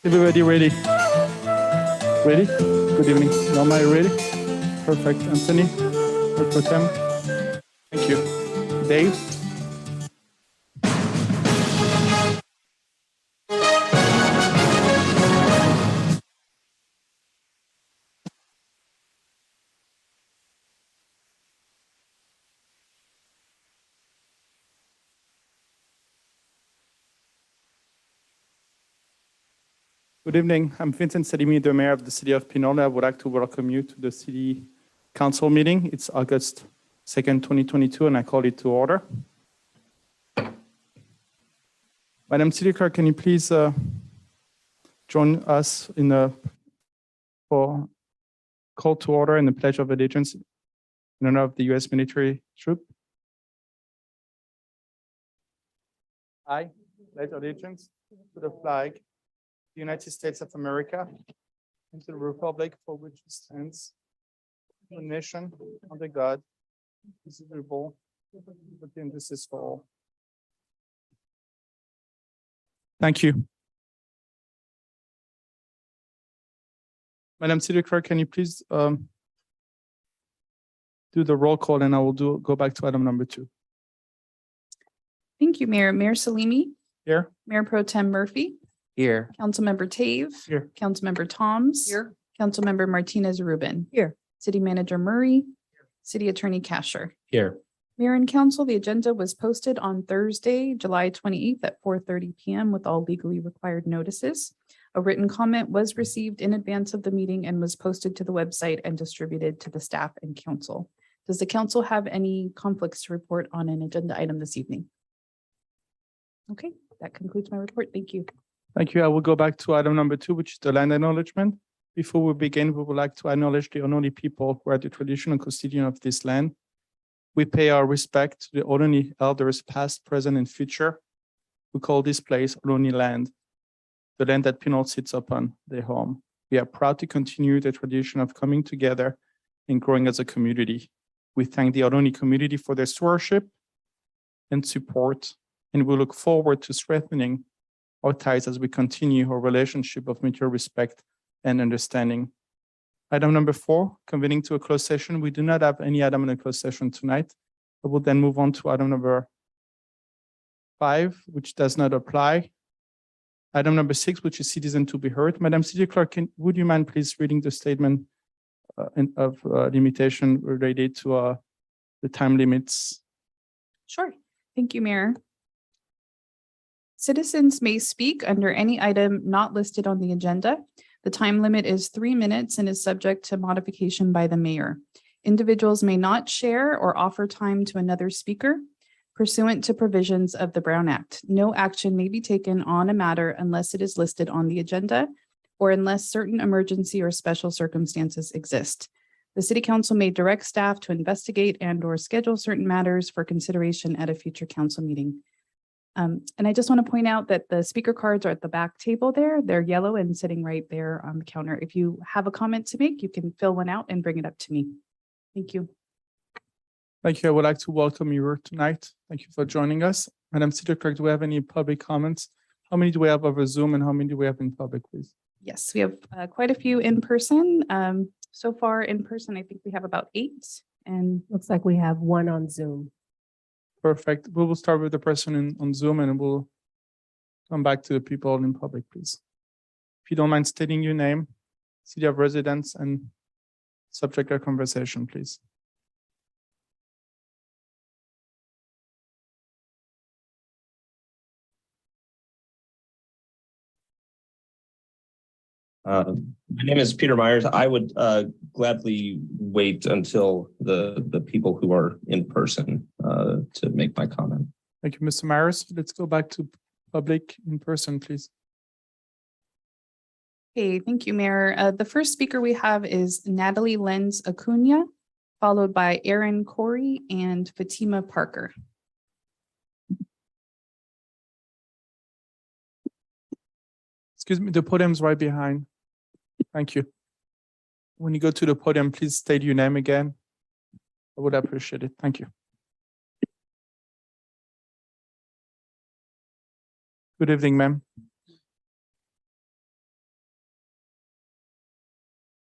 Everybody ready? Ready? Good evening. Norma, you ready? Perfect. Anthony, Dr. Tam. Thank you. Dave. Good evening. I'm Vincent Salimi, the mayor of the city of Pinole. I would like to welcome you to the city council meeting. It's August 2nd, 2022, and I call it to order. Madam City Clerk, can you please join us in a for call to order and the Pledge of Allegiance in honor of the U.S. military troop? I pledge allegiance to the flag of the United States of America and to the republic for which it stands, one nation, under God, indivisible, with justice for all. Thank you. Madam City Clerk, can you please do the roll call, and I will go back to item number 2. Thank you, Mayor. Mayor Salimi, Here? Mayor Pro Tem Murphy, Here. Councilmember Tave, Here. Councilmember Toms, Here. Councilmember Martinez Rubin, Here. City Manager Murray, City Attorney Casher. Here. Mayor and Council, the agenda was posted on Thursday, July 28th at 4:30 p.m. with all legally required notices. A written comment was received in advance of the meeting and was posted to the website and distributed to the staff and council. Does the council have any conflicts to report on an agenda item this evening? Okay, that concludes my report. Thank you. Thank you. I will go back to item number 2, which is the land acknowledgement. Before we begin, we would like to acknowledge the Ohlone people who are the traditional custodian of this land. We pay our respect to the Ohlone elders, past, present, and future, who call this place Ohlone land, the land that Pinole sits upon, their home. We are proud to continue the tradition of coming together and growing as a community. We thank the Ohlone community for their stewardship and support, and we look forward to strengthening our ties as we continue our relationship of mutual respect and understanding. Item number 4, convening to a closed session. We do not have any item in a closed session tonight. I will then move on to item number 5, which does not apply. Item number 6, which is citizen to be heard. Madam City Clerk, would you mind please reading the statement of limitation related to the time limits? Sure. Thank you, Mayor. Citizens may speak under any item not listed on the agenda. The time limit is 3 minutes and is subject to modification by the mayor. Individuals may not share or offer time to another speaker pursuant to provisions of the Brown Act. No action may be taken on a matter unless it is listed on the agenda or unless certain emergency or special circumstances exist. The City Council may direct staff to investigate and/or schedule certain matters for consideration at a future council meeting. And I just want to point out that the speaker cards are at the back table there. They're yellow and sitting right there on the counter. If you have a comment to make, you can fill one out and bring it up to me. Thank you. Thank you. I would like to welcome you here tonight. Thank you for joining us. Madam City Clerk, do we have any public comments? How many do we have over Zoom and how many do we have in public, please? Yes, we have quite a few in person. So far in person, I think we have about 8, and Looks like we have one on Zoom. Perfect. We will start with the person on Zoom and we'll come back to the people in public, please. If you don't mind stating your name, city of residence, and subject of conversation, please. My name is Peter Myers. I would gladly wait until the people who are in person to make my comment. Thank you, Mr. Myers. Let's go back to public in person, please. okay, thank you, Mayor. The first speaker we have is Natalie Lenz Acuna, followed by Aaron Corey and Fatima Parker. Excuse me, the podium's right behind. Thank you. When you go to the podium, please state your name again. I would appreciate it. Thank you. Good evening, ma'am.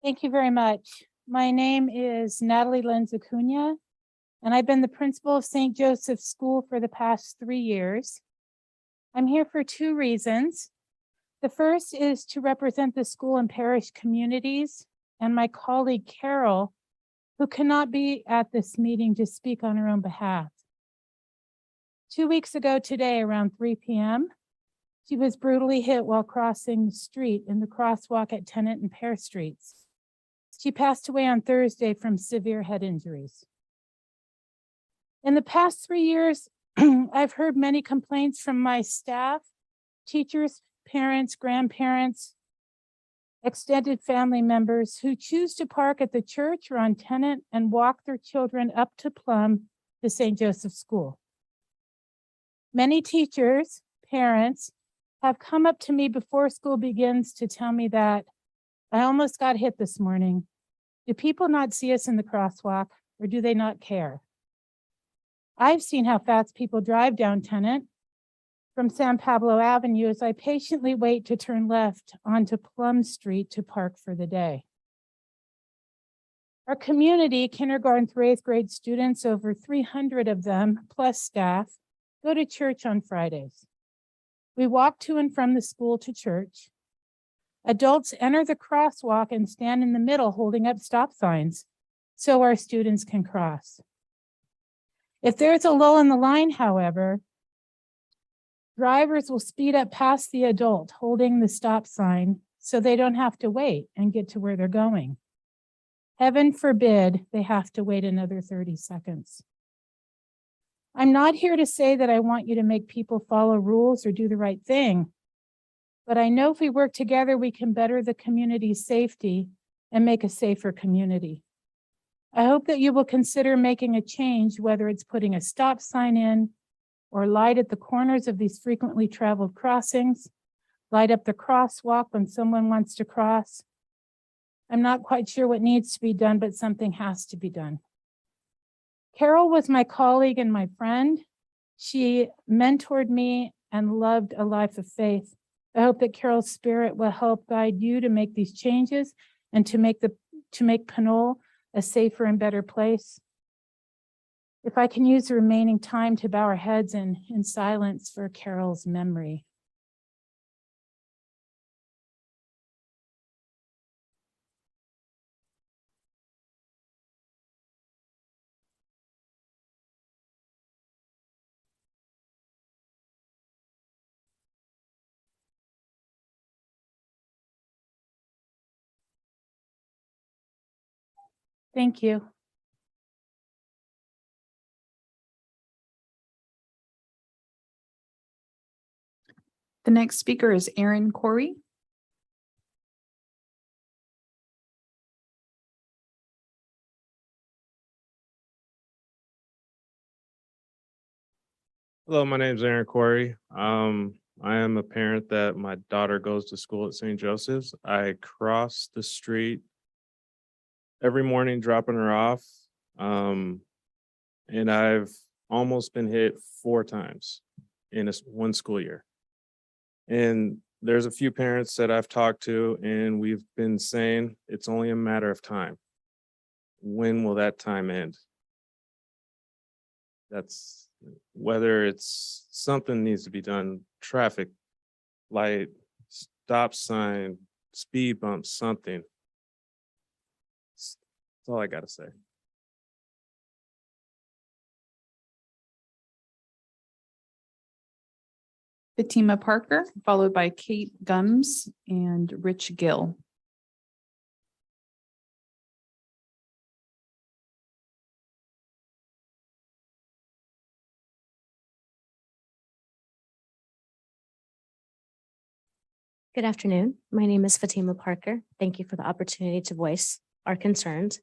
Thank you very much. My name is Natalie Lenz Acuna, and I've been the principal of St. Joseph's School for the past 3 years. I'm here for 2 reasons. The first is to represent the school and parish communities and my colleague Carol, who cannot be at this meeting to speak on her own behalf. 2 weeks ago today, around 3 p.m., She was brutally hit while crossing the street in the crosswalk at Tennant and Pear Streets. She passed away on Thursday from severe head injuries. In the past 3 years, I've heard many complaints from my staff, teachers, parents, grandparents, extended family members who choose to park at the church or on Tennant and walk their children up to Plum to St. Joseph's School. Many teachers, parents have come up to me before school begins to tell me that I almost got hit this morning. Do people not see us in the crosswalk, or do they not care? I've seen how fast people drive down Tennant from San Pablo Avenue as I patiently wait to turn left onto Plum Street to park for the day. Our community, kindergarten through 8th grade students, over 300 of them, plus staff, go to church on Fridays. We walk to and from the school to church. Adults enter the crosswalk and stand in the middle holding up stop signs so our students can cross. If there's a lull in the line, however, drivers will speed up past the adult holding the stop sign so they don't have to wait and get to where they're going. Heaven forbid they have to wait another 30 seconds. I'm not here to say that I want you to make people follow rules or do the right thing, but I know if we work together, we can better the community's safety and make a safer community. I hope that you will consider making a change, whether it's putting a stop sign in or light at the corners of these frequently traveled crossings, light up the crosswalk when someone wants to cross. I'm not quite sure what needs to be done, but something has to be done. Carol was my colleague and my friend. She mentored me and loved a life of faith. I hope that Carol's spirit will help guide you to make these changes and to make Pinole a safer and better place. If I can use the remaining time to bow our heads in silence for Carol's memory. Thank you. The next speaker is Aaron Corey. Hello, my name is Aaron Corey. I am a parent that my daughter goes to school at St. Joseph's. I cross the street every morning dropping her off. And I've almost been hit 4 times in one school year. And there's a few parents that I've talked to, and we've been saying it's only a matter of time. When will that time end? That's whether it's something needs to be done, traffic light, stop sign, speed bump, something. That's all I got to say. Fatima Parker, followed by Kate Gums and Rich Gill. Good afternoon. My name is Fatima Parker. Thank you for the opportunity to voice our concerns.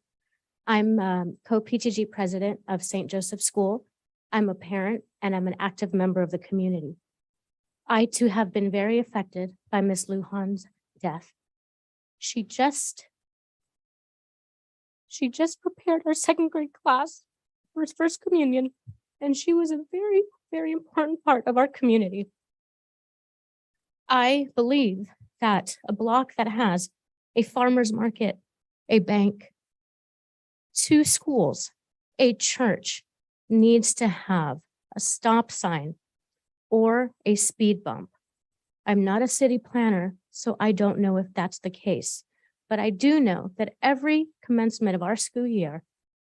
I'm co-PTG president of St. Joseph's School. I'm a parent and I'm an active member of the community. I too have been very affected by Ms. Lujan's death. She just prepared our 2nd grade class for its first communion, and she was a very, very important part of our community. I believe that a block that has a farmer's market, a bank, 2 schools, a church needs to have a stop sign or a speed bump. I'm not a city planner, so I don't know if that's the case, but I do know that every commencement of our school year,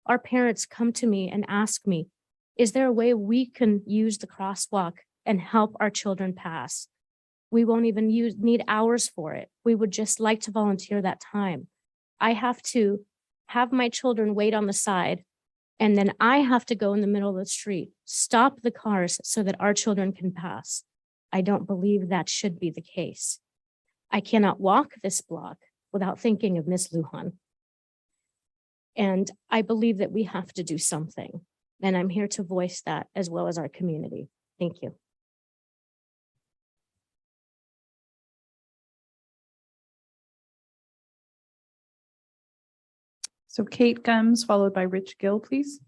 our parents come to me and ask me, is there a way we can use the crosswalk and help our children pass? We won't even need hours for it. We would just like to volunteer that time. I have to have my children wait on the side, and then I have to go in the middle of the street, stop the cars so that our children can pass. I don't believe that should be the case. I cannot walk this block without thinking of Miss Lujan. And I believe that we have to do something. And I'm here to voice that as well as our community. Thank you. So Kate Gumbs, followed by Rich Gill, please.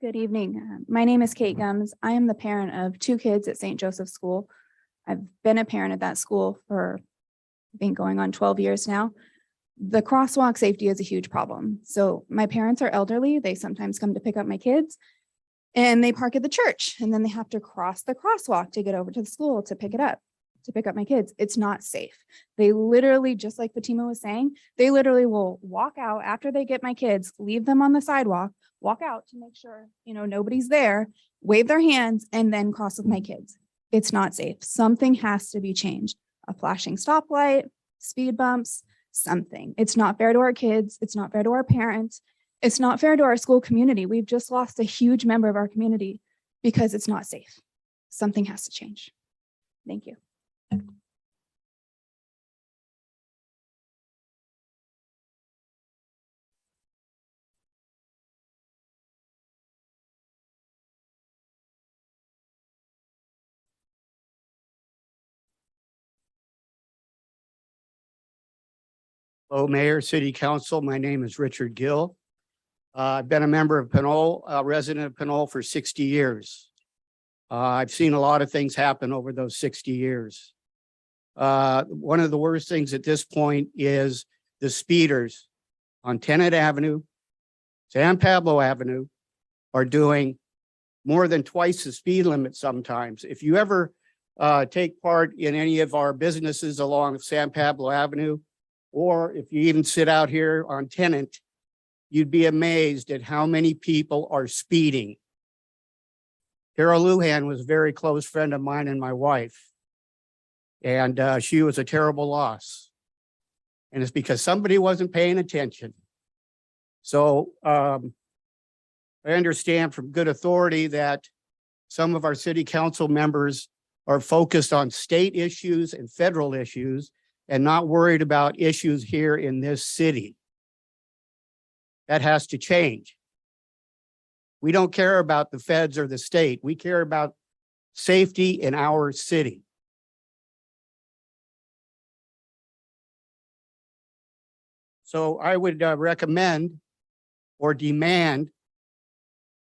Good evening. My name is Kate Gumbs. I am the parent of 2 kids at St. Joseph's School. I've been a parent at that school for, I think, going on 12 years now. The crosswalk safety is a huge problem. So my parents are elderly. They sometimes come to pick up my kids and they park at the church, and then they have to cross the crosswalk to get over to the school to pick up my kids. It's not safe. They literally, just like Fatima was saying, they literally will walk out after they get my kids, leave them on the sidewalk, walk out to make sure, nobody's there, wave their hands, and then cross with my kids. It's not safe. Something has to be changed. A flashing stoplight, speed bumps, something. It's not fair to our kids. It's not fair to our parents. It's not fair to our school community. We've just lost a huge member of our community because it's not safe. Something has to change. Thank you. Hello, Mayor, City Council. My name is Richard Gill. I've been a member of Pinole, a resident of Pinole for 60 years. I've seen a lot of things happen over those 60 years. One of the worst things at this point is the speeders on Tennant Avenue, San Pablo Avenue are doing more than twice the speed limit sometimes. If you ever take part in any of our businesses along San Pablo Avenue, or if you even sit out here on Tennant, you'd be amazed at how many people are speeding. Carol Lujan was a very close friend of mine and my wife. And she was a terrible loss. And it's because somebody wasn't paying attention. So I understand from good authority that some of our city council members are focused on state issues and federal issues and not worried about issues here in this city. That has to change. We don't care about the feds or the state. We care about safety in our city. So I would recommend or demand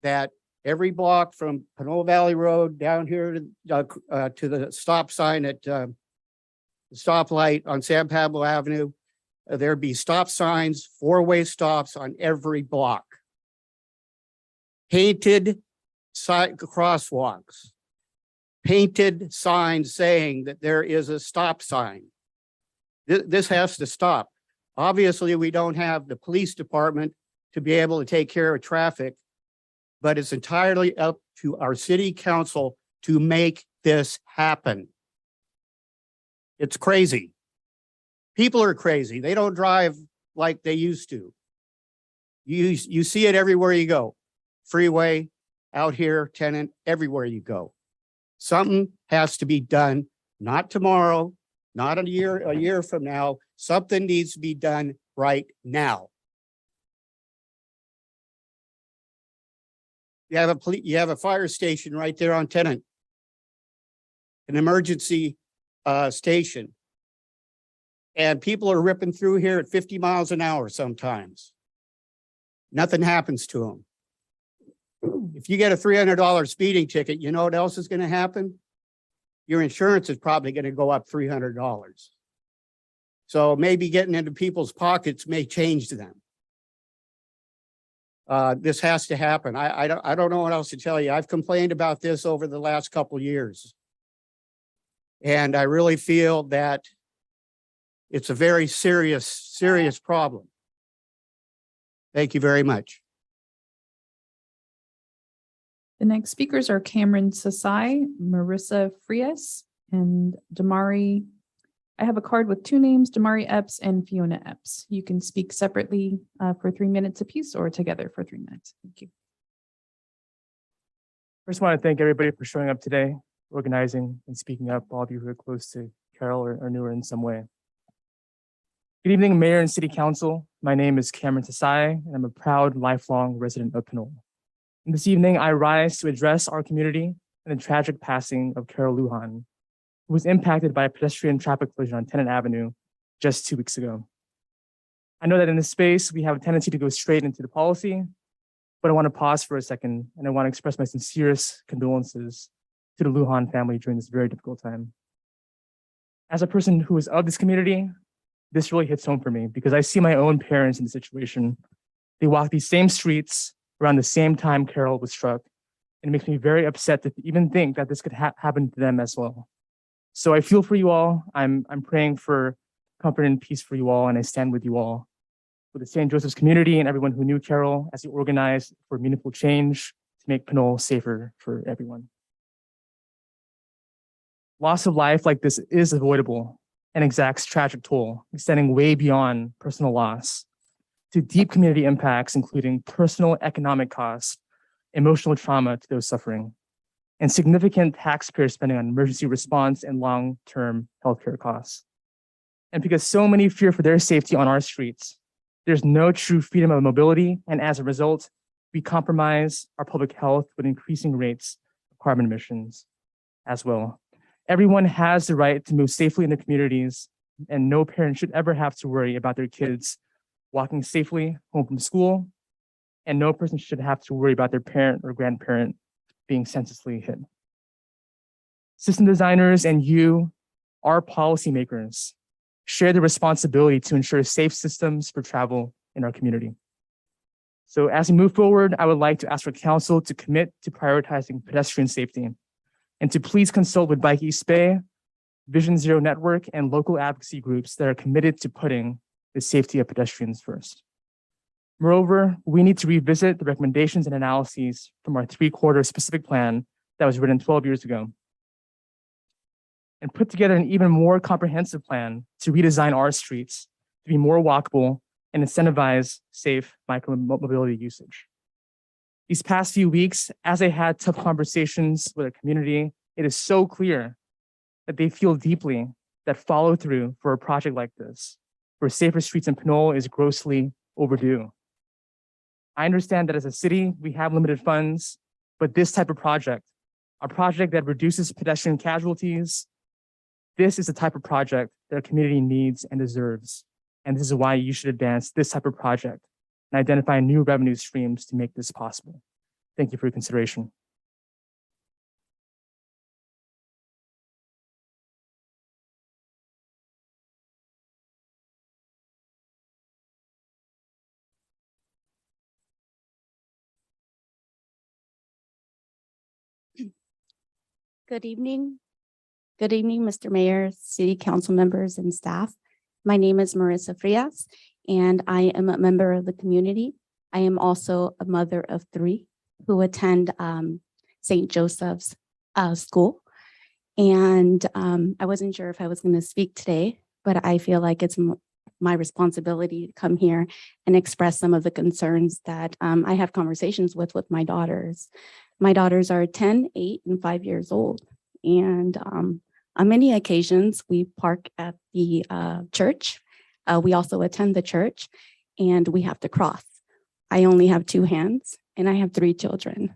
that every block from Pinole Valley Road down here to the stop sign at the stoplight on San Pablo Avenue, there be stop signs, 4-way stops on every block. Painted crosswalks, painted signs saying that there is a stop sign. This has to stop. Obviously, we don't have the police department to be able to take care of traffic, but it's entirely up to our city council to make this happen. It's crazy. People are crazy. They don't drive like they used to. You see it everywhere you go. Freeway, out here, Tennant, everywhere you go. Something has to be done, not tomorrow, not a year from now. Something needs to be done right now. You have a fire station right there on Tennant, an emergency station. And people are ripping through here at 50 miles an hour sometimes. Nothing happens to them. If you get a $300 speeding ticket, you know what else is going to happen? Your insurance is probably going to go up $300. So maybe getting into people's pockets may change them. This has to happen. I don't know what else to tell you. I've complained about this over the last couple of years. And I really feel that It's a very serious problem. Thank you very much. The next speakers are Cameron Sasai, Marissa Frias, and Damari. I have a card with two names, Damari Epps and Fiona Epps. You can speak separately for 3 minutes apiece or together for 3 minutes. Thank you. First, want to thank everybody for showing up today, organizing and speaking up, all of you who are close to Carroll or newer in some way. Good evening, Mayor and City Council. My name is Cameron Sasai, and I'm a proud lifelong resident of Pinole. And this evening, I rise to address our community and the tragic passing of Carol Lujan, who was impacted by a pedestrian traffic collision on Tennant Avenue just 2 weeks ago. I know that in this space, we have a tendency to go straight into the policy, but I want to pause for a second, and I want to express my sincerest condolences to the Lujan family during this very difficult time. As a person who is of this community, this really hits home for me because I see my own parents in the situation. They walk these same streets around the same time Carol was struck, and it makes me very upset to even think that this could happen to them as well. So I feel for you all. I'm praying for comfort and peace for you all, and I stand with you all, with the St. Joseph's community and everyone who knew Carol as he organized for meaningful change to make Pinole safer for everyone. Loss of life like this is avoidable and exacts tragic toll, extending way beyond personal loss to deep community impacts, including personal economic costs, emotional trauma to those suffering, and significant taxpayer spending on emergency response and long-term healthcare costs. And because so many fear for their safety on our streets, there's no true freedom of mobility, and as a result, we compromise our public health with increasing rates of carbon emissions as well. Everyone has the right to move safely in their communities, and no parent should ever have to worry about their kids walking safely home from school, and no person should have to worry about their parent or grandparent being senselessly hit. System designers and you, our policymakers, share the responsibility to ensure safe systems for travel in our community. So as we move forward, I would like to ask for council to commit to prioritizing pedestrian safety and to please consult with Bike East Bay, Vision Zero Network, and local advocacy groups that are committed to putting the safety of pedestrians first. Moreover, we need to revisit the recommendations and analyses from our 3-quarter specific plan that was written 12 years ago, and put together an even more comprehensive plan to redesign our streets to be more walkable and incentivize safe micromobility usage. These past few weeks, as I had tough conversations with our community, it is so clear that they feel deeply that follow through for a project like this, for safer streets in Pinole, is grossly overdue. I understand that as a city, we have limited funds, but this type of project, a project that reduces pedestrian casualties, this is the type of project that our community needs and deserves. And this is why you should advance this type of project and identify new revenue streams to make this possible. Thank you for your consideration. Good evening. Good evening, Mr. Mayor, City Council members, and staff. My name is Marissa Frias, and I am a member of the community. I am also a mother of 3 who attend St. Joseph's School. And I wasn't sure if I was going to speak today, but I feel like it's my responsibility to come here and express some of the concerns that I have conversations with my daughters. My daughters are 10, 8, and 5 years old. And on many occasions, we park at the church. We also attend the church, and we have to cross. I only have 2 hands, and I have 3 children.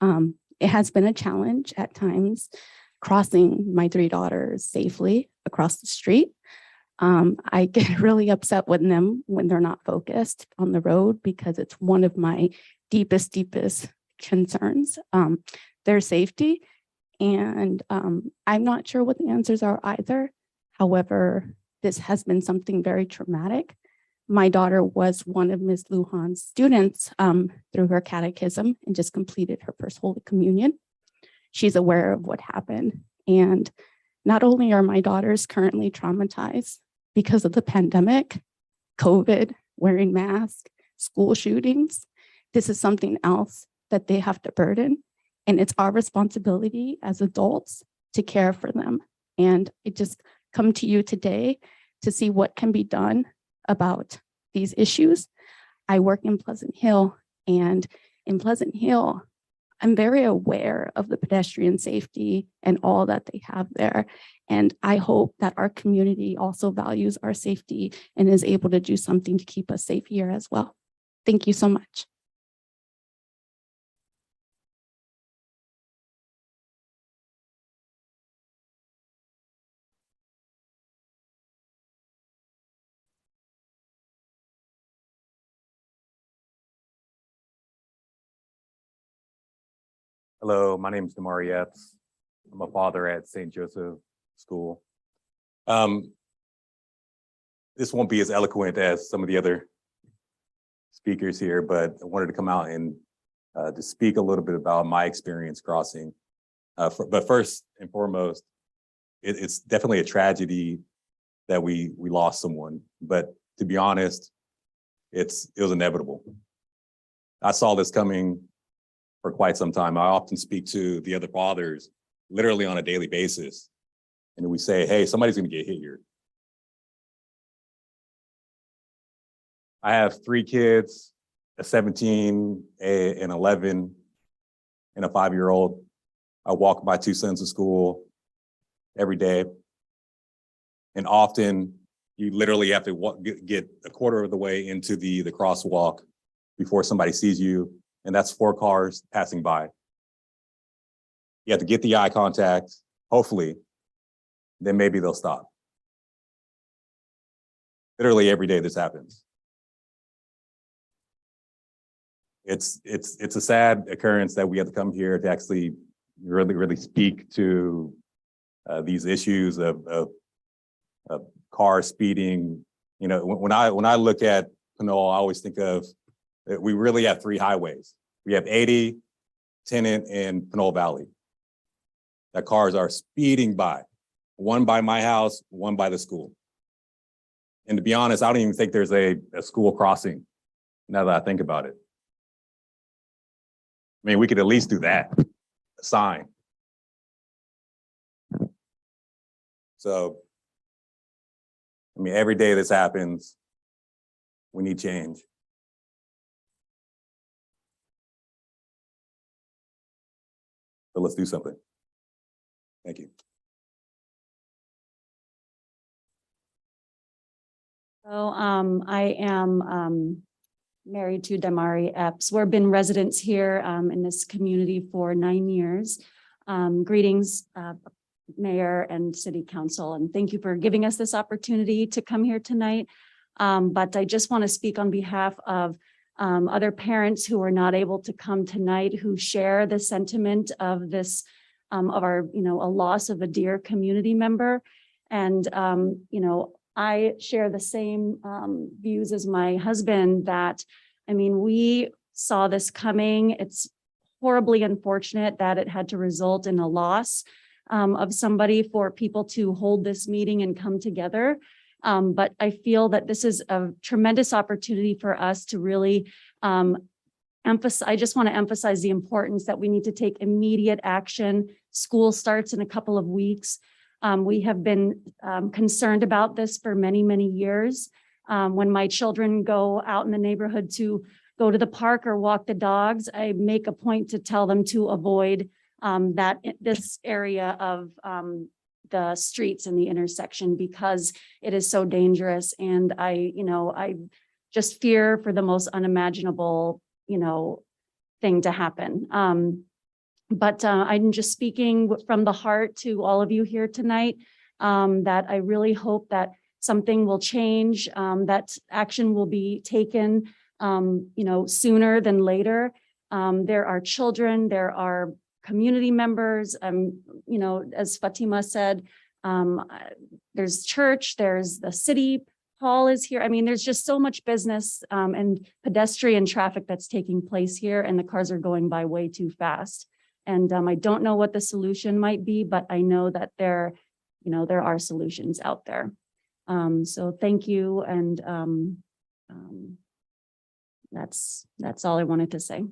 It has been a challenge at times crossing my 3 daughters safely across the street. I get really upset with them when they're not focused on the road because it's one of my deepest concerns, their safety. And I'm not sure what the answers are either. However, this has been something very traumatic. My daughter was one of Ms. Lujan's students through her catechism and just completed her first Holy Communion. She's aware of what happened. And not only are my daughters currently traumatized, because of the pandemic, COVID, wearing masks, school shootings. This is something else that they have to burden. And it's our responsibility as adults to care for them. And I just come to you today to see what can be done about these issues. I work in Pleasant Hill, and in Pleasant Hill, I'm very aware of the pedestrian safety and all that they have there. And I hope that our community also values our safety and is able to do something to keep us safe here as well. Thank you so much. Hello, my name is Damari Epps. I'm a father at St. Joseph School. This won't be as eloquent as some of the other speakers here, but I wanted to come out and to speak a little bit about my experience crossing. But first and foremost, it's definitely a tragedy that we lost someone. But to be honest, it was inevitable. I saw this coming for quite some time. I often speak to the other fathers literally on a daily basis. And we say, hey, somebody's gonna get hit here. I have 3 kids, a 17, an 11, and a 5-year-old. I walk my 2 sons to school every day. And often you literally have to get a quarter of the way into the crosswalk before somebody sees you. And that's 4 cars passing by. You have to get the eye contact, hopefully, then maybe they'll stop. Literally every day this happens. It's a sad occurrence that we have to come here to actually really speak to these issues of car speeding. You know, when I look at Pinole, I always think of we really have 3 highways. We have 80, Tennant, and Pinole Valley. That cars are speeding by. One by my house, one by the school. And to be honest, I don't even think there's a school crossing now that I think about it. I mean, we could at least do that, a sign. So, I mean, every day this happens, we need change. So let's do something. Thank you. So I am married to Damari Epps. We've been residents here in this community for 9 years. Greetings, Mayor and City Council, and thank you for giving us this opportunity to come here tonight. But I just want to speak on behalf of other parents who are not able to come tonight, who share the sentiment of this, of our, a loss of a dear community member. And, I share the same views as my husband that, I mean, we saw this coming. It's horribly unfortunate that it had to result in a loss of somebody for people to hold this meeting and come together. But I feel that this is a tremendous opportunity for us to really emphasize. I just want to emphasize the importance that we need to take immediate action. School starts in a couple of weeks. We have been concerned about this for many, many years. When my children go out in the neighborhood to go to the park or walk the dogs, I make a point to tell them to avoid this area of the streets and the intersection because it is so dangerous. And I just fear for the most unimaginable, thing to happen. But I'm just speaking from the heart to all of you here tonight, that I really hope that something will change, that action will be taken, sooner than later. There are children, there are community members, as Fatima said, there's church, there's the city hall is here. I mean, there's just so much business and pedestrian traffic that's taking place here, and the cars are going by way too fast. And I don't know what the solution might be, but I know that there are solutions out there. So thank you. And that's all I wanted to say.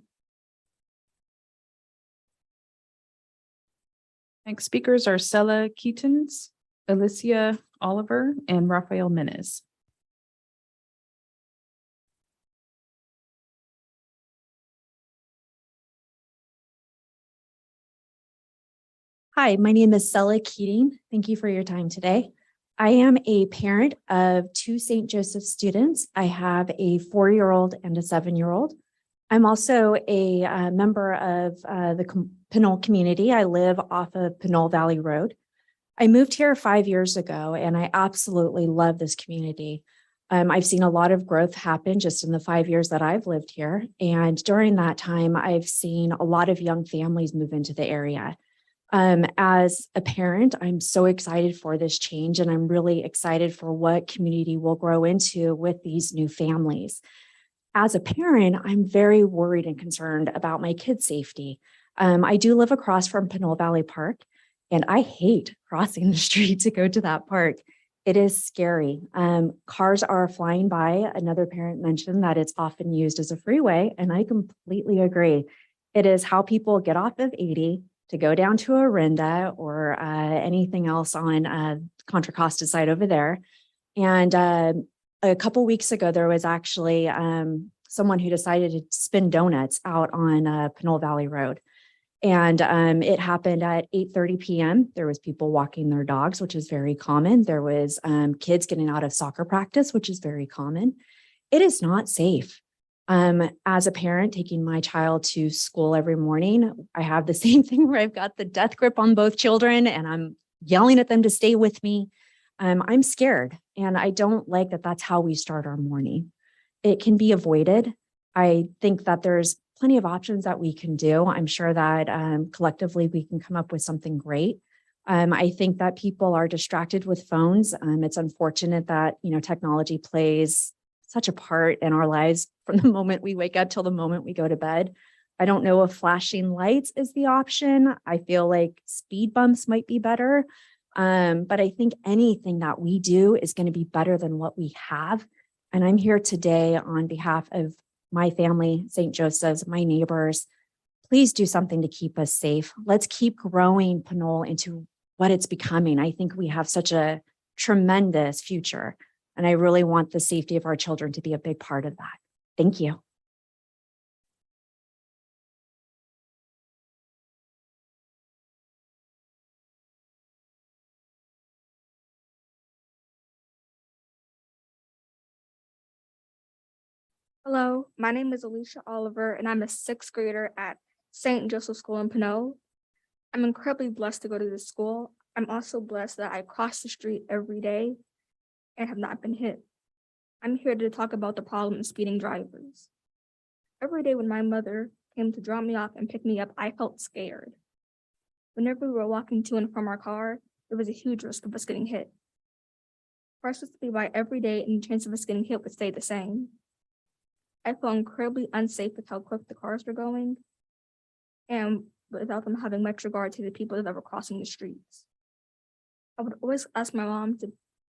Next speakers are Sela Keatons, Alicia Oliver, and Rafael Menes. Hi, my name is Sela Keating. Thank you for your time today. I am a parent of two St. Joseph students. I have a 4-year-old and a 7-year-old. I'm also a member of the Pinole community. I live off of Pinole Valley Road. I moved here 5 years ago, and I absolutely love this community. I've seen a lot of growth happen just in the 5 years that I've lived here. And during that time, I've seen a lot of young families move into the area. As a parent, I'm so excited for this change, and I'm really excited for what community will grow into with these new families. As a parent, I'm very worried and concerned about my kids' safety. I do live across from Pinole Valley Park, and I hate crossing the street to go to that park. It is scary. Cars are flying by. Another parent mentioned that it's often used as a freeway, and I completely agree. It is how people get off of 80 to go down to Orinda or anything else on Contra Costa side over there. And a couple weeks ago, there was actually someone who decided to spin donuts out on Pinole Valley Road. And it happened at 8:30 p.m. There was people walking their dogs, which is very common. There was kids getting out of soccer practice, which is very common. It is not safe. As a parent taking my child to school every morning, I have the same thing where I've got the death grip on both children and I'm yelling at them to stay with me. I'm scared, and I don't like that that's how we start our morning. It can be avoided. I think that there's plenty of options that we can do. I'm sure that collectively we can come up with something great. I think that people are distracted with phones. It's unfortunate that, technology plays such a part in our lives from the moment we wake up till the moment we go to bed. I don't know if flashing lights is the option. I feel like speed bumps might be better. But I think anything that we do is going to be better than what we have. And I'm here today on behalf of my family, St. Joseph's, my neighbors. Please do something to keep us safe. Let's keep growing Pinole into what it's becoming. I think we have such a tremendous future. And I really want the safety of our children to be a big part of that. Thank you. Hello, my name is Alicia Oliver, and I'm a 6th grader at St. Joseph School in Pinole. I'm incredibly blessed to go to this school. I'm also blessed that I cross the street every day and have not been hit. I'm here to talk about the problem of speeding drivers. Every day when my mother came to drop me off and pick me up, I felt scared. Whenever we were walking to and from our car, there was a huge risk of us getting hit. Cars would speed by every day, and the chance of us getting hit would stay the same. I felt incredibly unsafe with how quick the cars were going, and without them having much regard to the people that were crossing the streets. I would always ask my mom to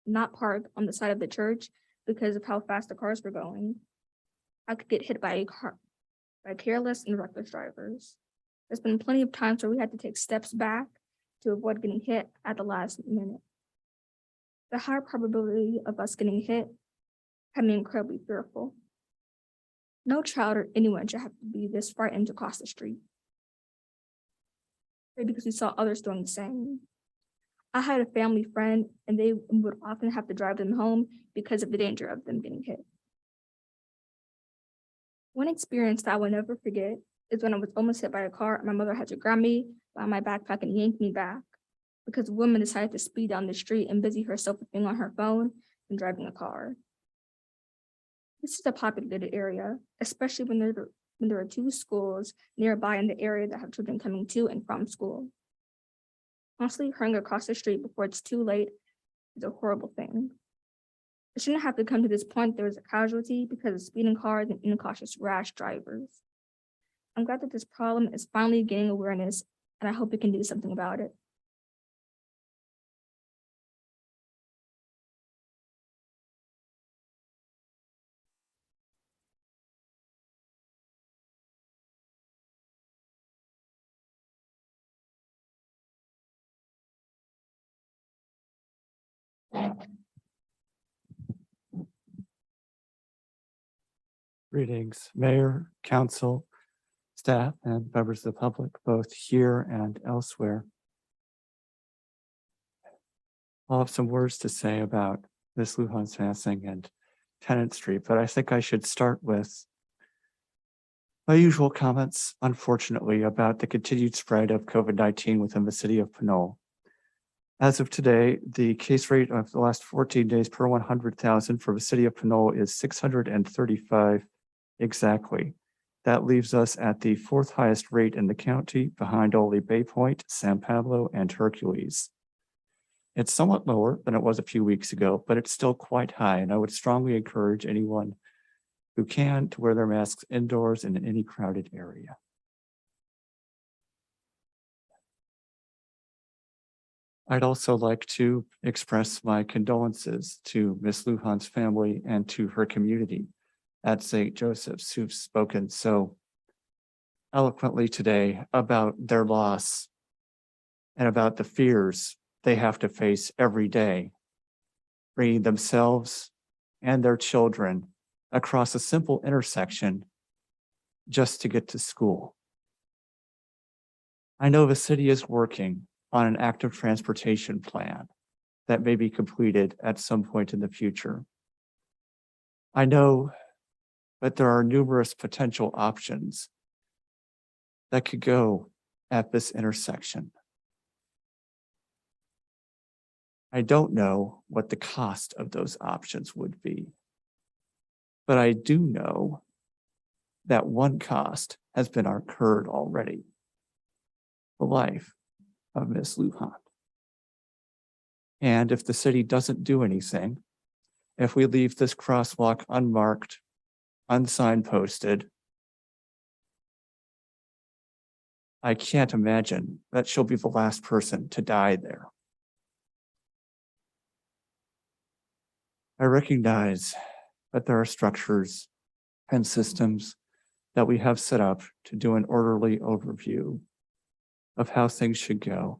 not park on the side of the church because of how fast the cars were going. I could get hit by careless and reckless drivers. There's been plenty of times where we had to take steps back to avoid getting hit at the last minute. The higher probability of us getting hit had me incredibly fearful. No child or anyone should have to be this frightened to cross the street. Maybe because we saw others doing the same. I had a family friend, and they would often have to drive them home because of the danger of them getting hit. One experience that I will never forget is when I was almost hit by a car, and my mother had to grab me by my backpack and yank me back because a woman decided to speed down the street and busy herself with being on her phone and driving a car. This is a populated area, especially when there are 2 schools nearby in the area that have children coming to and from school. Honestly, hurrying across the street before it's too late is a horrible thing. It shouldn't have to come to this point. There was a casualty because of speeding cars and incautious rash drivers. I'm glad that this problem is finally gaining awareness, and I hope we can do something about it. Greetings, Mayor, Council, staff, and members of the public, both here and elsewhere. I'll have some words to say about Ms. Lujan's passing and Tennant Street, but I think I should start with my usual comments, unfortunately, about the continued spread of COVID-19 within the city of Pinole. As of today, the case rate of the last 14 days per 100,000 for the city of Pinole is 635 exactly. That leaves us at the fourth highest rate in the county, behind only Bay Point, San Pablo, and Hercules. It's somewhat lower than it was a few weeks ago, but it's still quite high, and I would strongly encourage anyone who can to wear their masks indoors and in any crowded area. I'd also like to express my condolences to Ms. Lujan's family and to her community at St. Joseph's, who've spoken so eloquently today about their loss and about the fears they have to face every day, bringing themselves and their children across a simple intersection just to get to school. I know the city is working on an active transportation plan that may be completed at some point in the future. I know that there are numerous potential options that could go at this intersection. I don't know what the cost of those options would be, but I do know that one cost has been incurred already: the life of Ms. Lujan. And if the city doesn't do anything, if we leave this crosswalk unmarked, unsignposted, I can't imagine that she'll be the last person to die there. I recognize that there are structures and systems that we have set up to do an orderly overview of how things should go.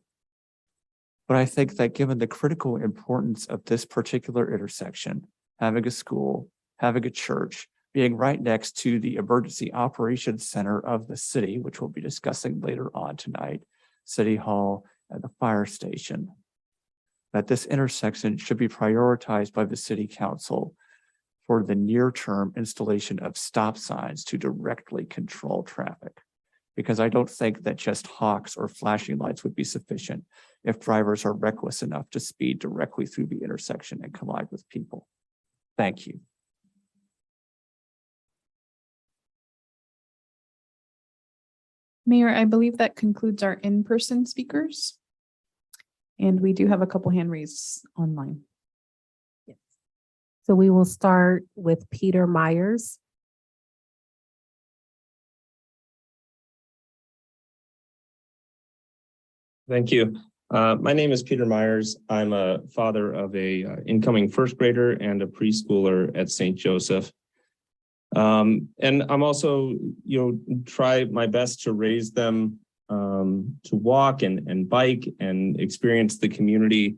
But I think that given the critical importance of this particular intersection, having a school, having a church, being right next to the emergency operations center of the city, which we'll be discussing later on tonight, City Hall and the fire station, that this intersection should be prioritized by the city council for the near-term installation of stop signs to directly control traffic. Because I don't think that just hawks or flashing lights would be sufficient if drivers are reckless enough to speed directly through the intersection and collide with people. Thank you. Mayor, I believe that concludes our in-person speakers. And we do have a couple hand raised online. So we will start with Peter Myers. Thank you. My name is Peter Myers. I'm a father of a incoming first grader and a preschooler at St. Joseph. And I'm also, try my best to raise them to walk and bike and experience the community,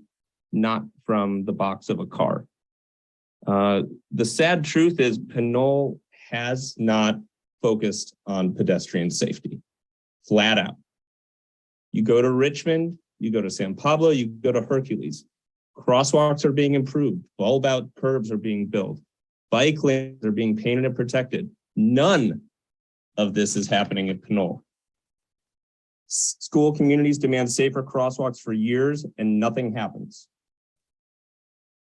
not from the box of a car. The sad truth is Pinole has not focused on pedestrian safety, flat out. You go to Richmond, you go to San Pablo, you go to Hercules. Crosswalks are being improved. Bulb out curbs are being built. Bike lanes are being painted and protected. None of this is happening at Pinole. School communities demand safer crosswalks for years and nothing happens.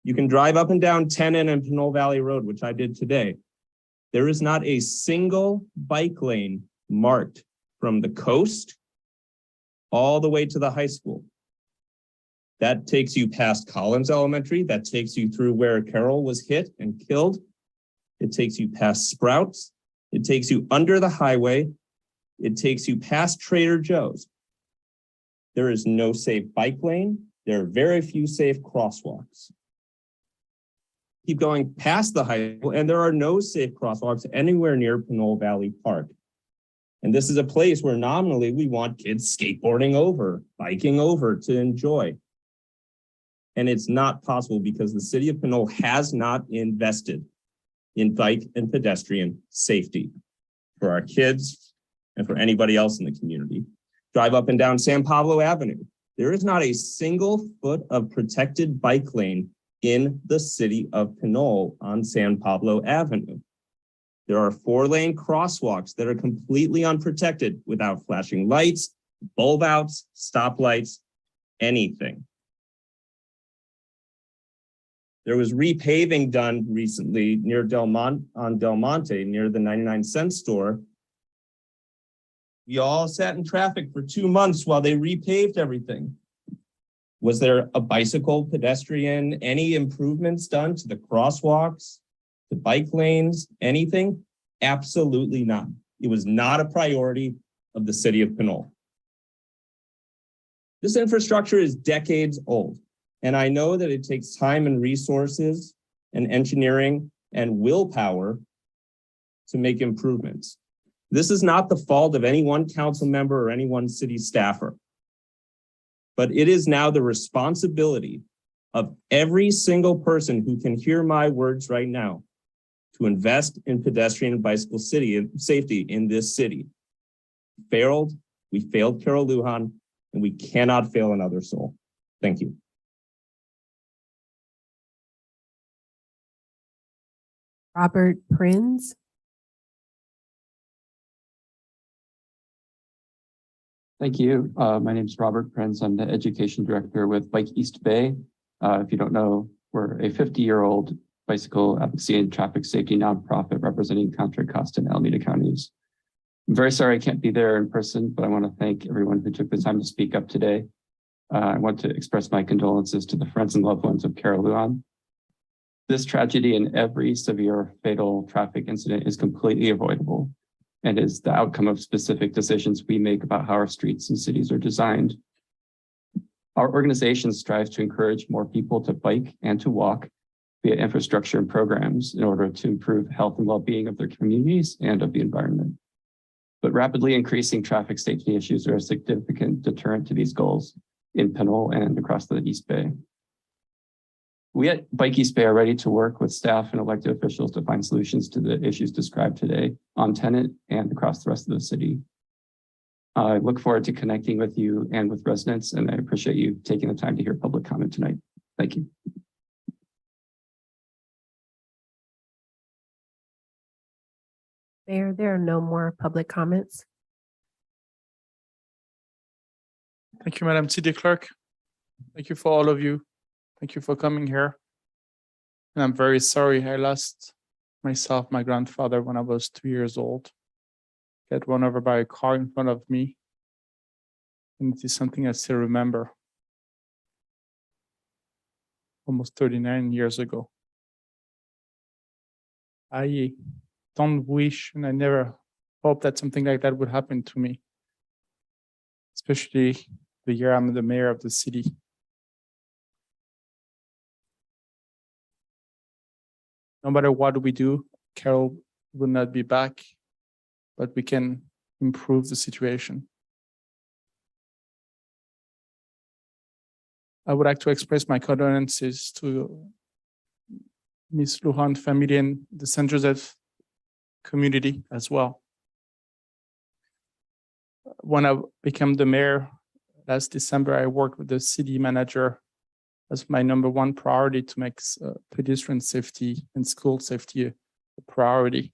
You can drive up and down Tennant and Pinole Valley Road, which I did today. There is not a single bike lane marked from the coast all the way to the high school. That takes you past Collins Elementary. That takes you through where Carol was hit and killed. It takes you past Sprouts. It takes you under the highway. It takes you past Trader Joe's. There is no safe bike lane. There are very few safe crosswalks. Keep going past the high school, and there are no safe crosswalks anywhere near Pinole Valley Park. And this is a place where nominally we want kids skateboarding over, biking over to enjoy. And it's not possible because the city of Pinole has not invested in bike and pedestrian safety for our kids and for anybody else in the community. Drive up and down San Pablo Avenue. There is not a single foot of protected bike lane in the city of Pinole on San Pablo Avenue. There are 4-lane crosswalks that are completely unprotected without flashing lights, bulb outs, stoplights, anything. There was repaving done recently near Del Monte, near the 99-cent store. We all sat in traffic for 2 months while they repaved everything. Was there a bicycle, pedestrian, any improvements done to the crosswalks, the bike lanes, anything? Absolutely not. It was not a priority of the city of Pinole. This infrastructure is decades old, and I know that it takes time and resources and engineering and willpower to make improvements. This is not the fault of any one council member or any one city staffer, but it is now the responsibility of every single person who can hear my words right now to invest in pedestrian and bicycle safety in this city. We failed Carol Lujan, and we cannot fail another soul. Thank you. Robert Prinz. Thank you. My name is Robert Prinz. I'm the education director with Bike East Bay. If you don't know, we're a 50-year-old bicycle advocacy and traffic safety nonprofit representing Contra Costa and Alameda counties. I'm very sorry I can't be there in person, but I want to thank everyone who took the time to speak up today. I want to express my condolences to the friends and loved ones of Carol Lujan. This tragedy and every severe fatal traffic incident is completely avoidable and is the outcome of specific decisions we make about how our streets and cities are designed. Our organization strives to encourage more people to bike and to walk via infrastructure and programs in order to improve health and well-being of their communities and of the environment. But rapidly increasing traffic safety issues are a significant deterrent to these goals in Pinole and across the East Bay. We at Bike East Bay are ready to work with staff and elected officials to find solutions to the issues described today on Tenet and across the rest of the city. I look forward to connecting with you and with residents, and I appreciate you taking the time to hear public comment tonight. Thank you. Mayor, there are no more public comments. Thank you, Madam City Clerk. Thank you for all of you. Thank you for coming here. And I'm very sorry I lost my grandfather when I was 2 years old. Got run over by a car in front of me. And it is something I still remember. Almost 39 years ago. I don't wish and I never hope that something like that would happen to me. Especially the year I'm the mayor of the city. No matter what we do, Carol will not be back, but we can improve the situation. I would like to express my condolences to Ms. Lujan's family and the St. Joseph community as well. When I became the mayor last December, I worked with the city manager as my #1 priority to make pedestrian safety and school safety a priority.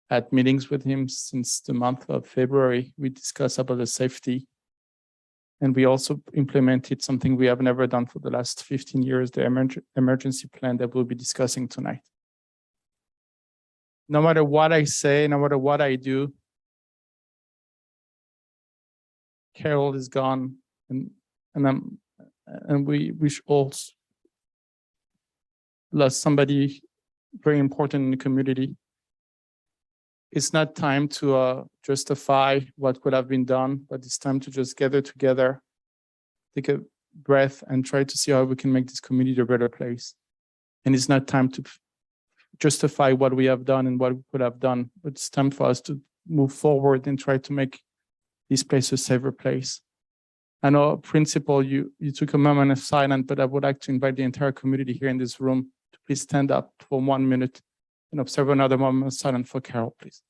I had meetings with him since the month of February. We discussed about the safety. And we also implemented something we have never done for the last 15 years, the emergency plan that we'll be discussing tonight. No matter what I say, no matter what I do, Carol is gone, and we also lost somebody very important in the community. It's not time to justify what could have been done, but it's time to just gather together, take a breath, and try to see how we can make this community a better place. And it's not time to justify what we have done and what we could have done, but it's time for us to move forward and try to make this place a safer place. I know, Principal, you took a moment of silence, but I would like to invite the entire community here in this room to please stand up for 1 minute and observe another moment of silence for Carol, please.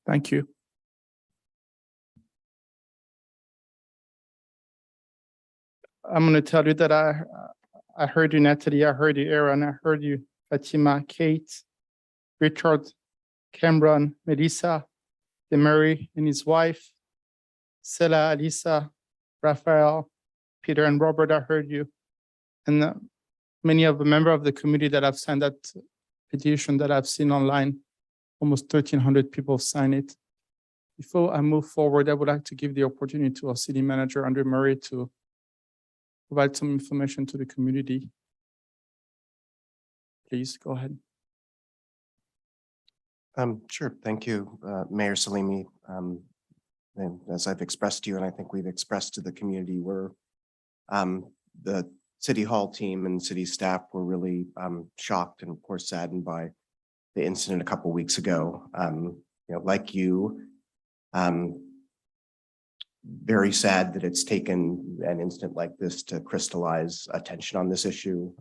Thank you. I'm going to tell you that I heard you, Natalie. I heard you, Aaron. I heard you, Fatima, Kate, Richard, Cameron, Melissa, Demary and his wife, Sela, Alisa, Raphael, Peter, and Robert. I heard you. And many of the members of the community that have signed that petition that I've seen online, almost 1,300 people sign it. Before I move forward, I would like to give the opportunity to our city manager, Andre Murray, to provide some information to the community. Please go ahead. Sure. Thank you, Mayor Salimi. And as I've expressed to you, and I think we've expressed to the community, we're the City Hall team and city staff were really shocked and of course saddened by the incident a couple weeks ago. Like you, very sad that it's taken an incident like this to crystallize attention on this issue.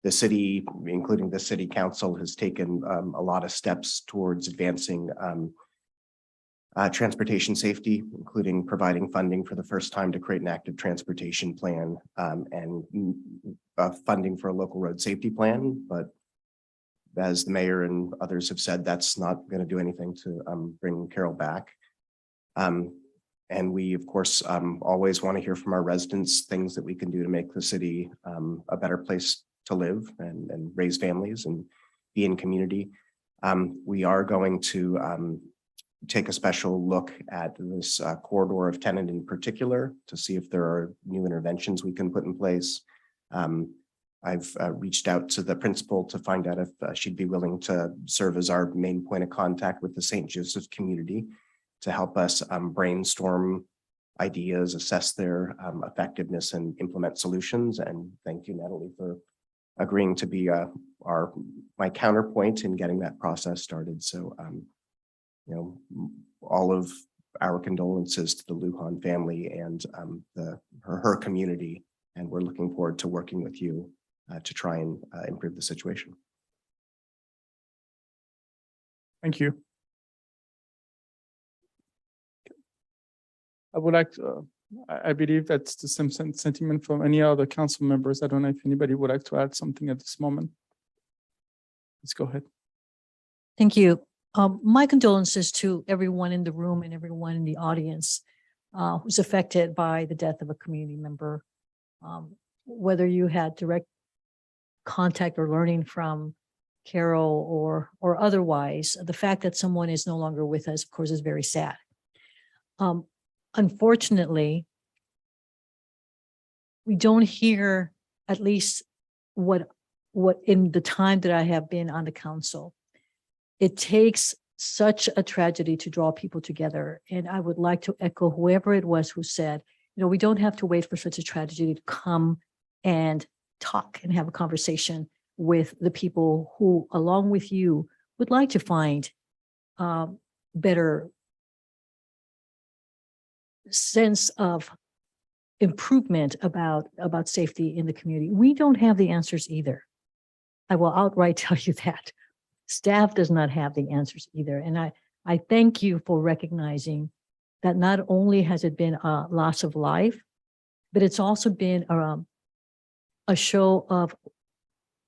The city, including the city council, has taken a lot of steps towards advancing transportation safety, including providing funding for the first time to create an active transportation plan and funding for a local road safety plan. But as the mayor and others have said, that's not going to do anything to bring Carol back. And we, of course, always want to hear from our residents, things that we can do to make the city a better place to live and raise families and be in community. We are going to take a special look at this corridor of Tenant in particular to see if there are new interventions we can put in place. I've reached out to the principal to find out if she'd be willing to serve as our main point of contact with the St. Joseph's community to help us brainstorm ideas, assess their effectiveness and implement solutions. And thank you, Natalie, for agreeing to be my counterpoint in getting that process started. So, all of our condolences to the Lujan family and her community. And we're looking forward to working with you to try and improve the situation. Thank you. I would like to, I believe that's the same sentiment from any other council members. I don't know if anybody would like to add something at this moment. Let's go ahead. Thank you. My condolences to everyone in the room and everyone in the audience who's affected by the death of a community member. Whether you had direct contact or learning from Carol or otherwise, the fact that someone is no longer with us, of course, is very sad. Unfortunately, we don't hear, at least what in the time that I have been on the council, it takes such a tragedy to draw people together. And I would like to echo whoever it was who said, we don't have to wait for such a tragedy to come and talk and have a conversation with the people who, along with you, would like to find better sense of improvement about safety in the community. We don't have the answers either. I will outright tell you that. Staff does not have the answers either. And I thank you for recognizing that not only has it been a loss of life, but it's also been a show of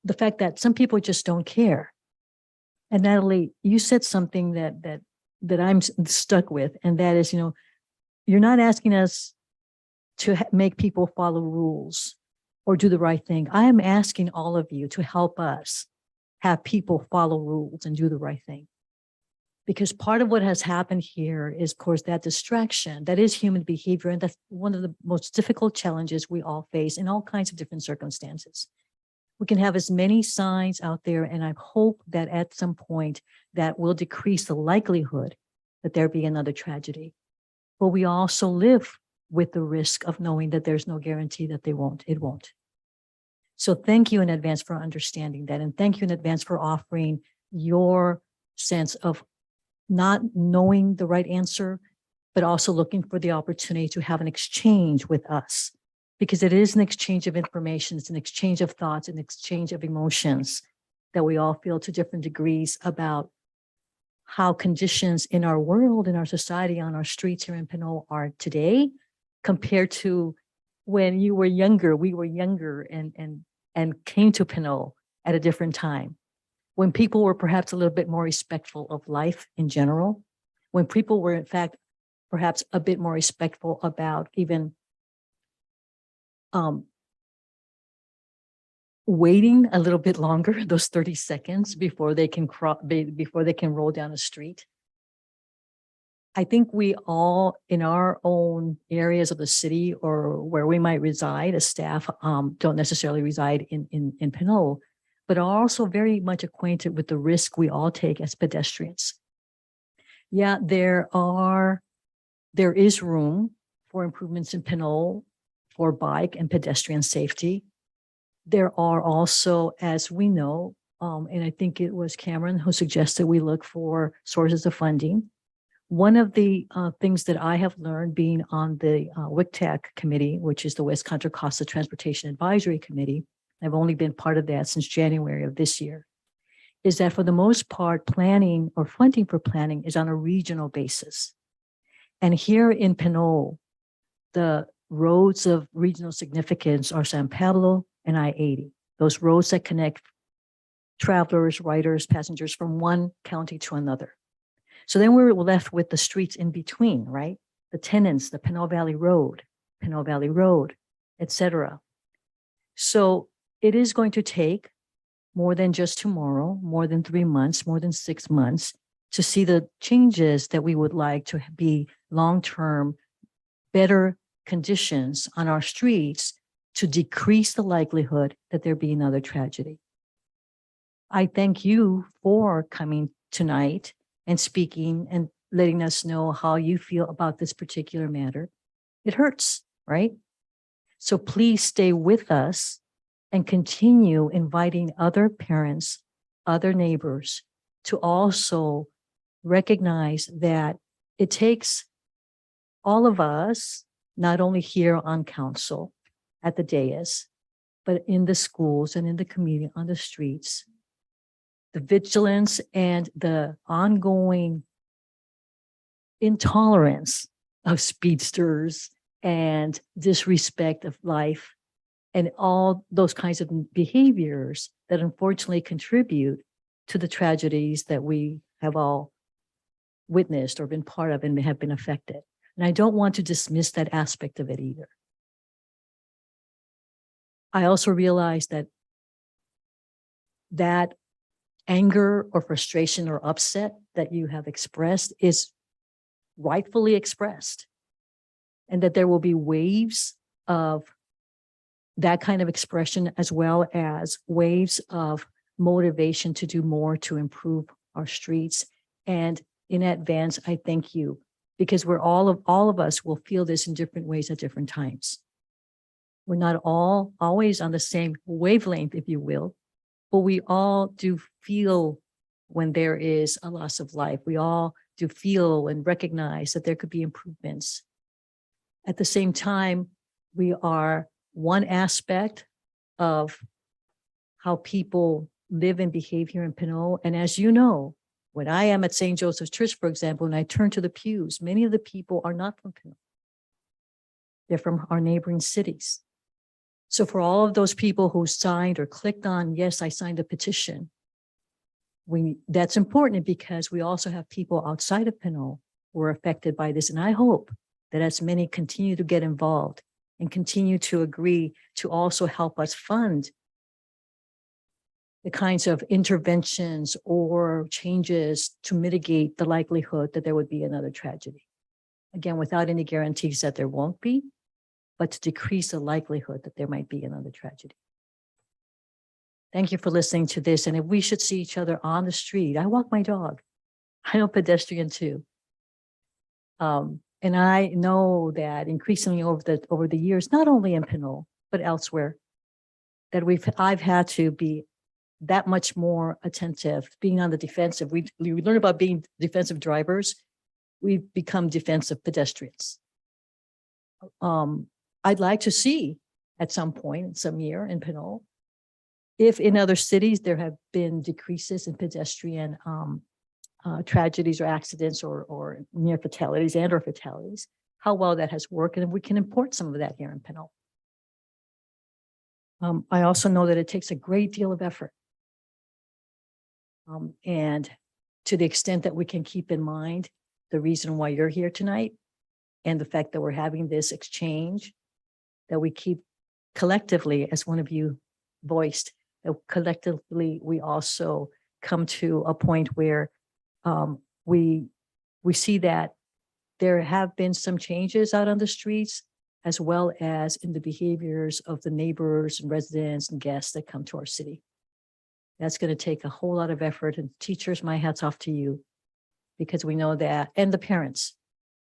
the fact that some people just don't care. And Natalie, you said something that I'm stuck with, and that is, you're not asking us to make people follow rules or do the right thing. I am asking all of you to help us have people follow rules and do the right thing. Because part of what has happened here is, of course, that distraction, that is human behavior. And that's one of the most difficult challenges we all face in all kinds of different circumstances. We can have as many signs out there, and I hope that at some point that will decrease the likelihood that there be another tragedy. But we also live with the risk of knowing that there's no guarantee that it won't. So thank you in advance for understanding that. And thank you in advance for offering your sense of not knowing the right answer, but also looking for the opportunity to have an exchange with us, because it is an exchange of information. It's an exchange of thoughts, an exchange of emotions that we all feel to different degrees about how conditions in our world, in our society, on our streets here in Pinole are today compared to when you were younger, we were younger and came to Pinole at a different time, when people were perhaps a little bit more respectful of life in general, when people were in fact perhaps a bit more respectful about even waiting a little bit longer, those 30 seconds before they can roll down a street. I think we all, in our own areas of the city or where we might reside as staff, don't necessarily reside in Pinole, but are also very much acquainted with the risk we all take as pedestrians. Yeah, there is room for improvements in Pinole for bike and pedestrian safety. There are also, as we know, and I think it was Cameron who suggested we look for sources of funding. One of the things that I have learned being on the WICTAC committee, which is the West Contra Costa Transportation Advisory Committee, I've only been part of that since January of this year, is that for the most part, planning or funding for planning is on a regional basis. And here in Pinole, the roads of regional significance are San Pablo and I-80, those roads that connect travelers, riders, passengers from one county to another. So then we're left with the streets in between, right? The tenants, the Pinole Valley Road, etc. So it is going to take more than just tomorrow, more than 3 months, more than 6 months to see the changes that we would like to be long-term, better conditions on our streets to decrease the likelihood that there be another tragedy. I thank you for coming tonight and speaking and letting us know how you feel about this particular matter. It hurts, right? So please stay with us and continue inviting other parents, other neighbors to also recognize that it takes all of us, not only here on council at the dais, but in the schools and in the community, on the streets, the vigilance and the ongoing intolerance of speedsters and disrespect of life and all those kinds of behaviors that unfortunately contribute to the tragedies that we have all witnessed or been part of and have been affected. And I don't want to dismiss that aspect of it either. I also realize that anger or frustration or upset that you have expressed is rightfully expressed, and that there will be waves of that kind of expression as well as waves of motivation to do more to improve our streets. And in advance, I thank you, because all of us will feel this in different ways at different times. We're not all always on the same wavelength, if you will, but we all do feel when there is a loss of life. We all do feel and recognize that there could be improvements. At the same time, we are one aspect of how people live and behave here in Pinole. And as you know, when I am at St. Joseph's Church, for example, and I turn to the pews, many of the people are not from Pinole. They're from our neighboring cities. So for all of those people who signed or clicked on, yes, I signed a petition, that's important because we also have people outside of Pinole who are affected by this. And I hope that as many continue to get involved and continue to agree to also help us fund the kinds of interventions or changes to mitigate the likelihood that there would be another tragedy. Again, without any guarantees that there won't be, but to decrease the likelihood that there might be another tragedy. Thank you for listening to this. And if we should see each other on the street, I walk my dog. I'm a pedestrian too. And I know that increasingly over the years, not only in Pinole, but elsewhere, that I've had to be that much more attentive, being on the defensive. We learn about being defensive drivers. We've become defensive pedestrians. I'd like to see at some point, some year in Pinole, if in other cities there have been decreases in pedestrian tragedies or accidents or near fatalities or fatalities, how well that has worked, and if we can import some of that here in Pinole. I also know that it takes a great deal of effort. And to the extent that we can keep in mind the reason why you're here tonight and the fact that we're having this exchange, that we keep collectively, as one of you voiced, that collectively we also come to a point where we see that there have been some changes out on the streets, as well as in the behaviors of the neighbors and residents and guests that come to our city. That's going to take a whole lot of effort, and teachers, my hat's off to you, because we know that, and the parents,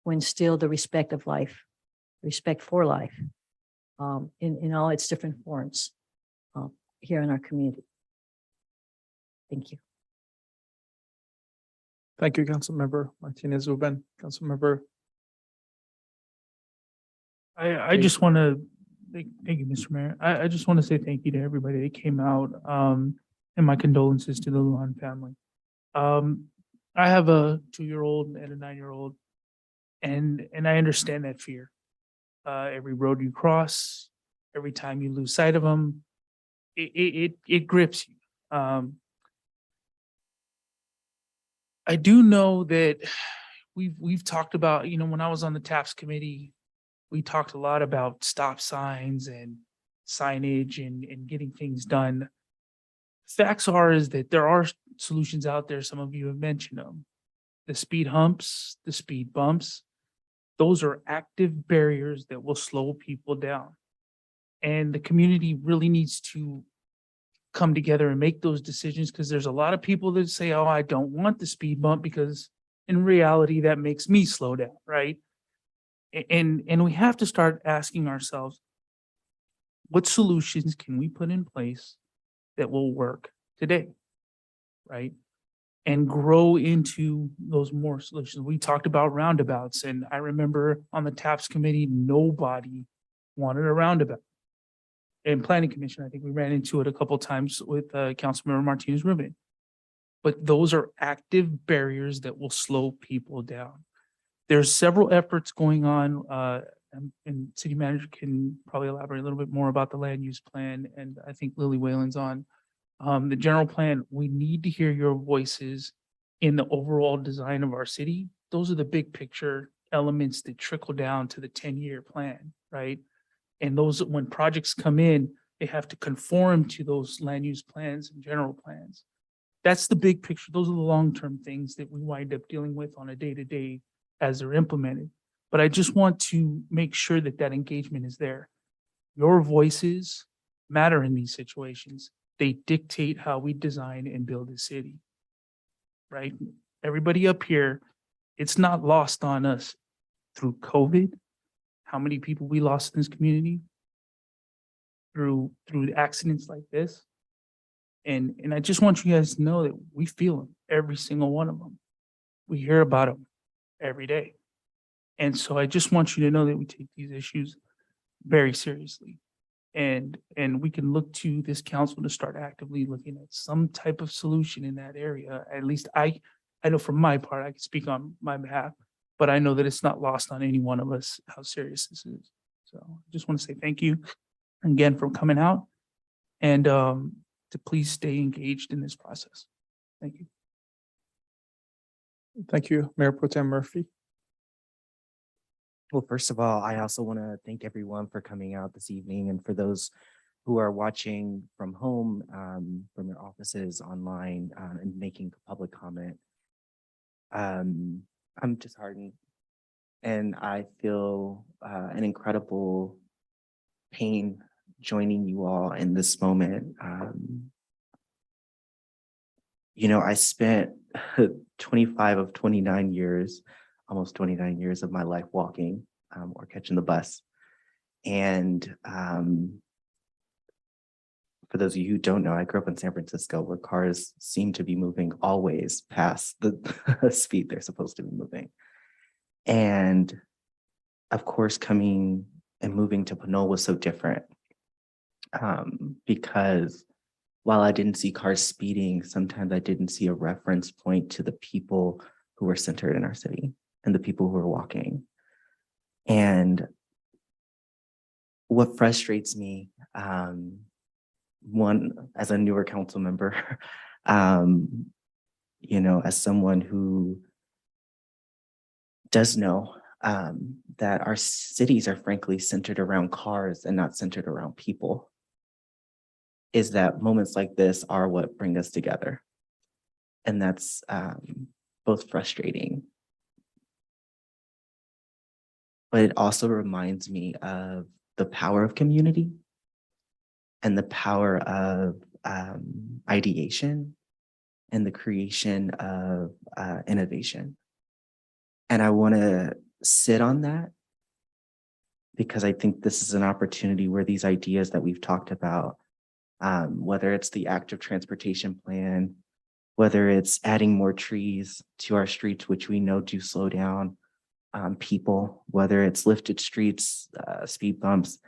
who instill the respect of life, respect for life, in all its different forms here in our community. Thank you. Thank you, Councilmember Martinez Ruben. Councilmember. I just want to thank you, Mr. Mayor. I just want to say thank you to everybody that came out, and my condolences to the Lujan family. I have a 2-year-old and a 9-year-old, and I understand that fear. Every road you cross, every time you lose sight of them, it grips you. I do know that we've talked about, when I was on the TAPS committee, we talked a lot about stop signs and signage and getting things done. Facts is that there are solutions out there. Some of you have mentioned them. The speed humps, the speed bumps, those are active barriers that will slow people down. And the community really needs to come together and make those decisions, because there's a lot of people that say, oh, I don't want the speed bump, because in reality, that makes me slow down, right? And we have to start asking ourselves, what solutions can we put in place that will work today, right? And grow into those more solutions. We talked about roundabouts, and I remember on the TAPS committee, nobody wanted a roundabout. And planning commission, I think we ran into it a couple of times with Councilmember Martinez Rubin. But those are active barriers that will slow people down. There's several efforts going on, and city manager can probably elaborate a little bit more about the land use plan. And I think Lily Whalen's on the general plan. We need to hear your voices in the overall design of our city. Those are the big picture elements that trickle down to the 10-year plan, right? And those, when projects come in, they have to conform to those land use plans and general plans. That's the big picture. Those are the long-term things that we wind up dealing with on a day-to-day as they're implemented. But I just want to make sure that that engagement is there. Your voices matter in these situations. They dictate how we design and build a city, right? Everybody up here, it's not lost on us through COVID, how many people we lost in this community through accidents like this. And I just want you guys to know that we feel them, every single one of them. We hear about them every day. And so I just want you to know that we take these issues very seriously. And we can look to this council to start actively looking at some type of solution in that area. At least I know from my part, I can speak on my behalf, but I know that it's not lost on any one of us how serious this is. So I just want to say thank you again for coming out and to please stay engaged in this process. Thank you. Thank you, Mayor Pro Tem Murphy. Well, first of all, I also want to thank everyone for coming out this evening, and for those who are watching from home, from their offices online, and making public comment. I'm disheartened, and I feel an incredible pain joining you all in this moment. You know, I spent 25 of 29 years, almost 29 years of my life walking or catching the bus. And for those of you who don't know, I grew up in San Francisco, where cars seem to be moving always past the speed they're supposed to be moving. And of course, coming and moving to Pinole was so different because while I didn't see cars speeding, sometimes I didn't see a reference point to the people who were centered in our city and the people who were walking. And what frustrates me, one, as a newer council member, you know, as someone who does know that our cities are frankly centered around cars and not centered around people, is that moments like this are what bring us together. And that's both frustrating, but it also reminds me of the power of community and the power of ideation and the creation of innovation. And I want to sit on that because I think this is an opportunity where these ideas that we've talked about, whether it's the active transportation plan, whether it's adding more trees to our streets, which we know do slow down people, whether it's lifted streets, speed bumps,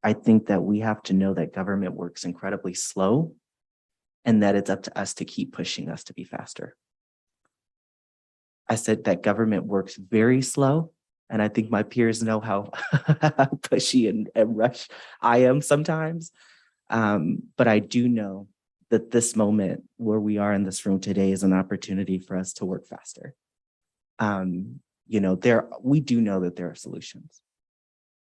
I think that we have to know that government works incredibly slow and that it's up to us to keep pushing us to be faster. I said that government works very slow, and I think my peers know how pushy and rush I am sometimes. But I do know that this moment where we are in this room today is an opportunity for us to work faster. You know, we do know that there are solutions.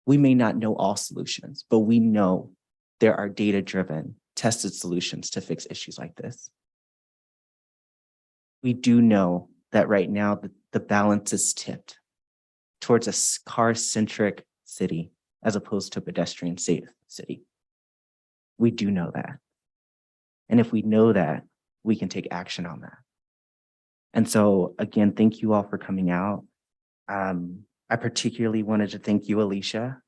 We may not know all solutions, but we know there are data-driven, tested solutions to fix issues like this. We do know that right now the balance is tipped towards a car-centric city as opposed to a pedestrian-safe city. We do know that. And if we know that, we can take action on that. And so again, thank you all for coming out. I particularly wanted to thank you, Alicia,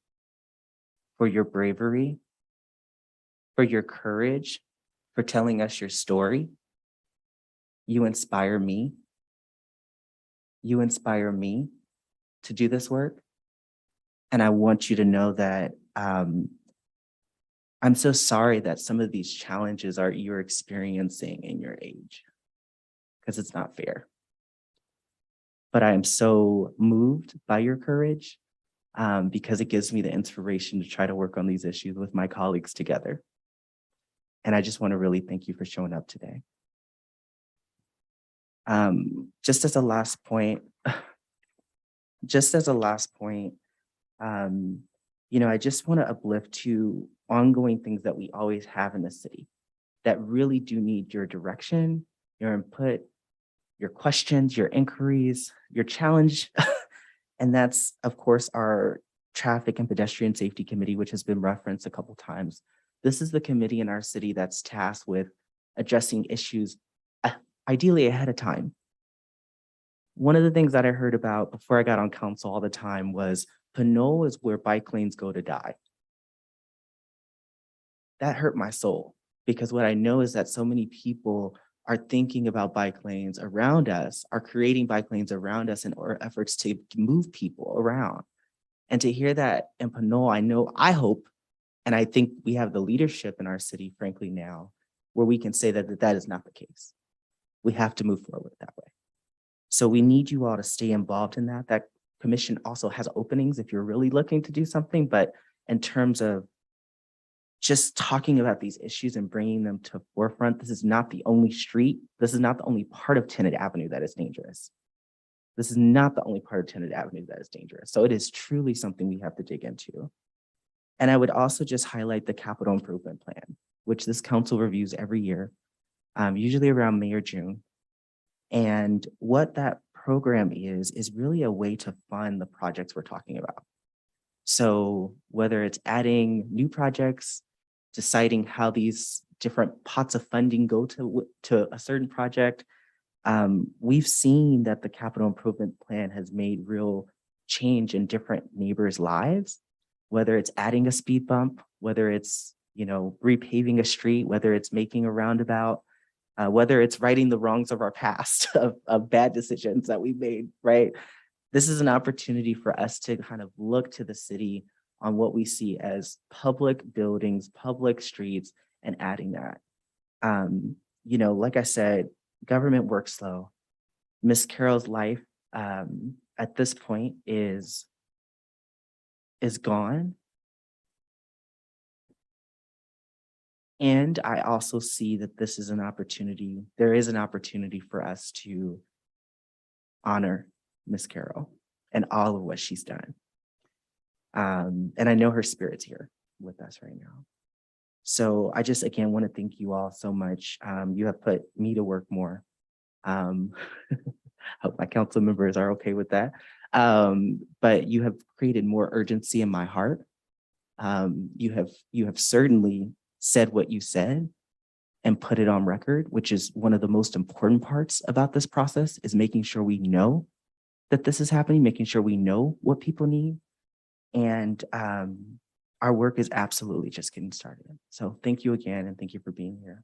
for your bravery, for your courage, for telling us your story. You inspire me. You inspire me to do this work. And I want you to know that I'm so sorry that some of these challenges are you're experiencing in your age, because it's not fair. But I am so moved by your courage because it gives me the inspiration to try to work on these issues with my colleagues together. And I just want to really thank you for showing up today. Just as a last point, you know, I just want to uplift to ongoing things that we always have in the city that really do need your direction, your input, your questions, your inquiries, your challenge. And that's, of course, our Traffic and Pedestrian Safety Committee, which has been referenced a couple times. This is the committee in our city that's tasked with addressing issues ideally ahead of time. One of the things that I heard about before I got on council all the time was Pinole is where bike lanes go to die. That hurt my soul because what I know is that so many people are thinking about bike lanes around us, are creating bike lanes around us in our efforts to move people around. And to hear that in Pinole, I hope, and I think we have the leadership in our city, frankly, now, where we can say that that is not the case. We have to move forward that way. So we need you all to stay involved in that. That commission also has openings if you're really looking to do something, but in terms of just talking about these issues and bringing them to forefront, this is not the only street. This is not the only part of Tenet Avenue that is dangerous. This is not the only part of Tenet Avenue that is dangerous. So it is truly something we have to dig into. And I would also just highlight the capital improvement plan, which this council reviews every year, usually around May or June. And what that program is really a way to fund the projects we're talking about. So whether it's adding new projects, deciding how these different pots of funding go to a certain project, we've seen that the capital improvement plan has made real change in different neighbors' lives, whether it's adding a speed bump, whether it's, repaving a street, whether it's making a roundabout, whether it's righting the wrongs of our past of bad decisions that we've made, right? This is an opportunity for us to kind of look to the city on what we see as public buildings, public streets, and adding that. Like I said, government works slow. Miss Carol's life at this point is gone. And I also see that this is an opportunity. There is an opportunity for us to honor Miss Carol and all of what she's done. And I know her spirit's here with us right now. So I just, again, want to thank you all so much. You have put me to work more. Hope my council members are okay with that. But you have created more urgency in my heart. You have certainly said what you said and put it on record, which is one of the most important parts about this process, is making sure we know that this is happening, making sure we know what people need. And our work is absolutely just getting started. So thank you again, and thank you for being here.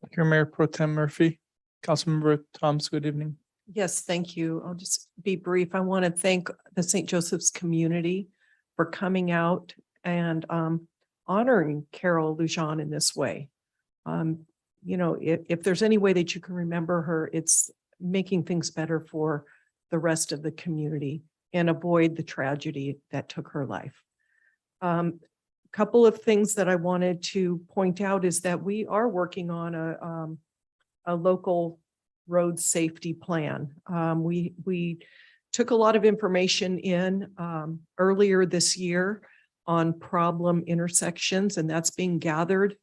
Thank you, Mayor Pro Tem Murphy. Councilmember Thomas, good evening. Yes, thank you. I'll just be brief. I want to thank the St. Joseph's community for coming out and honoring Carol Lujan in this way. If there's any way that you can remember her, it's making things better for the rest of the community and avoid the tragedy that took her life. Couple of things that I wanted to point out is that we are working on a local road safety plan. We took a lot of information in earlier this year on problem intersections, and that's being gathered.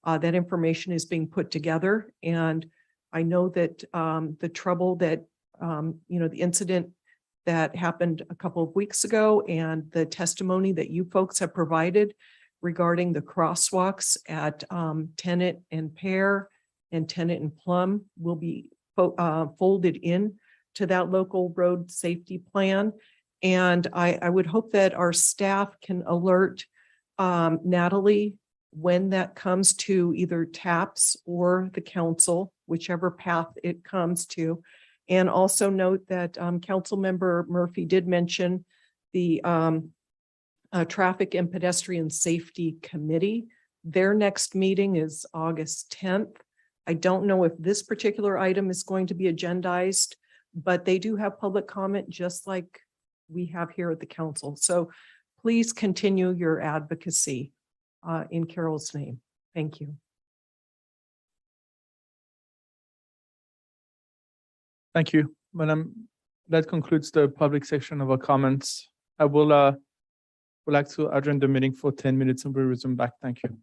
That information is being put together. And I know that the trouble that, the incident that happened a couple of weeks ago and the testimony that you folks have provided regarding the crosswalks at Tenet and Pear and Tenet and Plum will be folded in to that local road safety plan. And I would hope that our staff can alert Natalie when that comes to either TAPS or the council, whichever path it comes to. And also note that Councilmember Murphy did mention the Traffic and Pedestrian Safety Committee. Their next meeting is August 10th. I don't know if this particular item is going to be agendized, but they do have public comment just like we have here at the council. So please continue your advocacy in Carol's name. Thank you. Thank you, Madam. That concludes the public section of our comments. I will would like to adjourn the meeting for 10 minutes and we'll resume back. Thank you.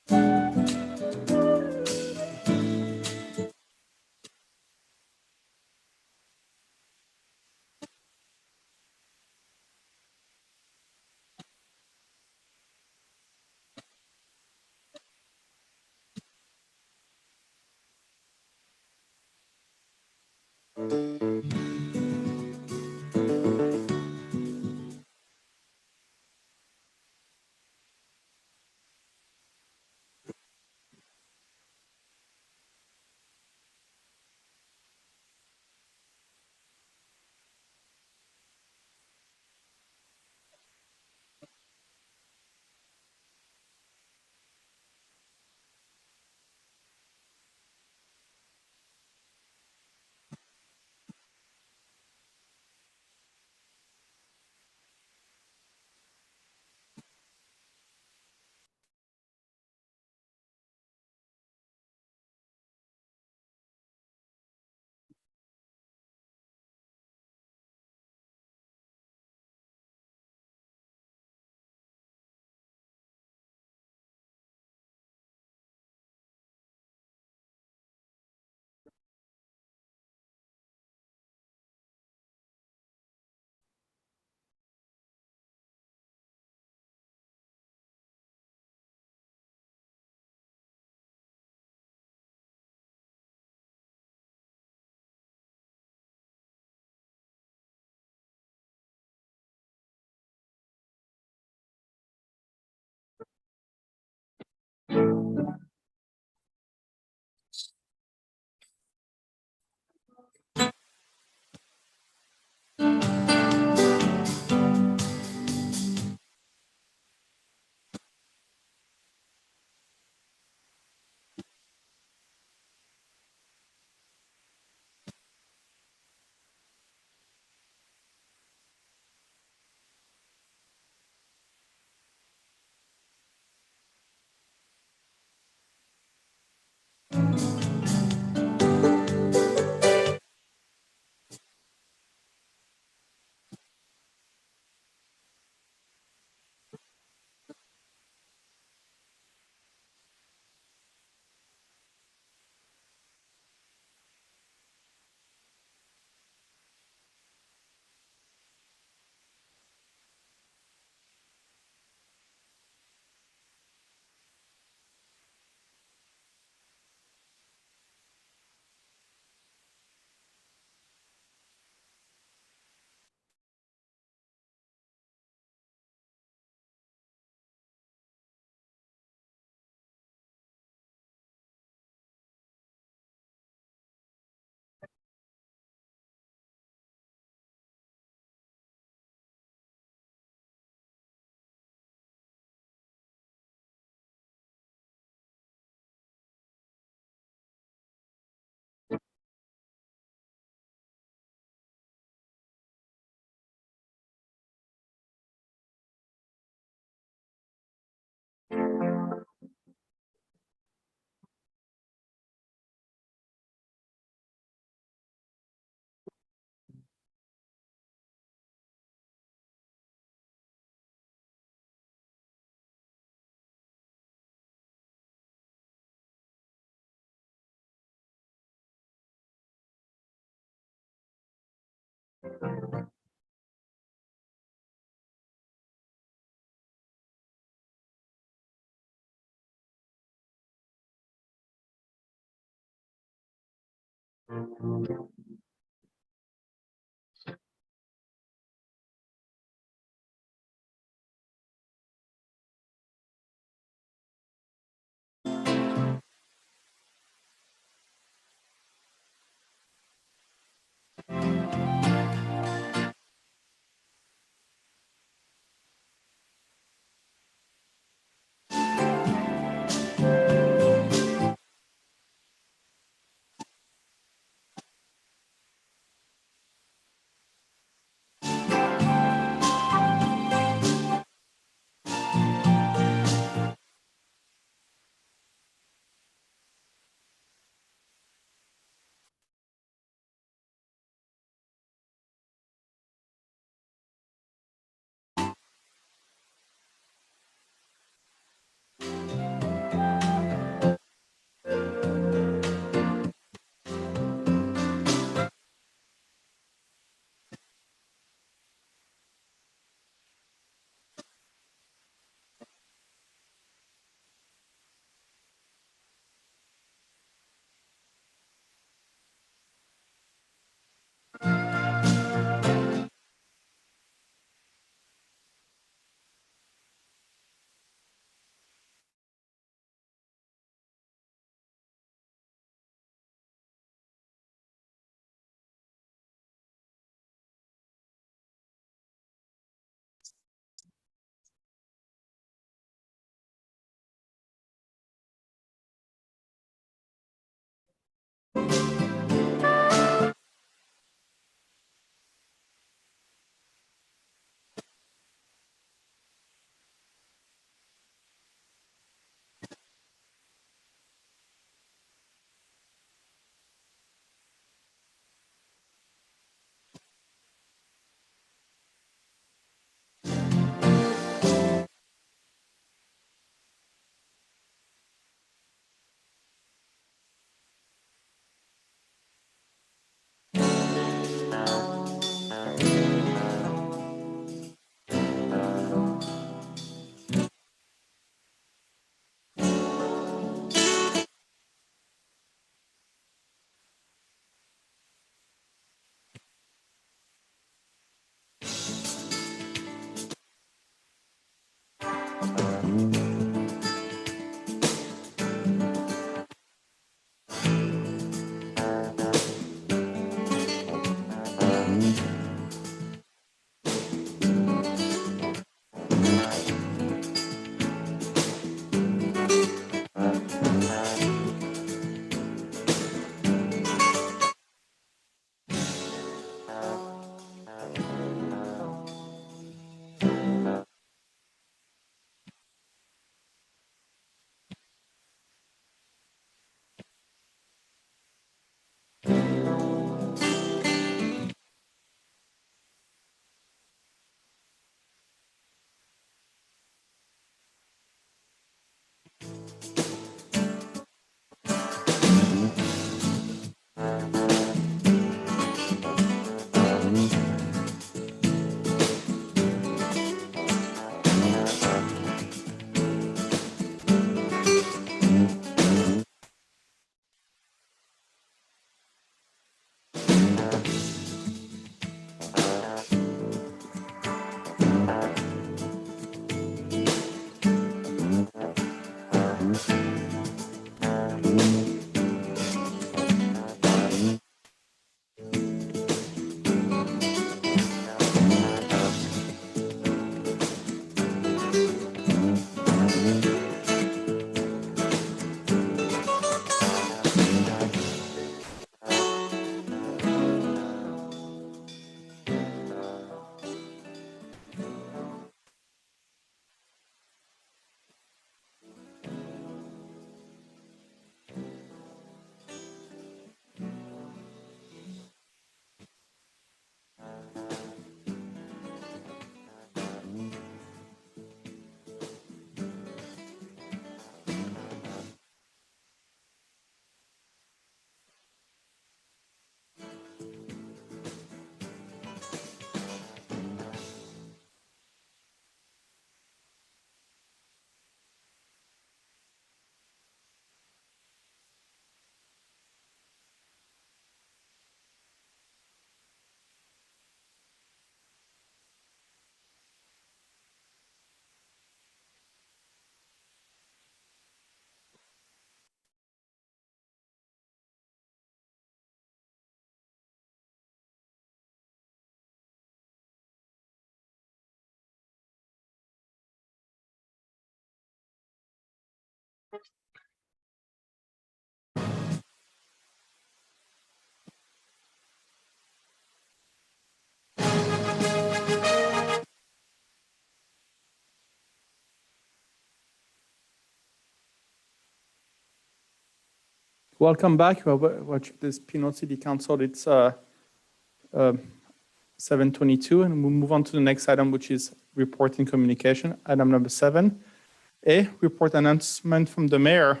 Welcome back. We're watching this Pinole City Council. It's 7:22, and we'll move on to the next item, which is report and communication. Item number 7A, report announcement from the mayor.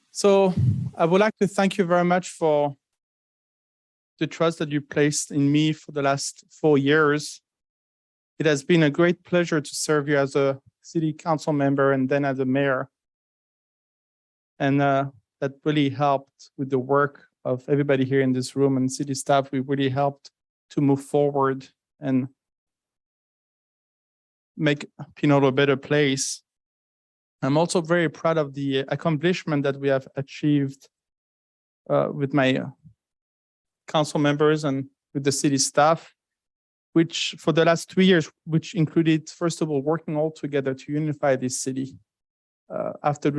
So I would like to thank you very much for the trust that you placed in me for the last 4 years. It has been a great pleasure to serve you as a city council member and then as a mayor. And that really helped with the work of everybody here in this room and city staff. We really helped to move forward and make Pinole a better place. I'm also very proud of the accomplishment that we have achieved with my council members and with the city staff, which for the last 3 years, which included, first of all, working all together to unify this city. After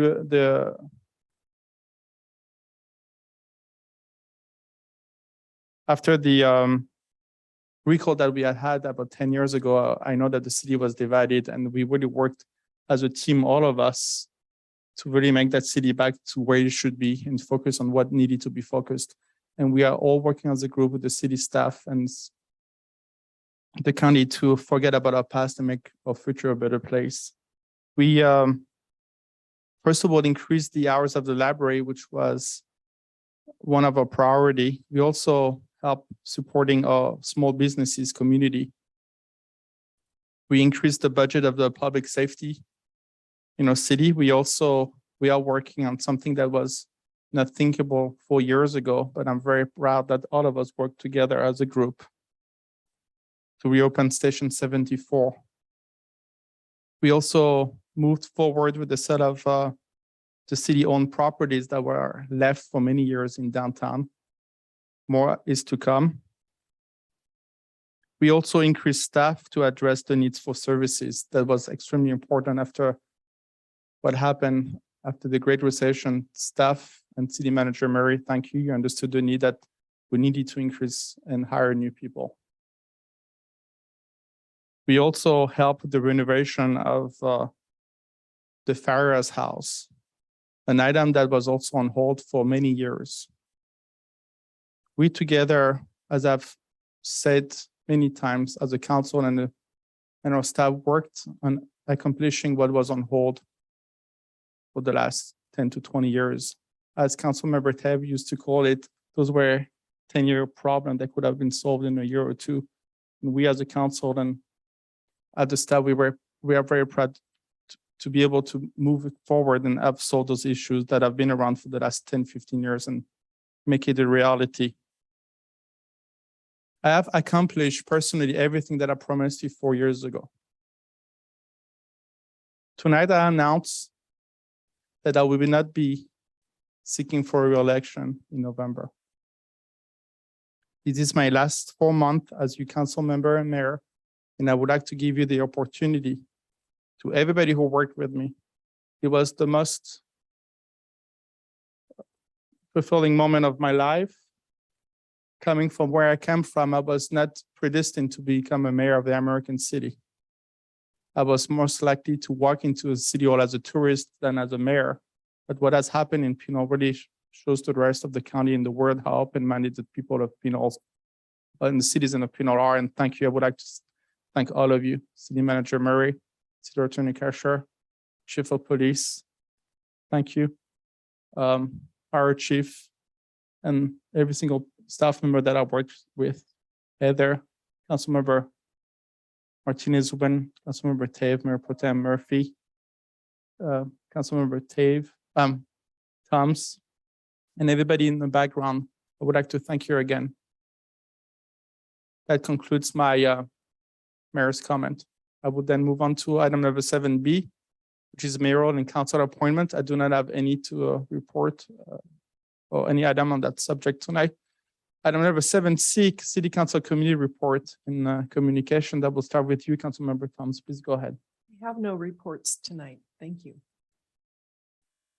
the recall that we had about 10 years ago, I know that the city was divided, and we really worked as a team, all of us, to really make that city back to where it should be and focus on what needed to be focused. And we are all working as a group with the city staff and the county to forget about our past and make our future a better place. We, first of all, increased the hours of the library, which was one of our priority. We also help supporting our small businesses community. We increased the budget of the public safety in our city. We are working on something that was not thinkable 4 years ago, but I'm very proud that all of us worked together as a group to reopen Station 74. We also moved forward with the sale of the city-owned properties that were left for many years in downtown. More is to come. We also increased staff to address the needs for services. That was extremely important after what happened after the Great Recession. Staff and City Manager Murray, thank you. You understood the need that we needed to increase and hire new people. We also helped the renovation of the Farrer's house, an item that was also on hold for many years. We together, as I've said many times, as a council and our staff worked on accomplishing what was on hold for the last 10 to 20 years. As Councilmember Tev used to call it, those were 10-year problems that could have been solved in a year or two. And we as a council and as the staff, we are very proud to be able to move it forward and have solved those issues that have been around for the last 10, 15 years and make it a reality. I have accomplished personally everything that I promised you 4 years ago. Tonight, I announce that I will not be seeking for a re-election in November. This is my last 4 months as your council member and mayor, and I would like to give you the opportunity to everybody who worked with me. It was the most fulfilling moment of my life. Coming from where I came from, I was not predestined to become a mayor of the American city. I was most likely to walk into a city hall as a tourist than as a mayor. But what has happened in Pinole really shows to the rest of the county and the world how open-minded the people of Pinole and the citizens of Pinole are. And thank you. I would like to thank all of you, City Manager Murray, City Attorney Kasher, Chief of Police. Thank you. Our chief and every single staff member that I worked with, Heather, Councilmember Martinez-Uben, Councilmember Tev, Mayor Pro Tem Murphy, Councilmember Tev, Toms, and everybody in the background. I would like to thank you again. That concludes my mayor's comment. I would then move on to item number 7B, which is mayoral and council appointment. I do not have any to report or any item on that subject tonight. Item number 7C, City Council Committee Report and Communication. That will start with you, Councilmember Thomas. Please go ahead. We have no reports tonight. Thank you.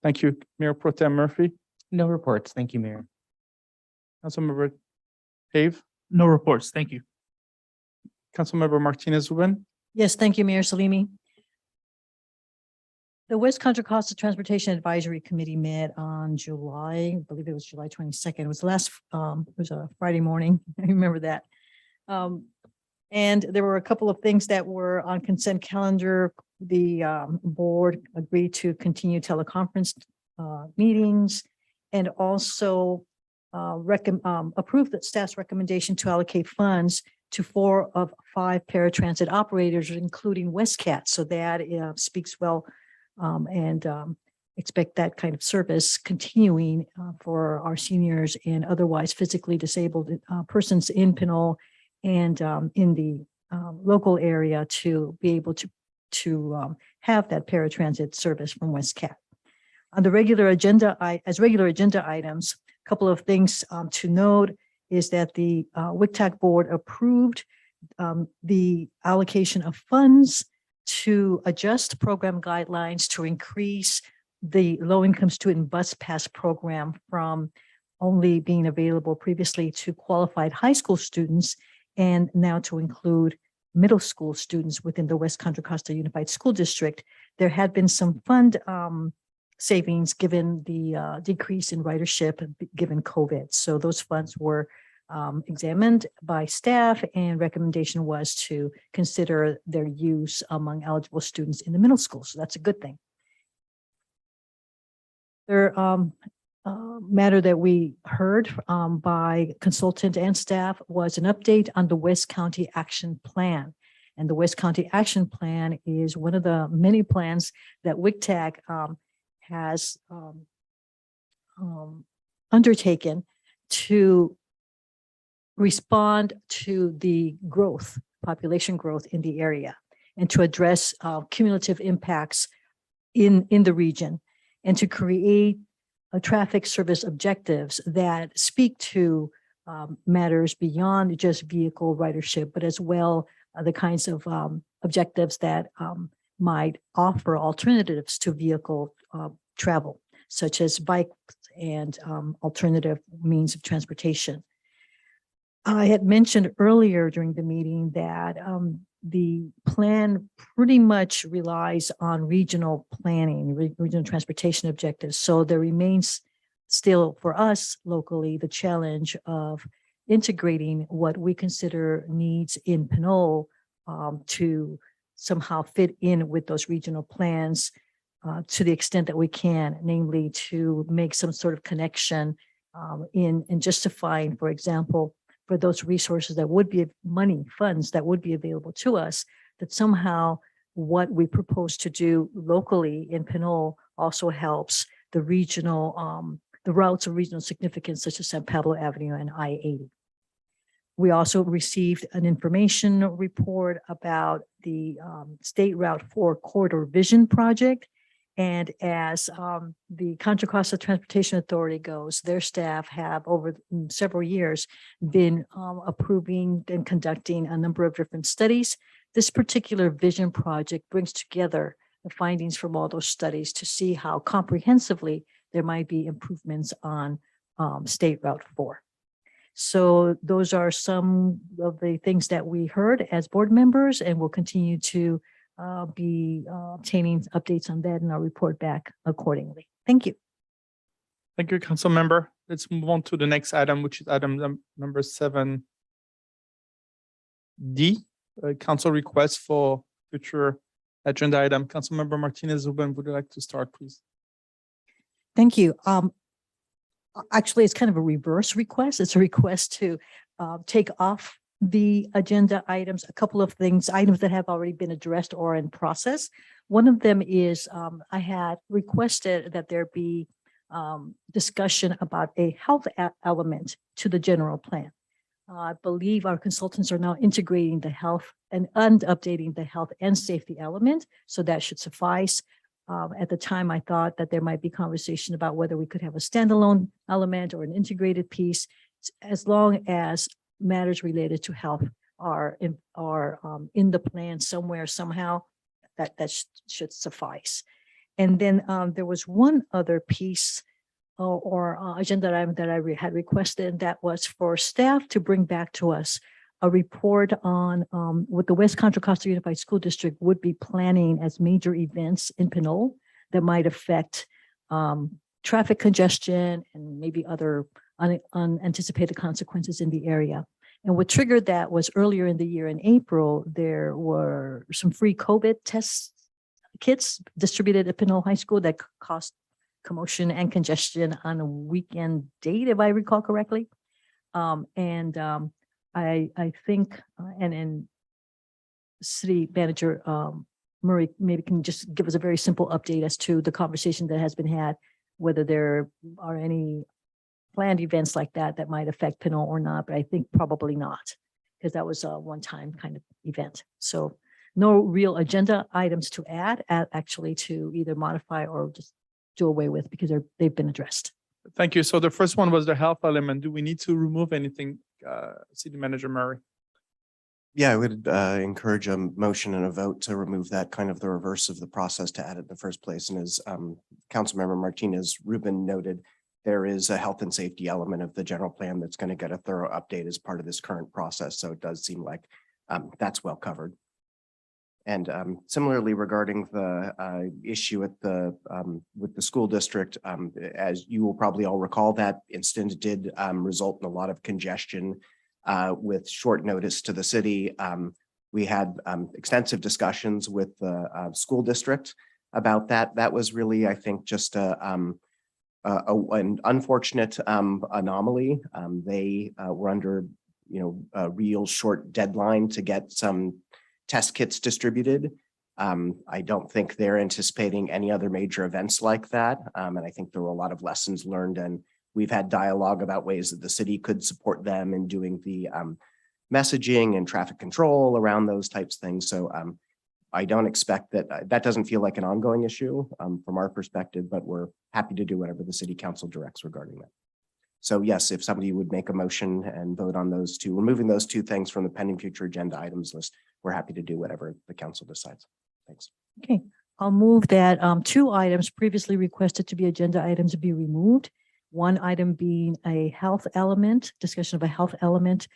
Thank you. Mayor Pro Tem Murphy, No reports. Thank you, Mayor. Councilmember Cave, No reports. Thank you. Councilmember Martinez Ruben, Yes, thank you, Mayor Salimi. The West Contra Costa Transportation Advisory Committee met on July, I believe it was July 22nd. It was it was a Friday morning. I remember that. And there were a couple of things that were on consent calendar. The board agreed to continue teleconference meetings and also approved the staff's recommendation to allocate funds to 4 of 5 paratransit operators, including Westcat. So that speaks well and expect that kind of service continuing for our seniors and otherwise physically disabled persons in Pinole and in the local area to be able to have that paratransit service from Westcat. On the regular agenda, as regular agenda items, a couple of things to note is that the WICTAC board approved the allocation of funds to adjust program guidelines to increase the low-income student bus pass program from only being available previously to qualified high school students and now to include middle school students within the West Contra Costa Unified School District. There had been some fund savings given the decrease in ridership given COVID. So those funds were examined by staff and recommendation was to consider their use among eligible students in the middle school. So that's a good thing. There matter that we heard by consultant and staff was an update on the West County Action Plan. And the West County Action Plan is one of the many plans that WICTAC has undertaken to respond to the population growth in the area and to address cumulative impacts in the region and to create traffic service objectives that speak to matters beyond just vehicle ridership, but as well the kinds of objectives that might offer alternatives to vehicle travel, such as bikes and alternative means of transportation. I had mentioned earlier during the meeting that the plan pretty much relies on regional planning, regional transportation objectives. So there remains still for us locally the challenge of integrating what we consider needs in Pinole to somehow fit in with those regional plans to the extent that we can, namely to make some sort of connection in justifying, for example, for those resources that would be funds that would be available to us, that somehow what we propose to do locally in Pinole also helps the regional, the routes of regional significance, such as San Pablo Avenue and I-80. We also received an information report about the State Route 4 Corridor Vision Project. And as the Contra Costa Transportation Authority goes, their staff have over several years been approving and conducting a number of different studies. This particular vision project brings together the findings from all those studies to see how comprehensively there might be improvements on State Route 4. So those are some of the things that we heard as board members, and we'll continue to be obtaining updates on that and I'll report back accordingly. Thank you. thank you, council member. Let's move on to the next item, which is item number 7D, council request for future agenda item. Council member Martinez Ruben, would you like to start, please? Thank you. Actually, it's kind of a reverse request. It's a request to take off the agenda items, a couple of items that have already been addressed or in process. One of them is I had requested that there be discussion about a health element to the general plan. I believe our consultants are now integrating the health and updating the health and safety element, so that should suffice. At the time, I thought that there might be conversation about whether we could have a standalone element or an integrated piece, as long as matters related to health are in the plan somewhere, somehow, that should suffice. And then there was one other piece agenda item that had requested, and that was for staff to bring back to us a report on what the West Contra Costa Unified School District would be planning as major events in Pinole that might affect traffic congestion and maybe other unanticipated consequences in the area. And what triggered that was earlier in the year in April, there were some free COVID test kits distributed at Pinole High School that caused commotion and congestion on a weekend date, if I recall correctly. I think, and City Manager Murray maybe can just give us a very simple update as to the conversation that has been had, whether there are any planned events like that that might affect Pinole or not, but I think probably not, because that was a one-time kind of event. So no real agenda items to add, actually to either modify or just do away with, because they've been addressed. Thank you. So the first one was the health element. Do we need to remove anything, City Manager Murray? Yeah, I would encourage a motion and a vote to remove that, kind of the reverse of the process to add it in the first place. And as Councilmember Martinez Rubin noted, there is a health and safety element of the general plan that's going to get a thorough update as part of this current process. So it does seem like that's well covered. And similarly, regarding the issue at with the school district, as you will probably all recall, that incident did result in a lot of congestion with short notice to the city. We had extensive discussions with the school district about that. That was really, I think, just an unfortunate anomaly. They were under, a real short deadline to get some test kits distributed. I don't think they're anticipating any other major events like that. And I think there were a lot of lessons learned, and we've had dialogue about ways that the city could support them in doing the messaging and traffic control around those types of things. So I don't expect that doesn't feel like an ongoing issue from our perspective, but we're happy to do whatever the city council directs regarding that. So yes, if somebody would make a motion and vote on those two, removing those two things from the pending future agenda items list, we're happy to do whatever the council decides. Thanks. Okay, I'll move that two items previously requested to be agenda items be removed. One item being a health element, discussion of a health element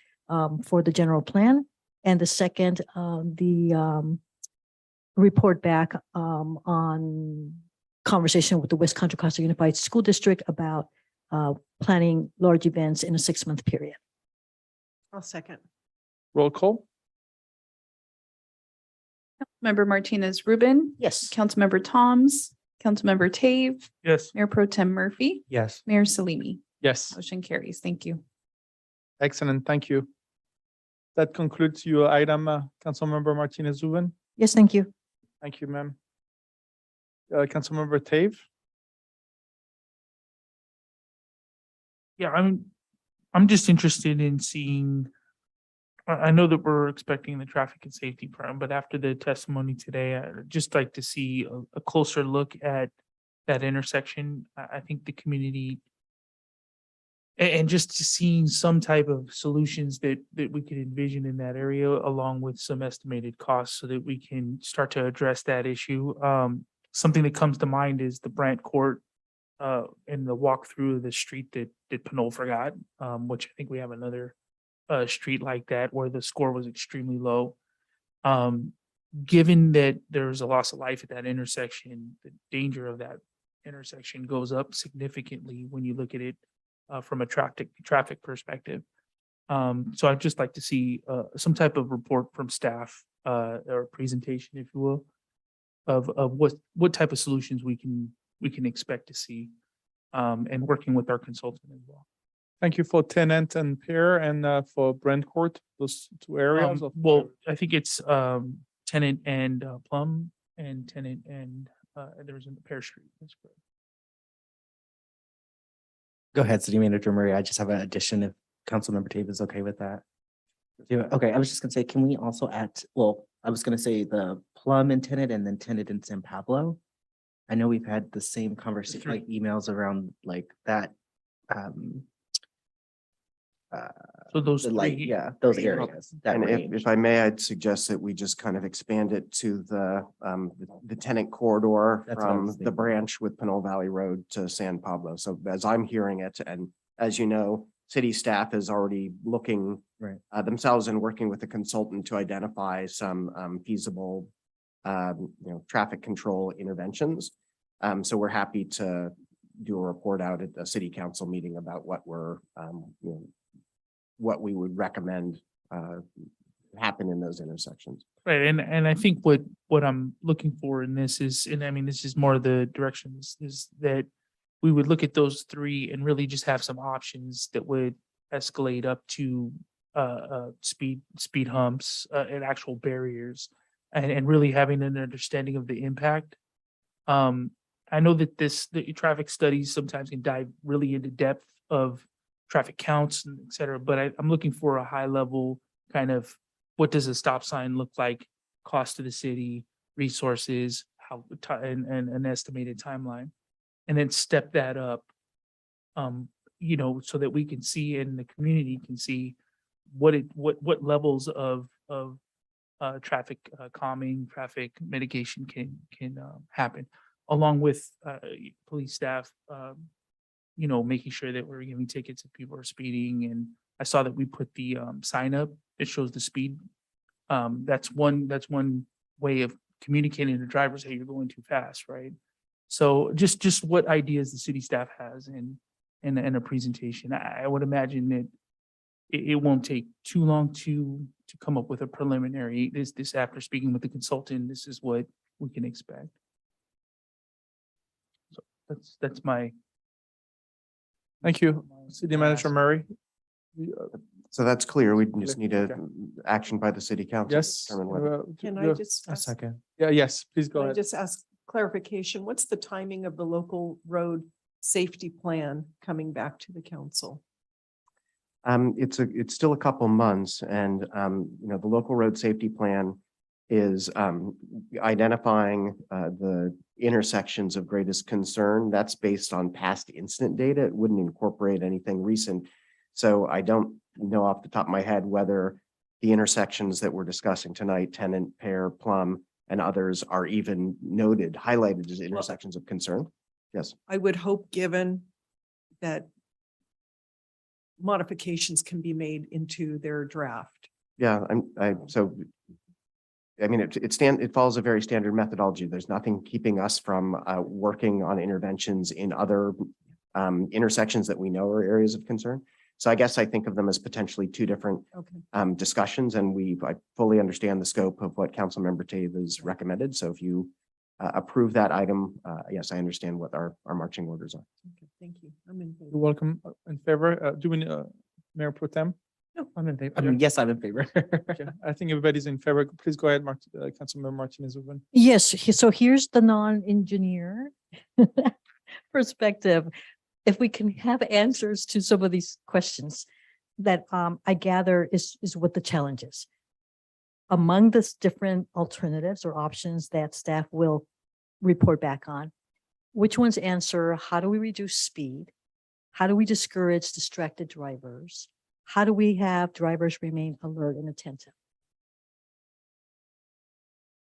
for the general plan. And the second, the report back on conversation with the West Contra Costa Unified School District about planning large events in a 6-month period. I'll second. Roll call. Member Martinez Rubin. Yes. Councilmember Toms, Councilmember Tave, Yes. Mayor Pro Tem Murphy, Yes. Mayor Salimi. Yes. Motion carries. Thank you. Excellent. Thank you. That concludes your item, Councilmember Martinez Rubin. Yes, thank you. Thank you, ma'am. Councilmember Tave. Yeah, I'm just interested in seeing. I know that we're expecting the traffic and safety program, but after the testimony today, I'd just like to see a closer look at that intersection. I think the community and just seeing some type of solutions that we could envision in that area, along with some estimated costs, so that we can start to address that issue. Something that comes to mind is the Brant Court and the walk through the street that Pinole forgot, which I think we have another street like that where the score was extremely low. Given that there's a loss of life at that intersection, the danger of that intersection goes up significantly when you look at it from a traffic perspective. So I'd just like to see some type of report from staff or presentation, if you will, of what type of solutions we can expect to see, and working with our consultant as well. Thank you for Tenant and Pear, and for Brent Court, those two areas. Well, I think it's Tenant and Plum, and Tenant and there's a Pear Street. That's correct. Go ahead, City Manager Murray. I just have an addition if Councilmember Tave is okay with that. Okay, I was just gonna say, can we also add, well, I was gonna say the Plum and Tenant and then Tenant in San Pablo. I know we've had the same conversation, like emails around like that. So those the light, three yeah, those areas. areas. That And range. if I may, I'd suggest that we just kind of expand it to the tenant corridor That's what I was from the thinking. branch with Pinole Valley Road to San Pablo. So as I'm hearing it, and as you know, city staff is already looking Right. themselves and working with a consultant to identify some feasible traffic control interventions. So we're happy to do a report out at the city council meeting about what we're what we would recommend happen in those intersections. Right, and I think what I'm looking for in this is, and I mean, this is more of the directions, is that we would look at those three and really just have some options that would escalate up to speed humps and actual barriers, and really having an understanding of the impact. I know that the traffic studies sometimes can dive really into depth of traffic counts and et cetera, but I'm looking for a high level kind of, what does a stop sign look like, cost to the city, resources, how, and an estimated timeline, and then step that up, so that we can see and the community can see what levels of traffic calming, traffic mitigation can happen, along with police staff, making sure that we're giving tickets if people are speeding. And I saw that we put the sign up. It shows the speed. That's one way of communicating to drivers, hey, you're going too fast, right? So just what ideas the city staff has in a presentation. I would imagine that it won't take too long to come up with a preliminary, this after speaking with the consultant, this is what we can expect. So that's my. Thank you, City Manager Murray. So that's clear. We just need Okay. action by the city council. to Yes. determine whether- Can I just ask, second. Yeah, yes, please go can I ahead. just ask clarification? What's the timing of the local road safety plan coming back to the council? It's still a couple months, and the local road safety plan is identifying the intersections of greatest concern. That's based on past incident data. It wouldn't incorporate anything recent. So I don't know off the top of my head whether the intersections that we're discussing tonight, Tenant, Pear, Plum, and others are even noted, highlighted as intersections of concern. Yes. I would hope, given that modifications can be made into their draft. Yeah, it follows a very standard methodology. There's nothing keeping us from working on interventions in other intersections that we know are areas of concern. So I guess I think of them as potentially two different Okay. discussions, and I fully understand the scope of what Councilmember Tate has recommended. So if you approve that item, yes, I understand what our marching orders are. Okay, thank you. I'm in favor. You're welcome. In favor, do we, Mayor Pro Tem? No, I'm in favor. I mean, yes, I'm in favor. Okay, I think everybody's in favor. Please go ahead, Councilmember Martinez. Yes, so here's the non-engineer perspective. If we can have answers to some of these questions that I gather is what the challenge is. Among the different alternatives or options that staff will report back on, which ones answer, how do we reduce speed? How do we discourage distracted drivers? How do we have drivers remain alert and attentive?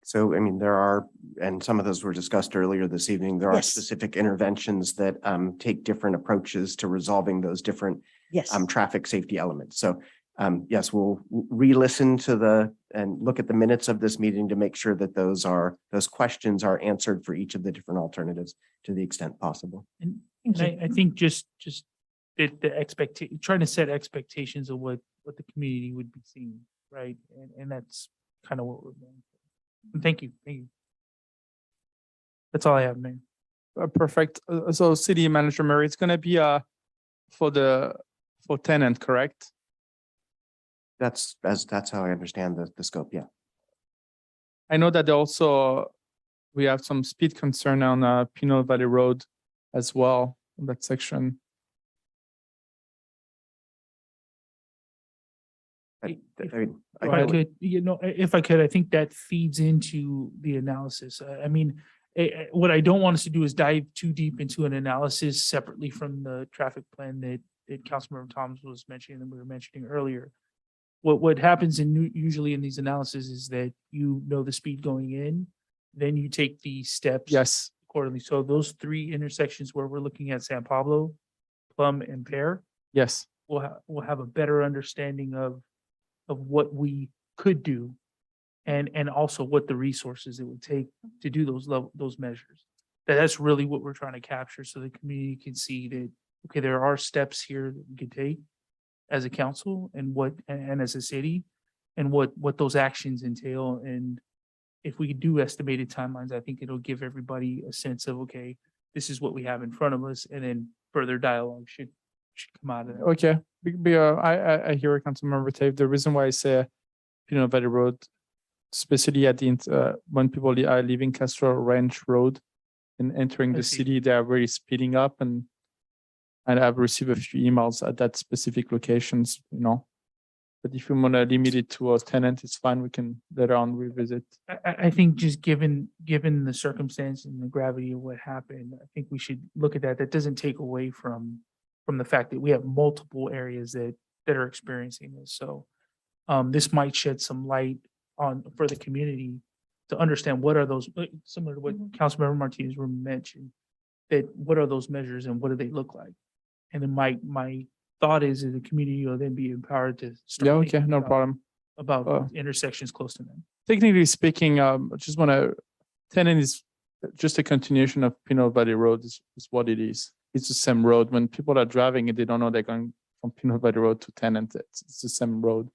So, I mean, there are, and some of those were discussed earlier this evening, there are Yes. specific interventions that take different approaches to resolving those different Yes. traffic safety elements. So, yes, we'll re-listen to and look at the minutes of this meeting to make sure that those questions are answered for each of the different alternatives to the extent possible. And I think just that the expectation, trying to set expectations of what the community would be seeing, right? And that's kind of what we're doing. And thank you. That's all I have, Mayor. Perfect. So City Manager Murray, it's gonna be for tenant, correct? That's how I understand the scope. Yeah. I know that we have some speed concern on Pinole Valley Road as well, in that section. If I could, I think that feeds into the analysis. I mean, what I don't want us to do is dive too deep into an analysis separately from the traffic plan that Councilmember Thomas was mentioning and we were mentioning earlier. What happens usually in these analyses is that you know the speed going in, then you take the steps. Yes. Accordingly. So those three intersections where we're looking at San Pablo, Plum and Pear, Yes. we'll have a better understanding of what we could do and also what the resources it would take to do those measures. That's really what we're trying to capture so the community can see that, okay, there are steps here that we can take as a council and as a city and what those actions entail. And if we do estimated timelines, I think it'll give everybody a sense of, okay, this is what we have in front of us, and then further dialogue should come out of that. Okay, I hear Councilmember Tate. The reason why I say Pinole Valley Road, especially at the when people are leaving Castro Ranch Road and entering I the see. city, they are really speeding up, and I've received a few emails at that specific locations, you know. But if you want to limit it to a tenant, it's fine. We can later on revisit. I think just given the circumstance and the gravity of what happened, I think we should look at that. That doesn't take away from the fact that we have multiple areas that are experiencing this. So this might shed some light for the community to understand what are those, similar to what Councilmember Martinez mentioned, that what are those measures and what do they look like? And then my thought is that the community will then be empowered to start. Yeah, okay, thinking no problem. About intersections close to them. Technically speaking, I just want to, tenant is just a continuation of Pinole Valley Road is what it is. It's the same road. When people are driving it, they don't know they're going from Pinole Valley Road to Tenant. It's the same road.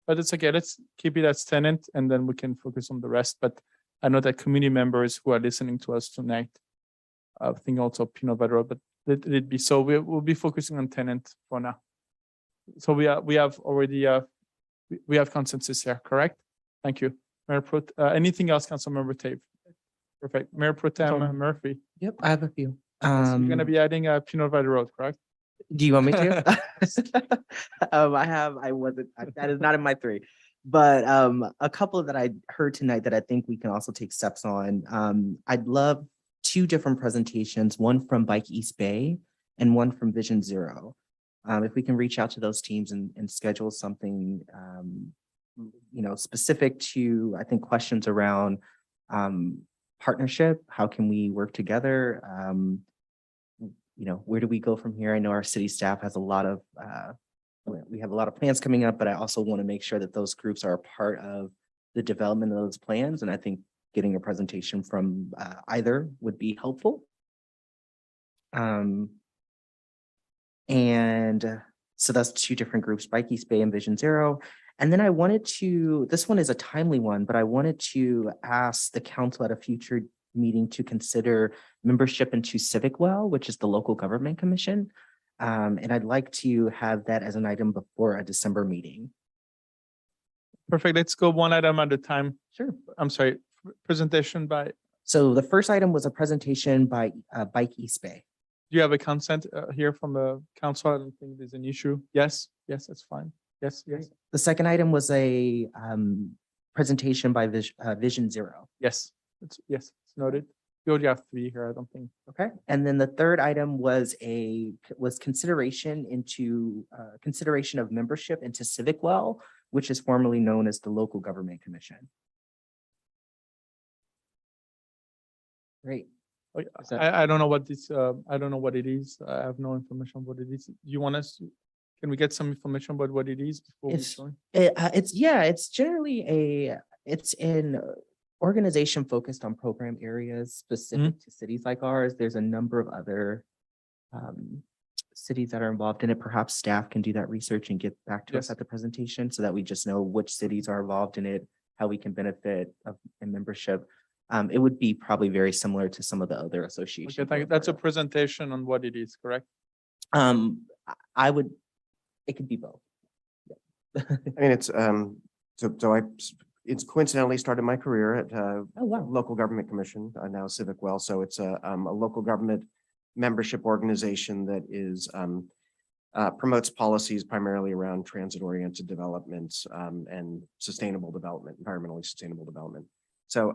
But it's okay, let's keep it as Tenant and then we can focus on the rest. But I know that community members who are listening to us tonight, I think also Pinole Valley Road, but let it be. So we'll be focusing on Tenant for now. So we have already, we have consensus here, correct? Thank you. Mayor Pro, anything else, Councilmember Tate? Perfect. Mayor Pro Tem Murphy. Yep, I have a few. You're gonna be adding Pinole Valley Road, correct? Do you want me to? That is not in my three. But a couple that I heard tonight that I think we can also take steps on. I'd love two different presentations, one from Bike East Bay and one from Vision Zero. If we can reach out to those teams and schedule something, specific to, I think, questions around partnership. How can we work together? Where do we go from here? I know our city staff has we have a lot of plans coming up, but I also want to make sure that those groups are a part of the development of those plans. And I think getting a presentation from either would be helpful. And so that's two different groups, Bike East Bay and Vision Zero. And then I wanted to, this one is a timely one, but I wanted to ask the council at a future meeting to consider membership into CivicWell, which is the local government commission. And I'd like to have that as an item before a December meeting. Perfect. Let's go one item at a time. Sure. I'm sorry, presentation by, So the first item was a presentation by Bike East Bay. do you have a consent here from the council? I don't think there's an issue. Yes, that's fine. Yes. The second item was a presentation by Vision Zero. Yes, it's noted. You already have three here, I don't think. Okay. And then the third item was consideration of membership into CivicWell, which is formerly known as the Local Government Commission. Great. I don't know what this, I don't know what it is. I have no information on what it is. Do you want us to, can we get some information about what it is before we join? It's generally it's an organization focused on program areas specific to cities like ours. There's a number of other cities that are involved in it. Perhaps staff can do that research and get back to us at the presentation so that we just know which cities are involved in it, how we can benefit in membership. It would be probably very similar to some of the other associations. Okay, thank you. That's a presentation on what it is, correct? It could be both. I mean, it's coincidentally started my career at Local Government Commission, now CivicWell. So it's a local government membership organization that is promotes policies primarily around transit-oriented developments and sustainable development, environmentally sustainable development. So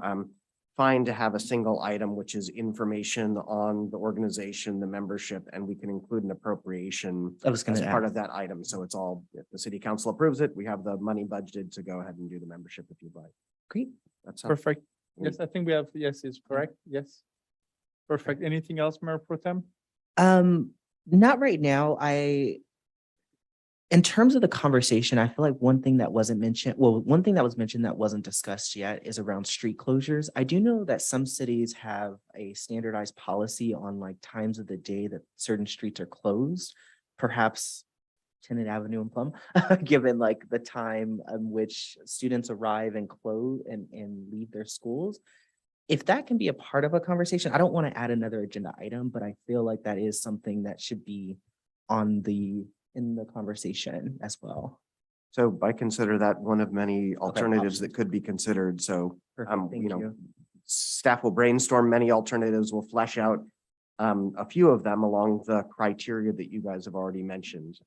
fine to have a single item, which is information on the organization, the membership, and we can include an appropriation I was as gonna part ask. of that item. So it's all, if the city council approves it, we have the money budgeted to go ahead and do the membership if you'd like. Great. That's Perfect. Yes, I think we have, yes, is correct. Yes. Perfect. Anything else, Mayor Pro Tem? Not right now. In terms of the conversation, I feel like one thing that wasn't mentioned, well, one thing that was mentioned that wasn't discussed yet is around street closures. I do know that some cities have a standardized policy on like times of the day that certain streets are closed, perhaps Tenant Avenue and Plum, given like the time in which students arrive and close and leave their schools. If that can be a part of a conversation, I don't want to add another agenda item, but I feel like that is something that should be in the conversation as well. So I consider that one of many alternatives that could be considered. So, Perfect, thank you know, you. staff will brainstorm many alternatives. We'll flesh out a few of them along the criteria that you guys have already mentioned.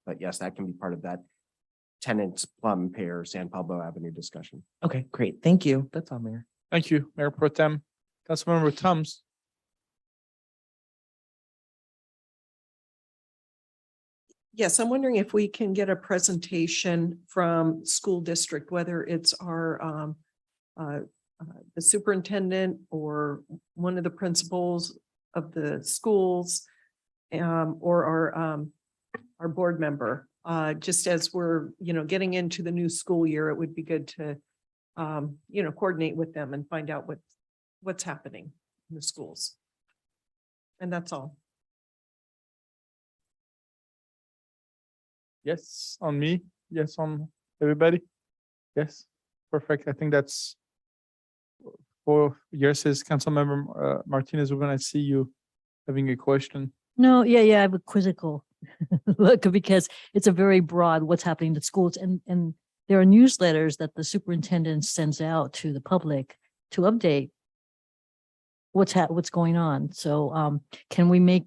But yes, that can be part of that Tenants, Plum, Pear, San Pablo Avenue discussion. Okay, great. Thank you. That's all, Mayor. Thank you, Mayor Pro Tem. Councilmember Tums. Yes, I'm wondering if we can get a presentation from school district, whether it's our the superintendent or one of the principals of the schools, or our board member. Just as we're, getting into the new school year, it would be good to, coordinate with them and find out what's happening in the schools. And that's all. Yes, on me. Yes, on everybody. Yes, perfect. I think that's for yours is Councilmember Martinez. We're gonna see you having a question. No, yeah, I have a quizzical look because it's a very broad what's happening to schools and there are newsletters that the superintendent sends out to the public to update what's going on. So can we make,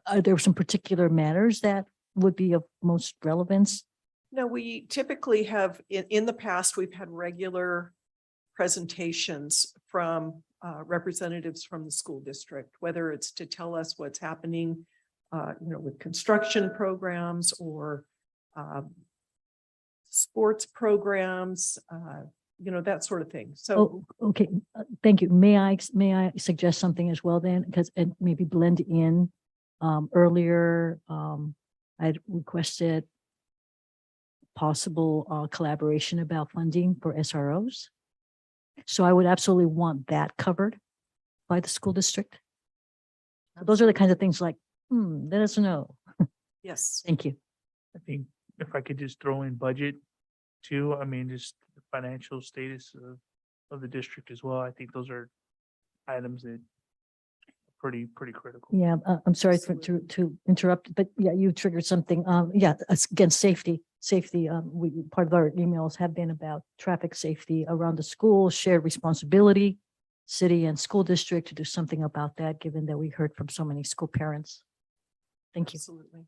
are there some particular matters that would be of most relevance? No, we typically have, in the past, we've had regular presentations from representatives from the school district, whether it's to tell us what's happening, with construction programs or sports programs, that sort of thing. So, Okay, thank you. May I suggest something as well then? Because it maybe blend in earlier. I'd requested possible collaboration about funding for SROs. So I would absolutely want that covered by the school district. Those are the kinds of things like, let us know. yes. Thank you. I think if I could just throw in budget too, I mean, just the financial status of the district as well. I think those are items that are pretty critical. Yeah, I'm sorry to interrupt, but yeah, you triggered something. Again, safety. Part of our emails have been about traffic safety around the school, shared responsibility, city and school district to do something about that, given that we heard from so many school parents. Thank you. Absolutely.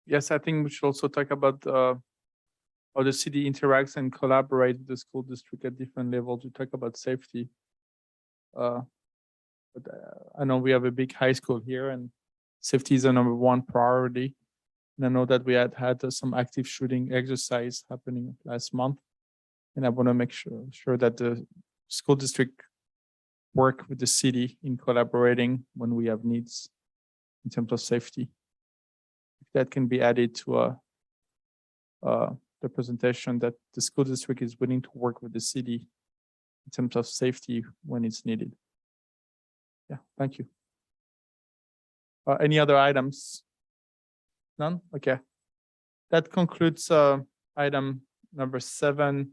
Yes, I think we should also talk about how the city interacts and collaborates with the school district at different levels. We talk about safety. But I know we have a big high school here and safety is the #1 priority. And I know that we had some active shooting exercise happening last month. And I want to make sure that the school district work with the city in collaborating when we have needs in terms of safety. If that can be added to the presentation that the school district is willing to work with the city in terms of safety when it's needed. Yeah, thank you. Any other items? None? Okay. That concludes item number 7D.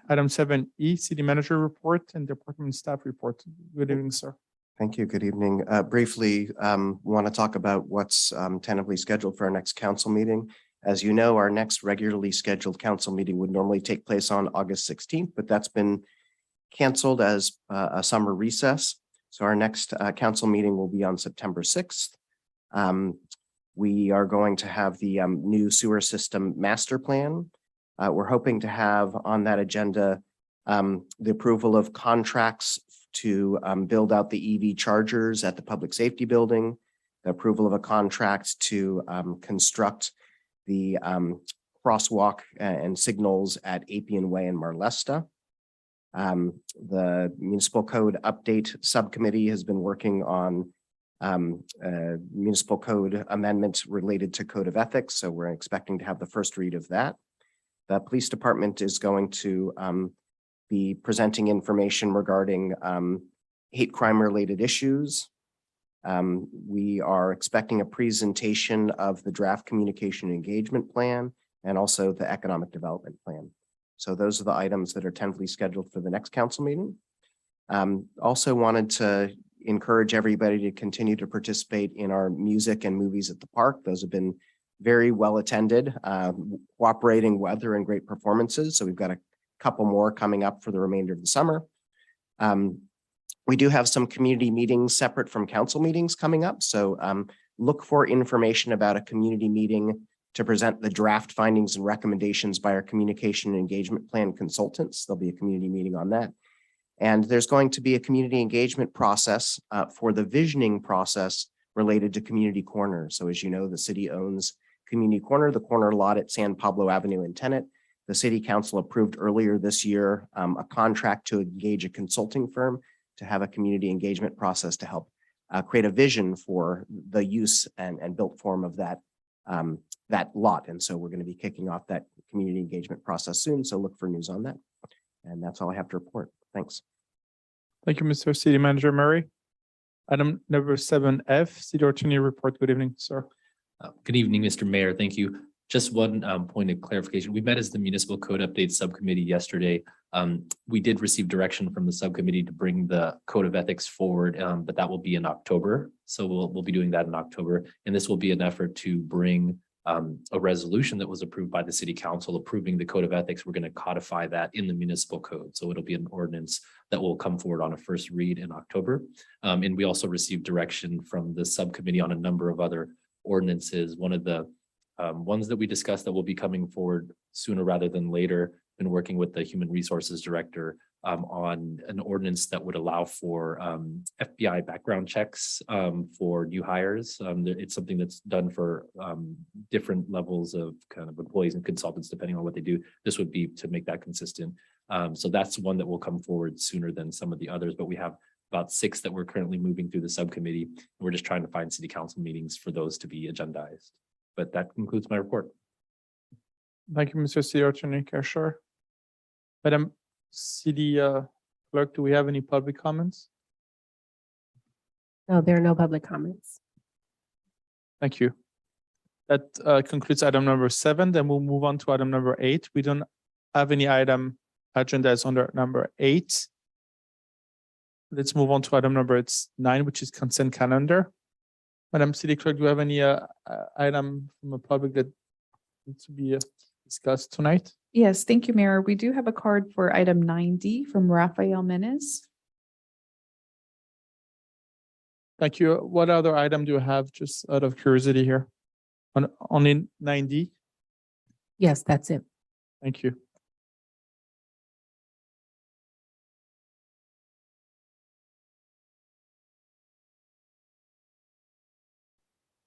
Item 7E, city manager report and department staff report. Good evening, sir. Thank you. Good evening. Briefly, want to talk about what's tentatively scheduled for our next council meeting. As you know, our next regularly scheduled council meeting would normally take place on August 16th, but that's been canceled as a summer recess. So our next council meeting will be on September 6th. We are going to have the new sewer system master plan. We're hoping to have on that agenda The approval of contracts to build out the EV chargers at the public safety building, the approval of a contract to construct the crosswalk and signals at Appian Way and Marlesta. The Municipal Code Update Subcommittee has been working on municipal code amendments related to Code of Ethics, so we're expecting to have the first read of that. The police department is going to be presenting information regarding hate crime related issues. We are expecting a presentation of the draft communication engagement plan and also the economic development plan. So those are the items that are tentatively scheduled for the next council meeting. Also wanted to encourage everybody to continue to participate in our music and movies at the park. Those have been very well attended, cooperating weather and great performances. So we've got a couple more coming up for the remainder of the summer. We do have some community meetings separate from council meetings coming up. So look for information about a community meeting to present the draft findings and recommendations by our communication and engagement plan consultants. There'll be a community meeting on that. And there's going to be a community engagement process for the visioning process related to Community Corner. So as you know, the city owns Community Corner, the corner lot at San Pablo Avenue in Tenet. The city council approved earlier this year a contract to engage a consulting firm to have a community engagement process to help create a vision for the use and built form of that lot. And so we're going to be kicking off that community engagement process soon. So look for news on that. And that's all I have to report. Thanks. Thank you, Mr. City Manager Murray. Item number 7F, City Attorney Report. Good evening, sir. Good evening, Mr. Mayor. Thank you. Just one point of clarification. We met as the Municipal Code Update Subcommittee yesterday. We did receive direction from the subcommittee to bring the Code of Ethics forward, but that will be in October. So we'll be doing that in October. And this will be an effort to bring a resolution that was approved by the City Council approving the Code of Ethics. We're going to codify that in the municipal code. So it'll be an ordinance that will come forward on a first read in October. And we also received direction from the subcommittee on a number of other ordinances. One of the ones that we discussed that will be coming forward sooner rather than later, been working with the Human Resources Director on an ordinance that would allow for FBI background checks for new hires. It's something that's done for different levels of kind of employees and consultants, depending on what they do. This would be to make that consistent. So that's one that will come forward sooner than some of the others, but we have about 6 that we're currently moving through the subcommittee. We're just trying to find city council meetings for those to be agendized. But that concludes my report. Thank you, Mr. City Attorney Kershaw. Madam City Clerk, do we have any public comments? No, there are no public comments. Thank you. That concludes item number 7. Then we'll move on to item number 8. We don't have any item agendas under number 8. Let's move on to item number 9, which is consent calendar. Madam City Clerk, do you have any item from the public that needs to be discussed tonight? Yes, thank you, Mayor. We do have a card for item 9D from Rafael Menes. Thank you. What other item do you have, just out of curiosity here? Only 9D? Yes, that's it. Thank you.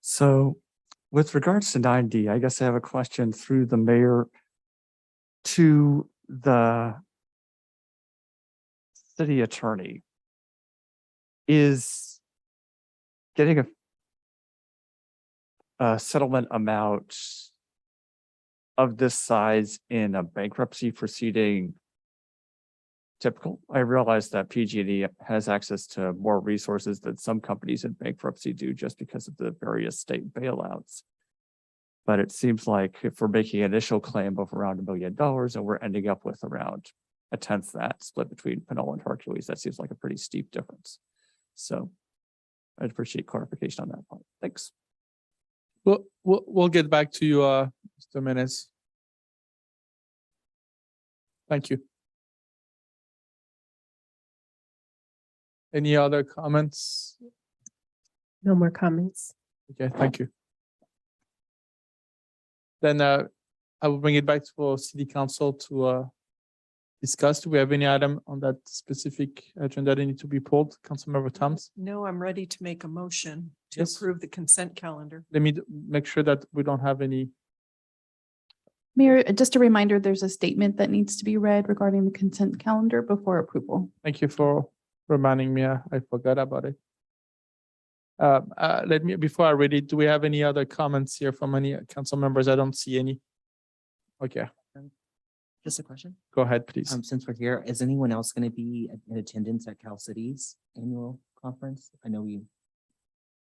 So with regards to 9D, I guess I have a question through the mayor to the city attorney. Is getting a settlement amount of this size in a bankruptcy proceeding typical? I realize that PG&E has access to more resources than some companies in bankruptcy do just because of the various state bailouts. But it seems like if we're making an initial claim of around $1 million and we're ending up with around 1/10 that split between Pinole and Hercules, that seems like a pretty steep difference. So I'd appreciate clarification on that point. Thanks. We'll get back to you, Mr. Menes. Thank you. Any other comments? No more comments. Okay, thank you. Then I will bring it back to City Council to discuss? Do we have any item on that specific agenda that need to be pulled? Councilmember Thomas? No, I'm ready to make a motion to Yes. approve the consent calendar. Let me make sure that we don't have any. Mayor, just a reminder, there's a statement that needs to be read regarding the consent calendar before approval. Thank you for reminding me. I forgot about it. Let me, before I read it, do we have any other comments here from any council members? I don't see any. Okay, Just a question. go ahead, please. Since we're here, is anyone else going to be in attendance at Cal City's annual conference? I know we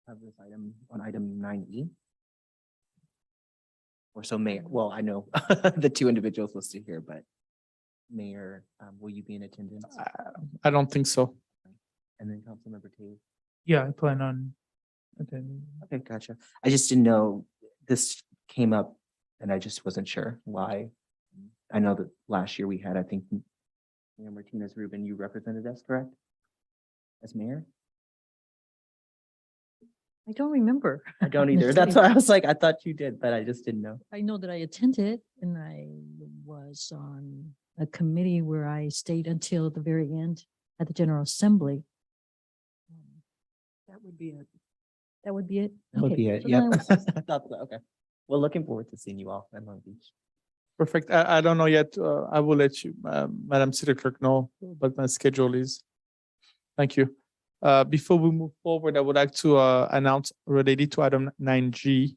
have this item on item 9E. Or so Mayor, well, I know the two individuals listed here, but Mayor, will you be in attendance? I don't think so. And then Councilmember Taylor? Yeah, I plan on attending. Okay, gotcha. I just didn't know this came up and I just wasn't sure why. I know that last year we had, I think, Mayor Martinez Rubin, you represented us, correct? As mayor? I don't remember. I don't either. That's why I was like, I thought you did, but I just didn't know. I know that I attended and I was on a committee where I stayed until the very end at the General Assembly. That would be it. That would be it? That would Okay, be it. so Yep. then I was- I thought so. Okay. Well, looking forward to seeing you all at Long Beach. Perfect. I don't know yet. I will let you, Madam City Clerk, know what my schedule is. Thank you. Before we move forward, I would like to announce related to item 9G,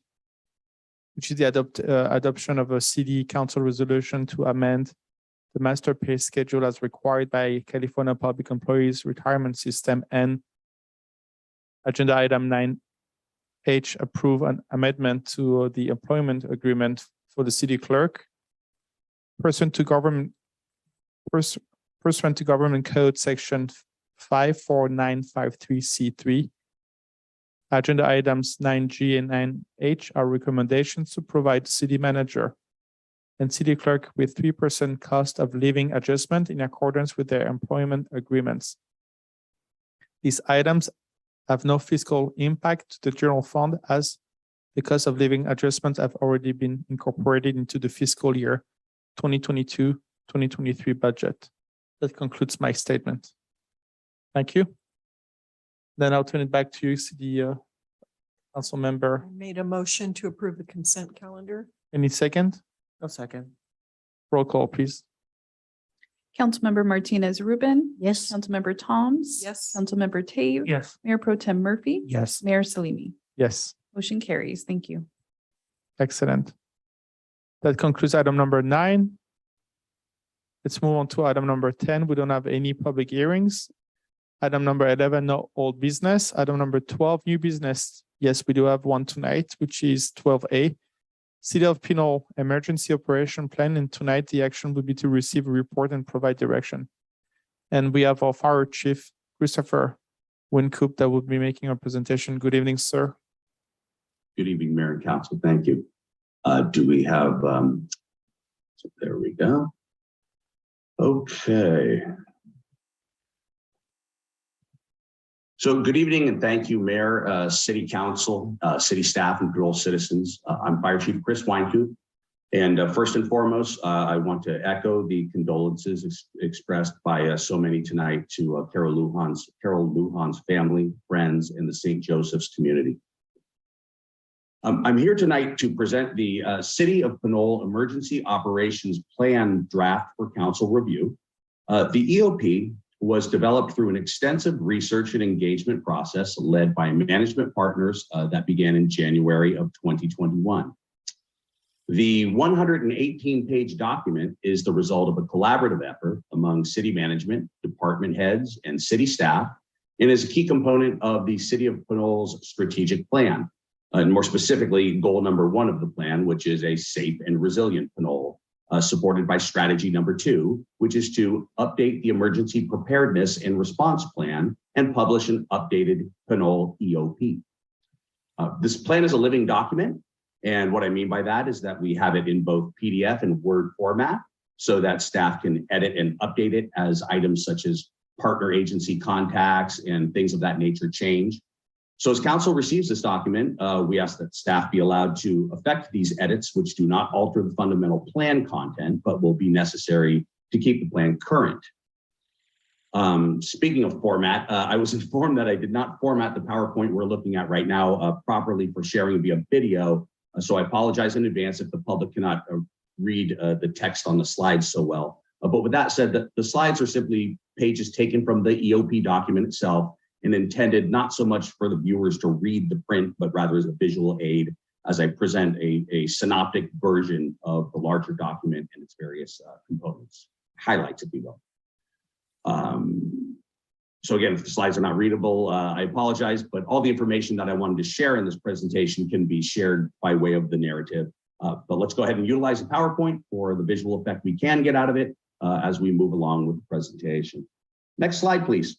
which is the adoption of a city council resolution to amend the master pay schedule as required by California Public Employees Retirement System, and agenda item 9H, approve an amendment to the employment agreement for the city clerk pursuant to government code section 54953C3. Agenda items 9G and 9H are recommendations to provide the city manager and city clerk with 3% cost of living adjustment in accordance with their employment agreements. These items have no fiscal impact to the general fund, as the cost of living adjustments have already been incorporated into the fiscal year 2022-2023 budget. That concludes my statement. Thank you. Then I'll turn it back to you, City Council Member. I made a motion to approve the consent calendar. Any second? No second. Roll call, please. Councilmember Martinez Rubin. Yes. Councilmember Toms. Yes. Councilmember Tave. Yes. Mayor Pro Tem Murphy. Yes. Mayor Salimi. Yes, Motion carries. Thank you. excellent. That concludes item number 9. Let's move on to item number 10. We don't have any public hearings. Item number 11, no old business. Item number 12, new business. Yes, we do have one tonight, which is 12A. City of Pinole Emergency Operation Plan, and tonight the action will be to receive a report and provide direction. And we have our Fire Chief, Christopher Wincoop, that will be making a presentation. Good evening, sir. Good evening, Mayor and Council. Thank you. Do we have, there we go. Okay. So good evening and thank you, Mayor, City Council, City staff, and Pinole citizens. I'm Fire Chief Chris Wincoop. And first and foremost, I want to echo the condolences expressed by so many tonight to Carol Lujan's family, friends, and the St. Joseph's community. I'm here tonight to present the City of Pinole Emergency Operations Plan draft for council review. The EOP was developed through an extensive research and engagement process led by management partners that began in January of 2021. The 118-page document is the result of a collaborative effort among city management, department heads, and city staff, and is a key component of the City of Pinole's strategic plan. And more specifically, goal number 1 of the plan, which is a safe and resilient Pinole, supported by strategy number 2, which is to update the emergency preparedness and response plan and publish an updated Pinole EOP. This plan is a living document. And what I mean by that is that we have it in both PDF and Word format so that staff can edit and update it as items such as partner agency contacts and things of that nature change. So as council receives this document, we ask that staff be allowed to effect these edits, which do not alter the fundamental plan content, but will be necessary to keep the plan current. Speaking of format, I was informed that I did not format the PowerPoint we're looking at right now properly for sharing via video. So I apologize in advance if the public cannot read the text on the slides so well. But with that said, the slides are simply pages taken from the EOP document itself and intended not so much for the viewers to read the print, but rather as a visual aid as I present a synoptic version of the larger document and its various components, highlights, if you will. So again, if the slides are not readable, I apologize, but all the information that I wanted to share in this presentation can be shared by way of the narrative. But let's go ahead and utilize the PowerPoint for the visual effect we can get out of it as we move along with the presentation. Next slide, please.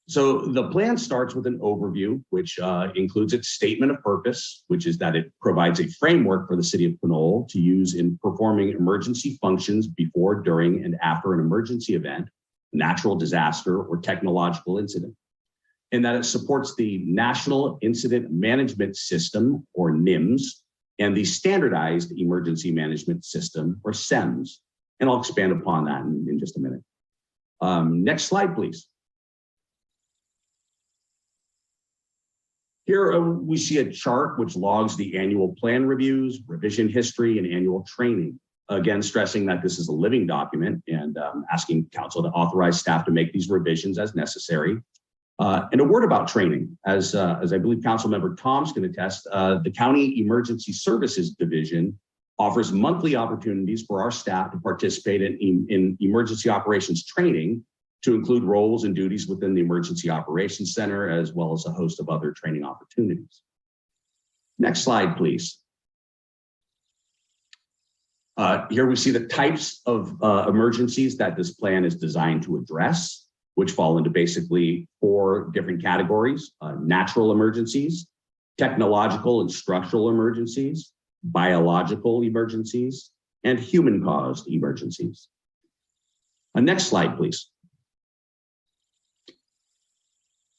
So the plan starts with an overview, which includes its statement of purpose, which is that it provides a framework for the city of Pinole to use in performing emergency functions before, during, and after an emergency event, natural disaster, or technological incident. And that it supports the National Incident Management System, or NIMS, and the Standardized Emergency Management System, or SEMS. And I'll expand upon that in just a minute. Next slide, please. Here we see a chart which logs the annual plan reviews, revision history, and annual training. Again, stressing that this is a living document and asking council to authorize staff to make these revisions as necessary. And a word about training, as I believe Councilmember Tom's can attest, the County Emergency Services Division offers monthly opportunities for our staff to participate in emergency operations training, to include roles and duties within the Emergency Operations Center, as well as a host of other training opportunities. Next slide, please. Here we see the types of emergencies that this plan is designed to address, which fall into basically 4 different categories: natural emergencies, technological and structural emergencies, biological emergencies, and human-caused emergencies. Next slide, please.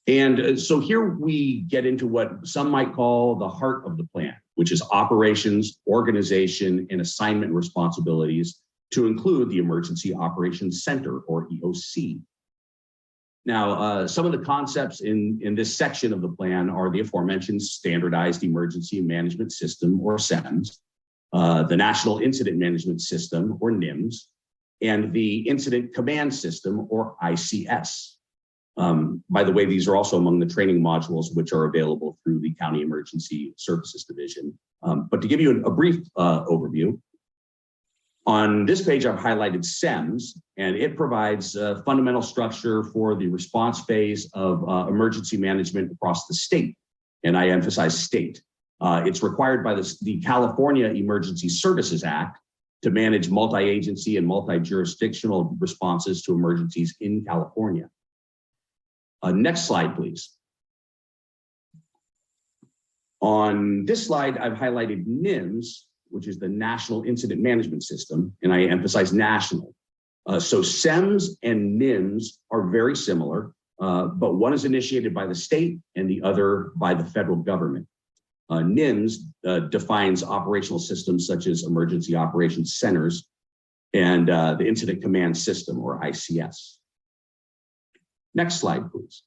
And so here we get into what some might call the heart of the plan, which is operations, organization, and assignment responsibilities to include the Emergency Operations Center, or EOC. Now, some of the concepts in this section of the plan are the aforementioned Standardized Emergency Management System, or SEMS, the National Incident Management System, or NIMS, and the Incident Command System, or ICS. By the way, these are also among the training modules which are available through the County Emergency Services Division. But to give you a brief overview, on this page I've highlighted SEMS, and it provides a fundamental structure for the response phase of emergency management across the state, and I emphasize state. It's required by the California Emergency Services Act to manage multi-agency and multi-jurisdictional responses to emergencies in California. Next slide, please. On this slide, I've highlighted NIMS, which is the National Incident Management System, and I emphasize national. So SEMS and NIMS are very similar, but one is initiated by the state and the other by the federal government. NIMS defines operational systems such as emergency operations centers and the Incident Command System, or ICS. Next slide, please.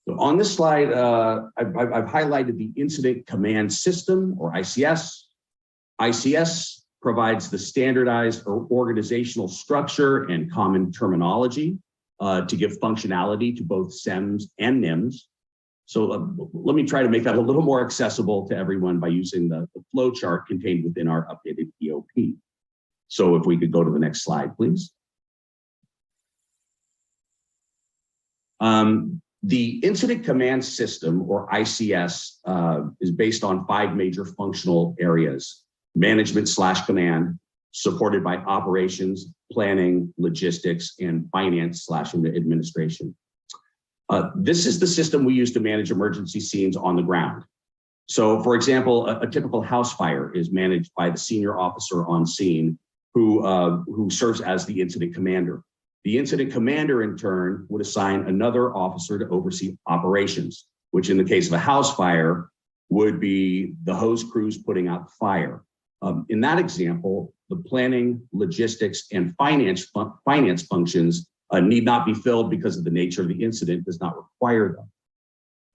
So on this slide, I've highlighted the Incident Command System, or ICS. ICS provides the standardized or organizational structure and common terminology to give functionality to both SEMS and NIMS. So let me try to make that a little more accessible to everyone by using the flow chart contained within our updated EOP. So if we could go to the next slide, please. The Incident Command System, or ICS, is based on 5 major functional areas: management/command, supported by operations, planning, logistics, and finance/administration. This is the system we use to manage emergency scenes on the ground. So, for example, a typical house fire is managed by the senior officer on scene who serves as the incident commander. The incident commander, in turn, would assign another officer to oversee operations, which in the case of a house fire would be the hose crews putting out the fire. In that example, the planning, logistics, and finance functions need not be filled because of the nature of the incident does not require them.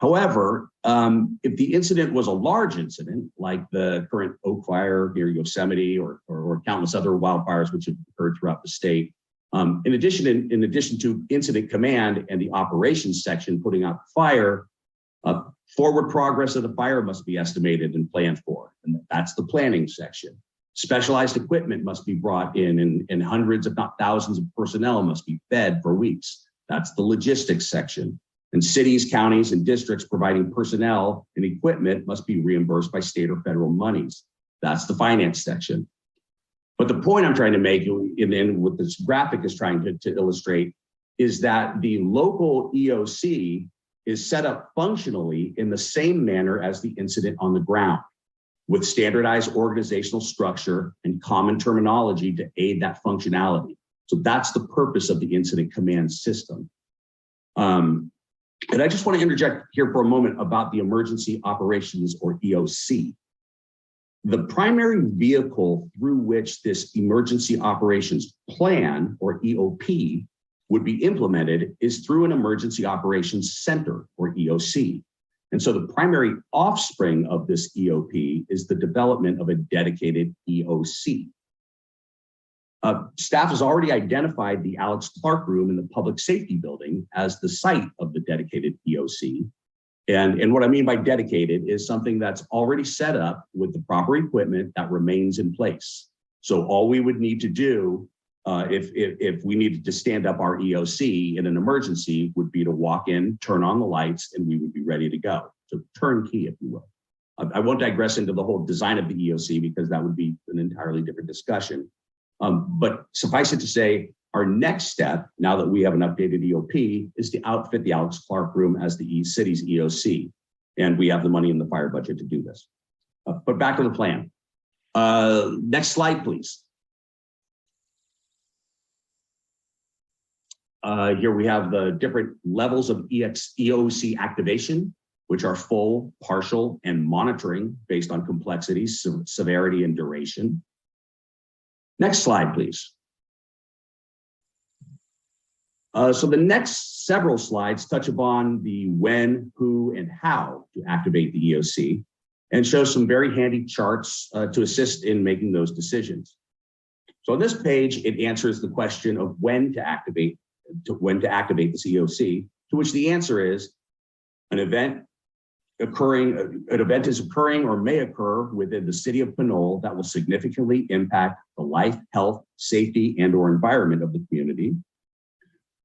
However, if the incident was a large incident, like the current Oak Fire near Yosemite or countless other wildfires which have occurred throughout the state, in addition to incident command and the operations section putting out the fire, forward progress of the fire must be estimated and planned for, and that's the planning section. Specialized equipment must be brought in, and hundreds, if not thousands, of personnel must be fed for weeks. That's the logistics section. And cities, counties, and districts providing personnel and equipment must be reimbursed by state or federal monies. That's the finance section. But the point I'm trying to make, and what this graphic is trying to illustrate, is that the local EOC is set up functionally in the same manner as the incident on the ground, with standardized organizational structure and common terminology to aid that functionality. So that's the purpose of the incident command system. And I just want to interject here for a moment about the emergency operations, or EOC. The primary vehicle through which this emergency operations plan, or EOP, would be implemented is through an emergency operations center, or EOC. And so the primary offspring of this EOP is the development of a dedicated EOC. Staff has already identified the Alex Clark Room in the Public Safety Building as the site of the dedicated EOC. And what I mean by dedicated is something that's already set up with the proper equipment that remains in place. So all we would need to do if we needed to stand up our EOC in an emergency would be to walk in, turn on the lights, and we would be ready to go. So turnkey, if you will. I won't digress into the whole design of the EOC because that would be an entirely different discussion. But suffice it to say, our next step, now that we have an updated EOP, is to outfit the Alex Clark Room as the city's EOC. And we have the money in the fire budget to do this. But back to the plan. Next slide, please. Here we have the different levels of EOC activation, which are full, partial, and monitoring based on complexity, severity, and duration. Next slide, please. So the next several slides touch upon the when, who, and how to activate the EOC and show some very handy charts to assist in making those decisions. So on this page, it answers the question of when to activate this EOC, to which the answer is an event is occurring or may occur within the city of Pinole that will significantly impact the life, health, safety, and/or environment of the community.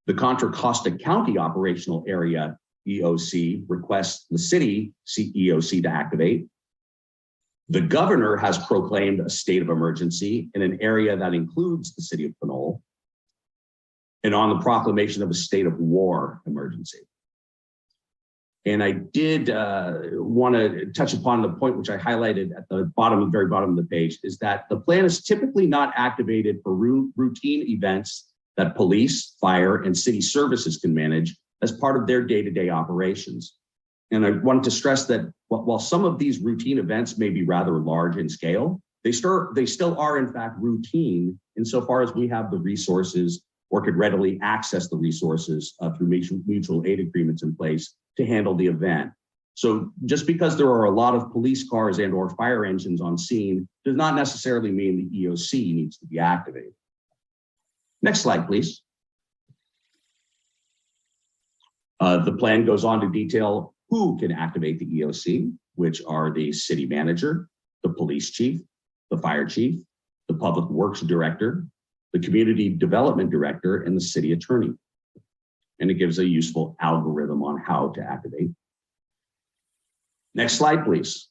The Contra Costa County Operational Area EOC requests the city EOC to activate. The governor has proclaimed a state of emergency in an area that includes the city of Pinole, and on the proclamation of a state of war emergency. And I did want to touch upon the point which I highlighted at the very bottom of the page, is that the plan is typically not activated for routine events that police, fire, and city services can manage as part of their day-to-day operations. And I wanted to stress that while some of these routine events may be rather large in scale, they still are in fact routine insofar as we have the resources or could readily access the resources through mutual aid agreements in place to handle the event. So just because there are a lot of police cars and/or fire engines on scene does not necessarily mean the EOC needs to be activated. Next slide, please. The plan goes on to detail who can activate the EOC, which are the city manager, the police chief, the fire chief, the public works director, the community development director, and the city attorney. And it gives a useful algorithm on how to activate. Next slide, please.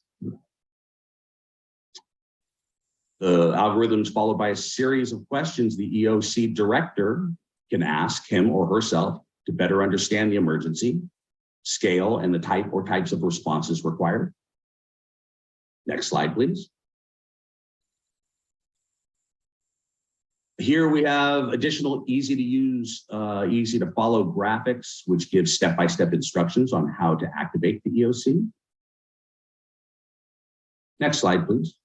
The algorithm is followed by a series of questions the EOC director can ask him or herself to better understand the emergency, scale, and the type or types of responses required. Next slide, please. Here we have additional easy to use, easy to follow graphics, which give step-by-step instructions on how to activate the EOC. Next slide, please.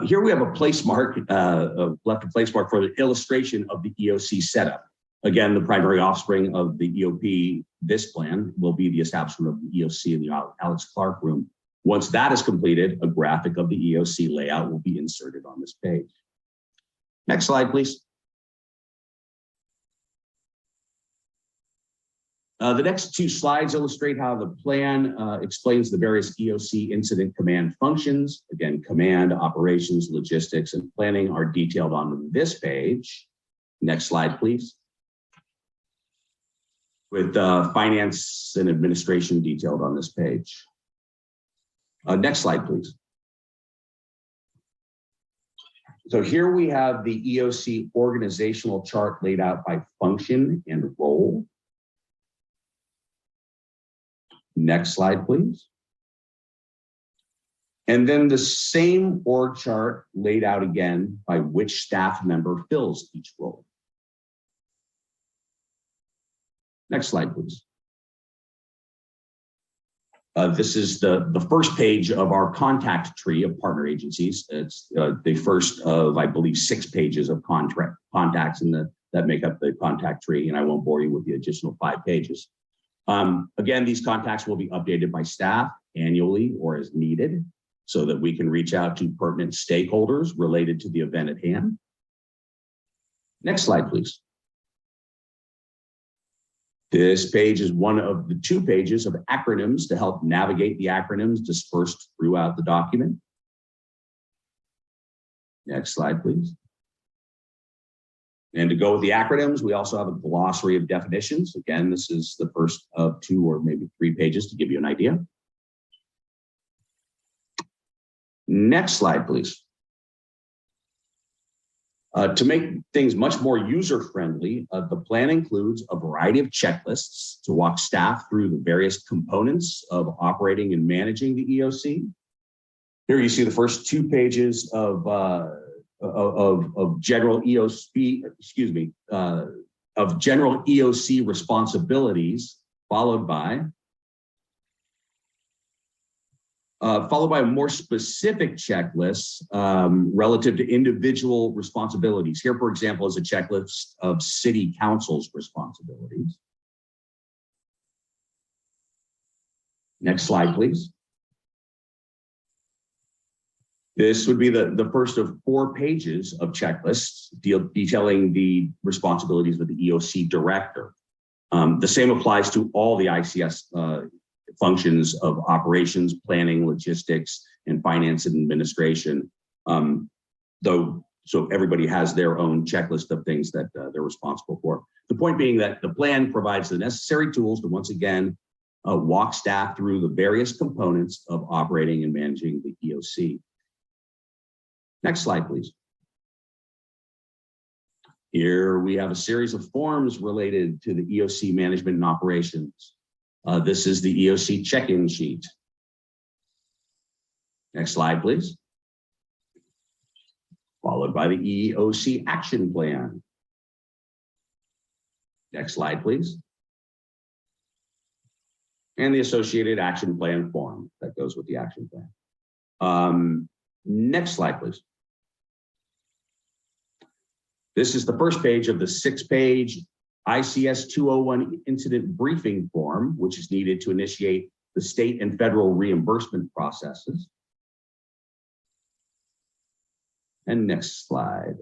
Here we have a place mark, left a place mark for the illustration of the EOC setup. Again, the primary offspring of the EOP, this plan, will be the establishment of the EOC in the Alex Clark room. Once that is completed, a graphic of the EOC layout will be inserted on this page. Next slide, please. The next two slides illustrate how the plan explains the various EOC incident command functions. Again, command, operations, logistics, and planning are detailed on this page. Next slide, please. With finance and administration detailed on this page. Next slide, please. So here we have the EOC organizational chart laid out by function and role. Next slide, please. And then the same org chart laid out again by which staff member fills each role. Next slide, please. This is the first page of our contact tree of partner agencies. It's the first of, I believe, 6 pages of contacts that make up the contact tree, and I won't bore you with the additional 5 pages. Again, these contacts will be updated by staff annually or as needed so that we can reach out to pertinent stakeholders related to the event at hand. Next slide, please. This page is one of the 2 pages of acronyms to help navigate the acronyms dispersed throughout the document. Next slide, please. And to go with the acronyms, we also have a glossary of definitions. Again, this is the first of 2 or maybe 3 pages to give you an idea. Next slide, please. To make things much more user-friendly, the plan includes a variety of checklists to walk staff through the various components of operating and managing the EOC. Here you see the first 2 pages of general EOC, of general EOC responsibilities, followed by a more specific checklist relative to individual responsibilities. Here, for example, is a checklist of city council's responsibilities. Next slide, please. This would be the first of 4 pages of checklists detailing the responsibilities of the EOC director. The same applies to all the ICS functions of operations, planning, logistics, and finance and administration. So everybody has their own checklist of things that they're responsible for. The point being that the plan provides the necessary tools to once again walk staff through the various components of operating and managing the EOC. Next slide, please. Here we have a series of forms related to the EOC management and operations. This is the EOC check-in sheet. Next slide, please. Followed by the EOC action plan. Next slide, please. And the associated action plan form that goes with the action plan. Next slide, please. This is the first page of the 6-page ICS 201 incident briefing form, which is needed to initiate the state and federal reimbursement processes. And next slide.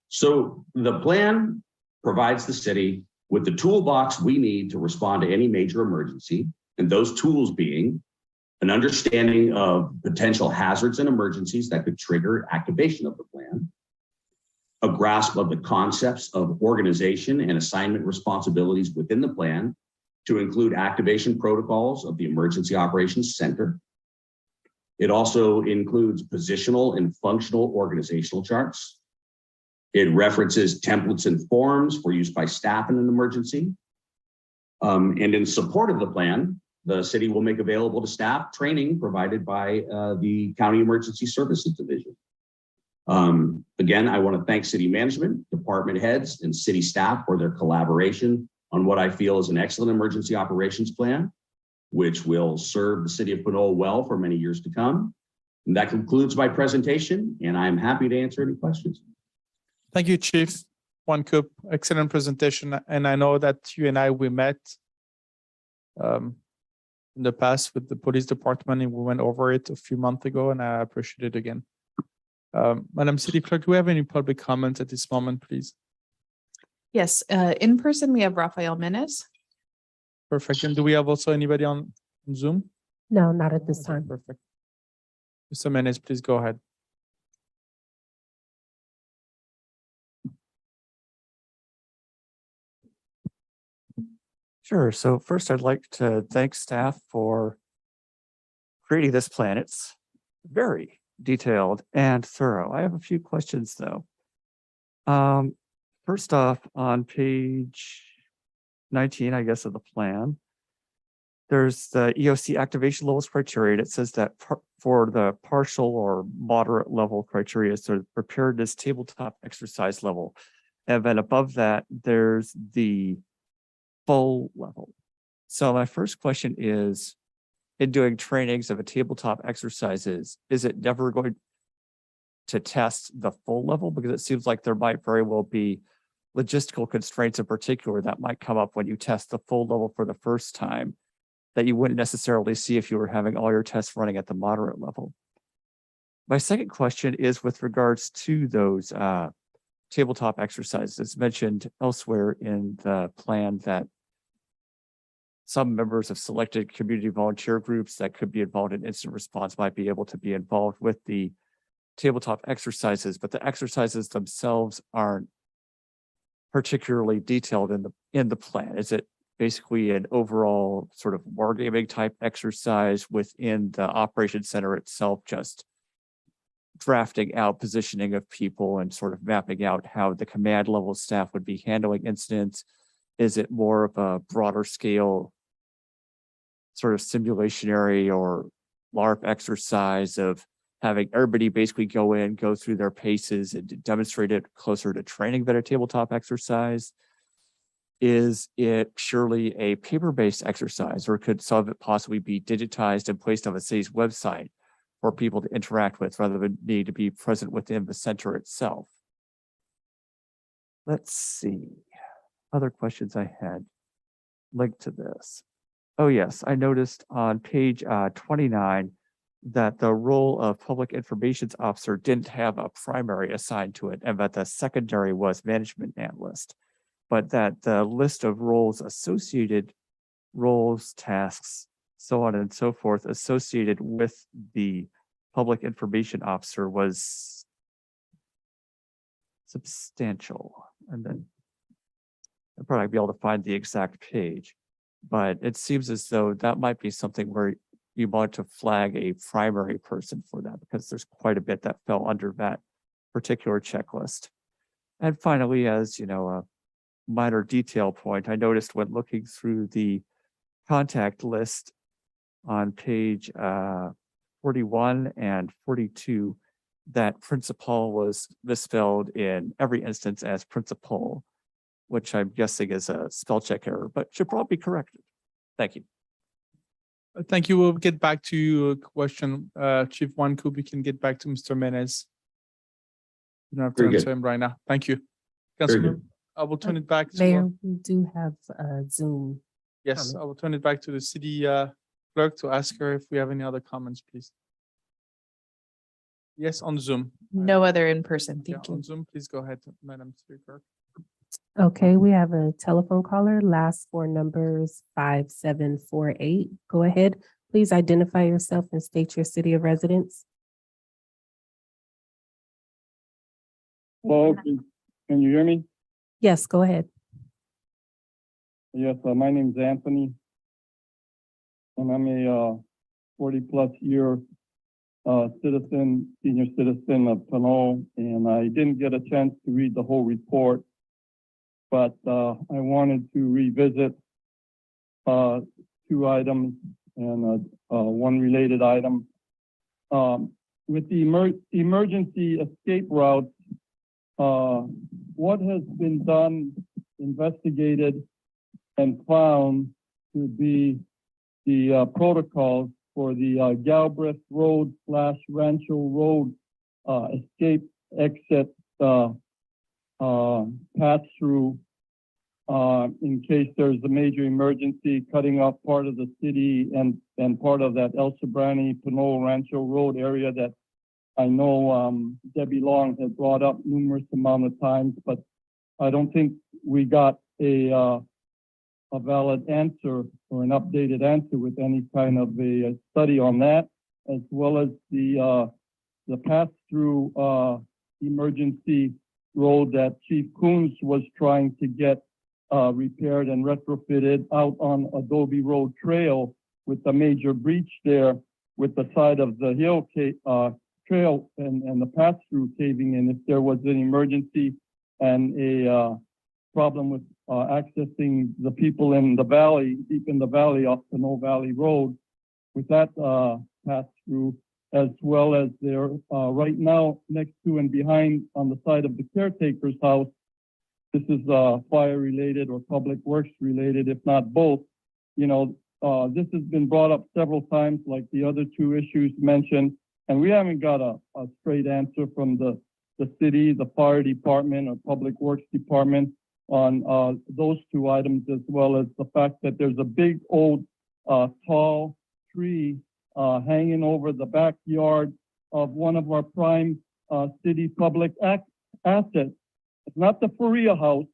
So the plan provides the city with the toolbox we need to respond to any major emergency, and those tools being an understanding of potential hazards and emergencies that could trigger activation of the plan, a grasp of the concepts of organization and assignment responsibilities within the plan to include activation protocols of the Emergency Operations Center. It also includes positional and functional organizational charts. It references templates and forms for use by staff in an emergency. And in support of the plan, the city will make available to staff training provided by the County Emergency Services Division. Again, I want to thank city management, department heads, and city staff for their collaboration on what I feel is an excellent emergency operations plan. which will serve the city of Pinole well for many years to come. And that concludes my presentation, and I'm happy to answer any questions. Thank you, Chief Wankup. Excellent presentation. And I know that you and we met in the past with the police department, and we went over it a few months ago, and I appreciate it again. Madam City Clerk, do we have any public comments at this moment, please? Yes, in person, we have Rafael Menes. Perfect. And do we have also anybody on Zoom? No, not at this time. Perfect. Mr. Menes, please go ahead. Sure. So first, I'd like to thank staff for creating this plan. It's very detailed and thorough. I have a few questions, though. First off, on page 19, I guess, of the plan, there's the EOC activation levels criteria. And it says that for the partial or moderate level criteria, so preparedness tabletop exercise level. And then above that, there's the full level. So my first question is, in doing trainings of a tabletop exercises, is it never going to test the full level? Because it seems like there might very well be logistical constraints in particular that might come up when you test the full level for the first time that you wouldn't necessarily see if you were having all your tests running at the moderate level. My second question is with regards to those tabletop exercises. It's mentioned elsewhere in the plan that some members of selected community volunteer groups that could be involved in incident response might be able to be involved with the tabletop exercises, but the exercises themselves aren't particularly detailed in the plan. Is it basically an overall sort of wargaming type exercise within the operation center itself, just drafting out positioning of people and sort of mapping out how the command level staff would be handling incidents? Is it more of a broader scale sort of simulationary or LARP exercise of having everybody basically go through their paces and demonstrate it closer to training than a tabletop exercise? Is it purely a paper-based exercise, or could some of it possibly be digitized and placed on the city's website for people to interact with rather than need to be present within the center itself? Let's see. Other questions I had linked to this. Oh, yes, I noticed on page 29 that the role of public information officer didn't have a primary assigned to it, and that the secondary was management analyst, but that the list of roles associated, roles, tasks, so on and so forth, associated with the public information officer was substantial. And then I'll probably be able to find the exact page, but it seems as though that might be something where you want to flag a primary person for that, because there's quite a bit that fell under that particular checklist. And finally, as you know, a minor detail point, I noticed when looking through the contact list on page 41 and 42, that principal was misspelled in every instance as principal, which I'm guessing is a spell check error, but should probably be corrected. Thank you. Thank you. We'll get back to your question. Chief Wankup, we can get back to Mr. Menes. You don't have to Very answer good. him right now. Thank you. Very Councilman, good. I will turn it back to Mayor, we do have Zoom. yes, comment. I will turn it back to the city clerk to ask her if we have any other comments, please. Yes, on Zoom. No other in person. Yeah, Thank you. on Zoom, please go ahead, Madam City Clerk. Okay, we have a telephone caller, last four numbers 5748. Go ahead, please identify yourself and state your city of residence. Hello, can you hear me? Yes, go ahead. Yes, my name is Anthony. And I'm a 40+ year citizen, senior citizen of Pinole, and I didn't get a chance to read the whole report, but I wanted to revisit two items and one related item. With the emergency escape routes, what has been done, investigated, and found to be the protocols for the Galbraith Road / Rancho Road escape exit pass through in case there's a major emergency, cutting off part of the city and part of that El Sobrani, Pinole, Rancho Road area that I know Debbie Long had brought up numerous amount of times, but I don't think we got a valid answer or an updated answer with any kind of a study on that, as well as the pass-through emergency road that Chief Coons was trying to get repaired and retrofitted out on Adobe Road Trail with a major breach there with the side of the hill trail and the pass-through caving in if there was an emergency and a problem with accessing the people in the valley, deep in the valley off the No Valley Road with that pass-through, as well as there right now next to and behind on the side of the caretaker's house. This is fire related or public works related, if not both. You know, this has been brought up several times like the other two issues mentioned, and we haven't got a straight answer from the city, the fire department or public works department on those two items, as well as the fact that there's a big old tall tree hanging over the backyard of one of our prime city public assets. It's not the Faria house,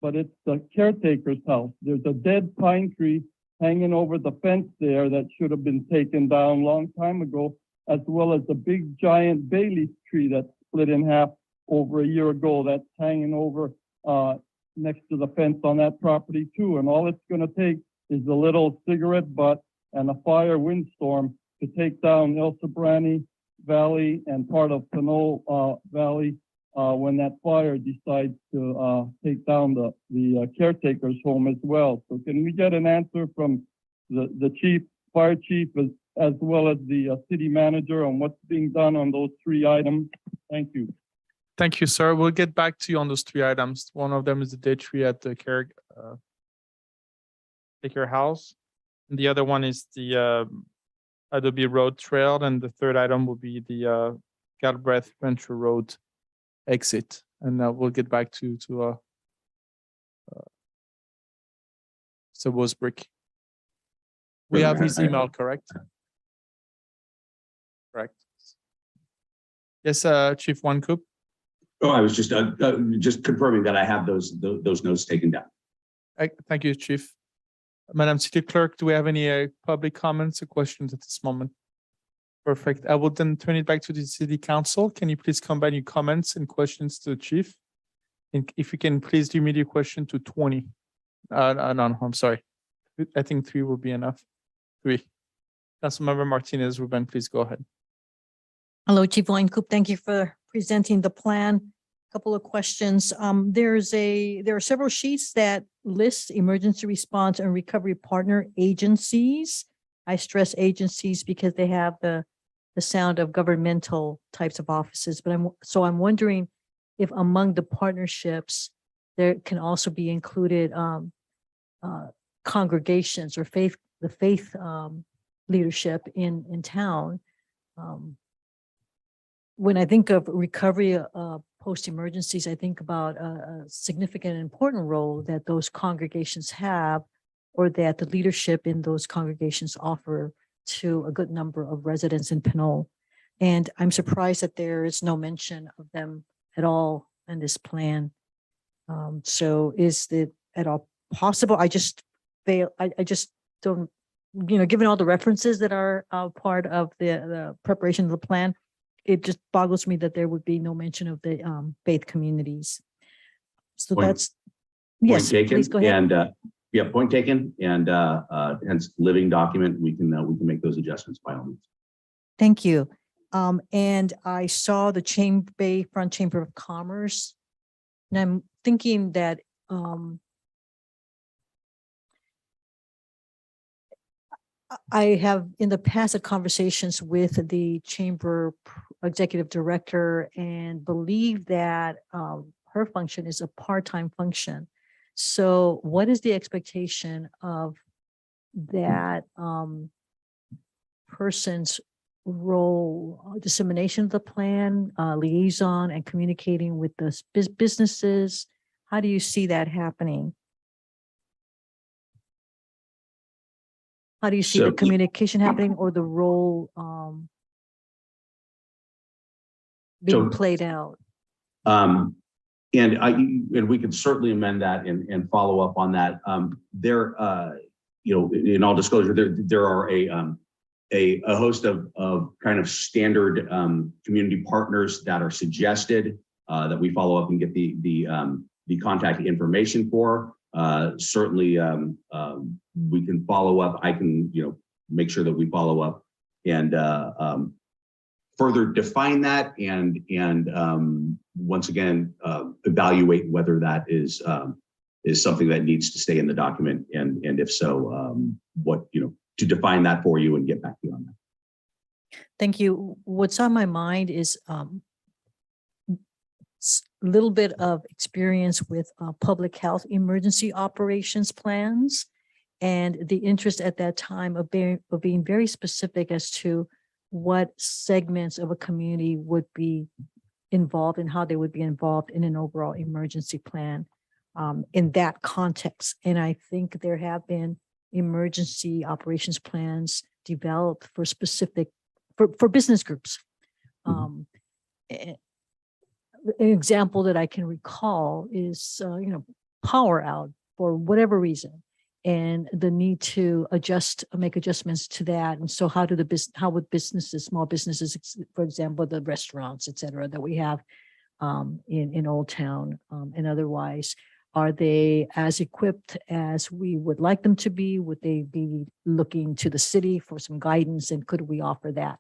but it's the caretaker's house. There's a dead pine tree hanging over the fence there that should have been taken down a long time ago, as well as the big giant bay leaf tree that's split in half over a year ago that's hanging over next to the fence on that property too. And all it's gonna take is a little cigarette butt and a fire windstorm to take down El Sobrani Valley and part of Pinole Valley when that fire decides to take down the caretaker's home as well. So can we get an answer from the chief, fire chief, as well as the city manager on what's being done on those three items? Thank you. Thank you, sir. We'll get back to you on those three items. One of them is the dead tree at the care house. And the other one is the Adobe Road Trail, and the third item will be the Galbraith Venture Road exit. And we'll get back to Wosbrick. We have his email, correct? Correct. Yes, Chief Wankoop. Oh, I was just confirming that I have those notes taken down. Thank you, Chief. Madam City Clerk, do we have any public comments or questions at this moment? Perfect. I will then turn it back to the City Council. Can you please combine your comments and questions to the Chief? And if you can please limit your question to 20. No, I'm sorry. I think 3 will be enough. 3. Councilmember Martinez Ruben, please go ahead. Hello, Chief Weinkoop. Thank you for presenting the plan. Couple of questions. There are several sheets that list emergency response and recovery partner agencies. I stress agencies because they have the sound of governmental types of offices. But I'm wondering if among the partnerships there can also be included congregations or the faith leadership in town. When I think of recovery post-emergencies, I think about a significant and important role that those congregations have, or that the leadership in those congregations offer to a good number of residents in Pinole. And I'm surprised that there is no mention of them at all in this plan. So is it at all possible? I just don't, given all the references that are part of the preparation of the plan, it just boggles me that there would be no mention of the faith communities. So that's, yes, please go ahead. And yeah, point taken, and hence living document. We can make those adjustments by all means. Thank you. And I saw the Bayfront Chamber of Commerce, and I'm thinking that I have in the past had conversations with the chamber executive director and believe that her function is a part-time function. So what is the expectation of that person's role, dissemination of the plan, liaison and communicating with the businesses? How do you see that happening? How do you see the communication happening or the role being played out? And we can certainly amend that and follow up on that. In all disclosure, there are a host of kind of standard community partners that are suggested that we follow up and get the contact information for. Certainly, we can follow up. I can make sure that we follow up and further define that and once again evaluate whether that is something that needs to stay in the document, and if so, what to define that for you and get back to you on that. Thank you. What's on my mind is a little bit of experience with public health emergency operations plans, and the interest at that time of being very specific as to what segments of a community would be involved and how they would be involved in an overall emergency plan in that context. And I think there have been emergency operations plans developed for specific, for business groups. An example that I can recall is, power out for whatever reason, and the need to make adjustments to that. And so how would businesses, small businesses, for example, the restaurants, et cetera, that we have in Old Town and otherwise, are they as equipped as we would like them to be? Would they be looking to the city for some guidance? And could we offer that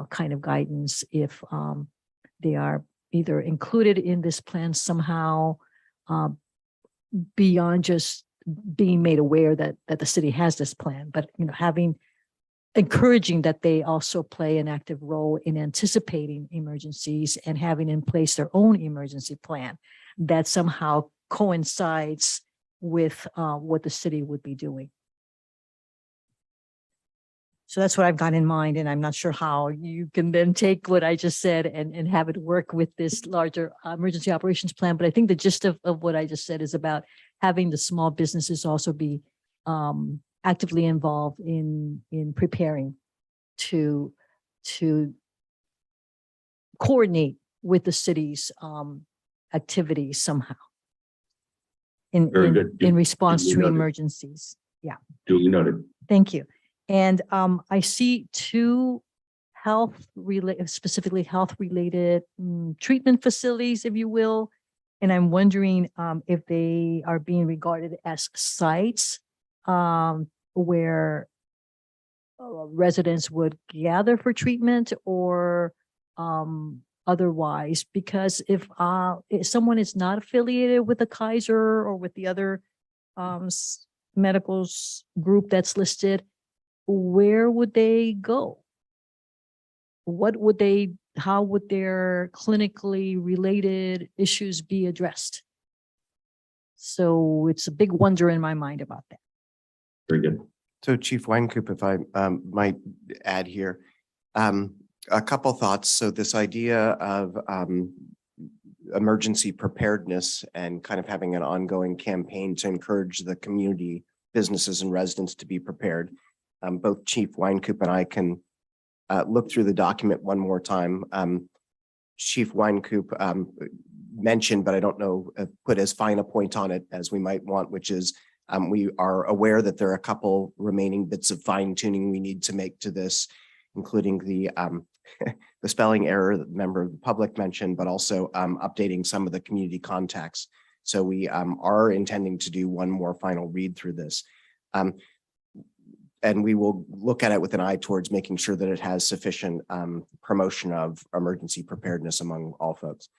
kind of guidance if they are either included in this plan somehow beyond just being made aware that the city has this plan, but encouraging that they also play an active role in anticipating emergencies and having in place their own emergency plan that somehow coincides with what the city would be doing. So that's what I've got in mind, and I'm not sure how you can then take what I just said and have it work with this larger emergency operations plan. But I think the gist of what I just said is about having the small businesses also be actively involved in preparing to coordinate with the city's activities somehow in response to emergencies. Yeah. Duly noted. Thank you. And I see two specifically health-related treatment facilities, if you will. And I'm wondering if they are being regarded as sites where residents would gather for treatment or otherwise. Because if someone is not affiliated with the Kaiser or with the other medical group that's listed, where would they go? How would their clinically related issues be addressed? So it's a big wonder in my mind about that. Very good. So Chief Weinkoop, if I might add here, a couple thoughts. So this idea of emergency preparedness and kind of having an ongoing campaign to encourage the community, businesses and residents to be prepared. Both Chief Weinkoop and I can look through the document one more time. Chief Weinkoop mentioned, but I don't know, put as fine a point on it as we might want, which is we are aware that there are a couple remaining bits of fine tuning we need to make to this, including the spelling error that the member of the public mentioned, but also updating some of the community contacts. So we are intending to do one more final read through this. And we will look at it with an eye towards making sure that it has sufficient promotion of emergency preparedness among all folks.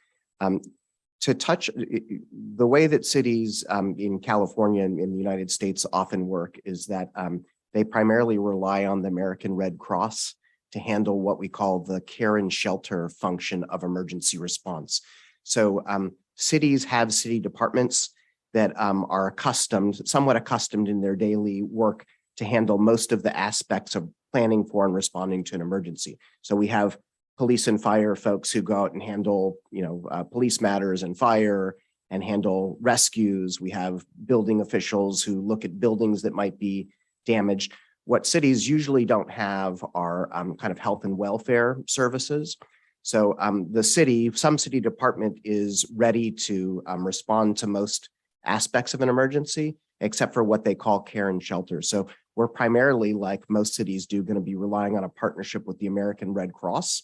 To touch the way that cities in California and in the United States often work is that they primarily rely on the American Red Cross to handle what we call the care and shelter function of emergency response. So cities have city departments that are somewhat accustomed in their daily work to handle most of the aspects of planning for and responding to an emergency. So we have police and fire folks who go out and handle, police matters and fire and handle rescues. We have building officials who look at buildings that might be damaged. What cities usually don't have are kind of health and welfare services. So some city department is ready to respond to most aspects of an emergency, except for what they call care and shelter. So we're primarily, like most cities do, going to be relying on a partnership with the American Red Cross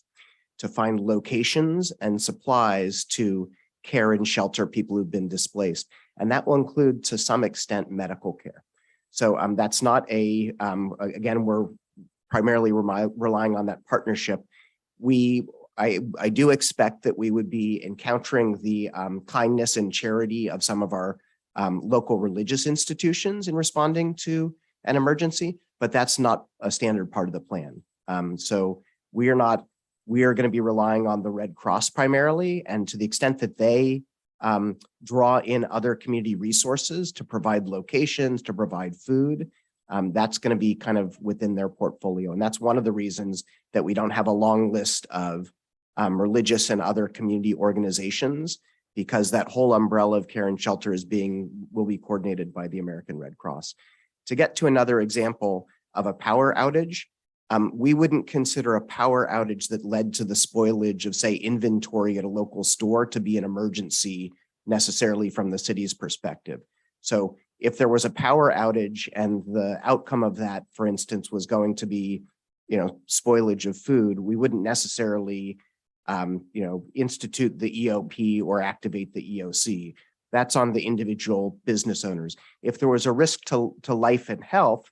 to find locations and supplies to care and shelter people who've been displaced. And that will include, to some extent, medical care. So that's not again, we're primarily relying on that partnership. I do expect that we would be encountering the kindness and charity of some of our local religious institutions in responding to an emergency, but that's not a standard part of the plan. So we are going to be relying on the Red Cross primarily, and to the extent that they draw in other community resources to provide locations, to provide food, that's going to be kind of within their portfolio. And that's one of the reasons that we don't have a long list of religious and other community organizations, because that whole umbrella of care and shelter will be coordinated by the American Red Cross. To get to another example of a power outage, we wouldn't consider a power outage that led to the spoilage of, say, inventory at a local store to be an emergency necessarily from the city's perspective. So if there was a power outage and the outcome of that, for instance, was going to be, spoilage of food, we wouldn't necessarily, institute the EOP or activate the EOC. That's on the individual business owners. If there was a risk to life and health,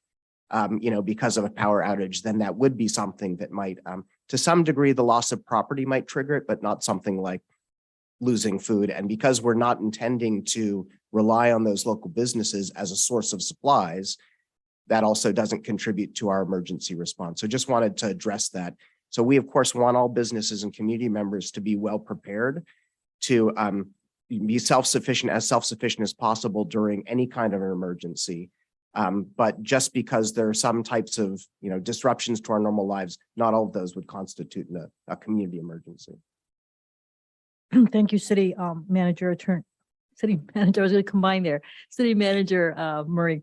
because of a power outage, then that would be something that might, to some degree, the loss of property might trigger it, but not something like losing food. And because we're not intending to rely on those local businesses as a source of supplies, that also doesn't contribute to our emergency response. So just wanted to address that. So we, of course, want all businesses and community members to be well prepared to be self-sufficient as possible during any kind of an emergency. But just because there are some types of disruptions to our normal lives, not all of those would constitute a community emergency. Thank you, City Manager, City Manager, I was going to combine there, City Manager Murray.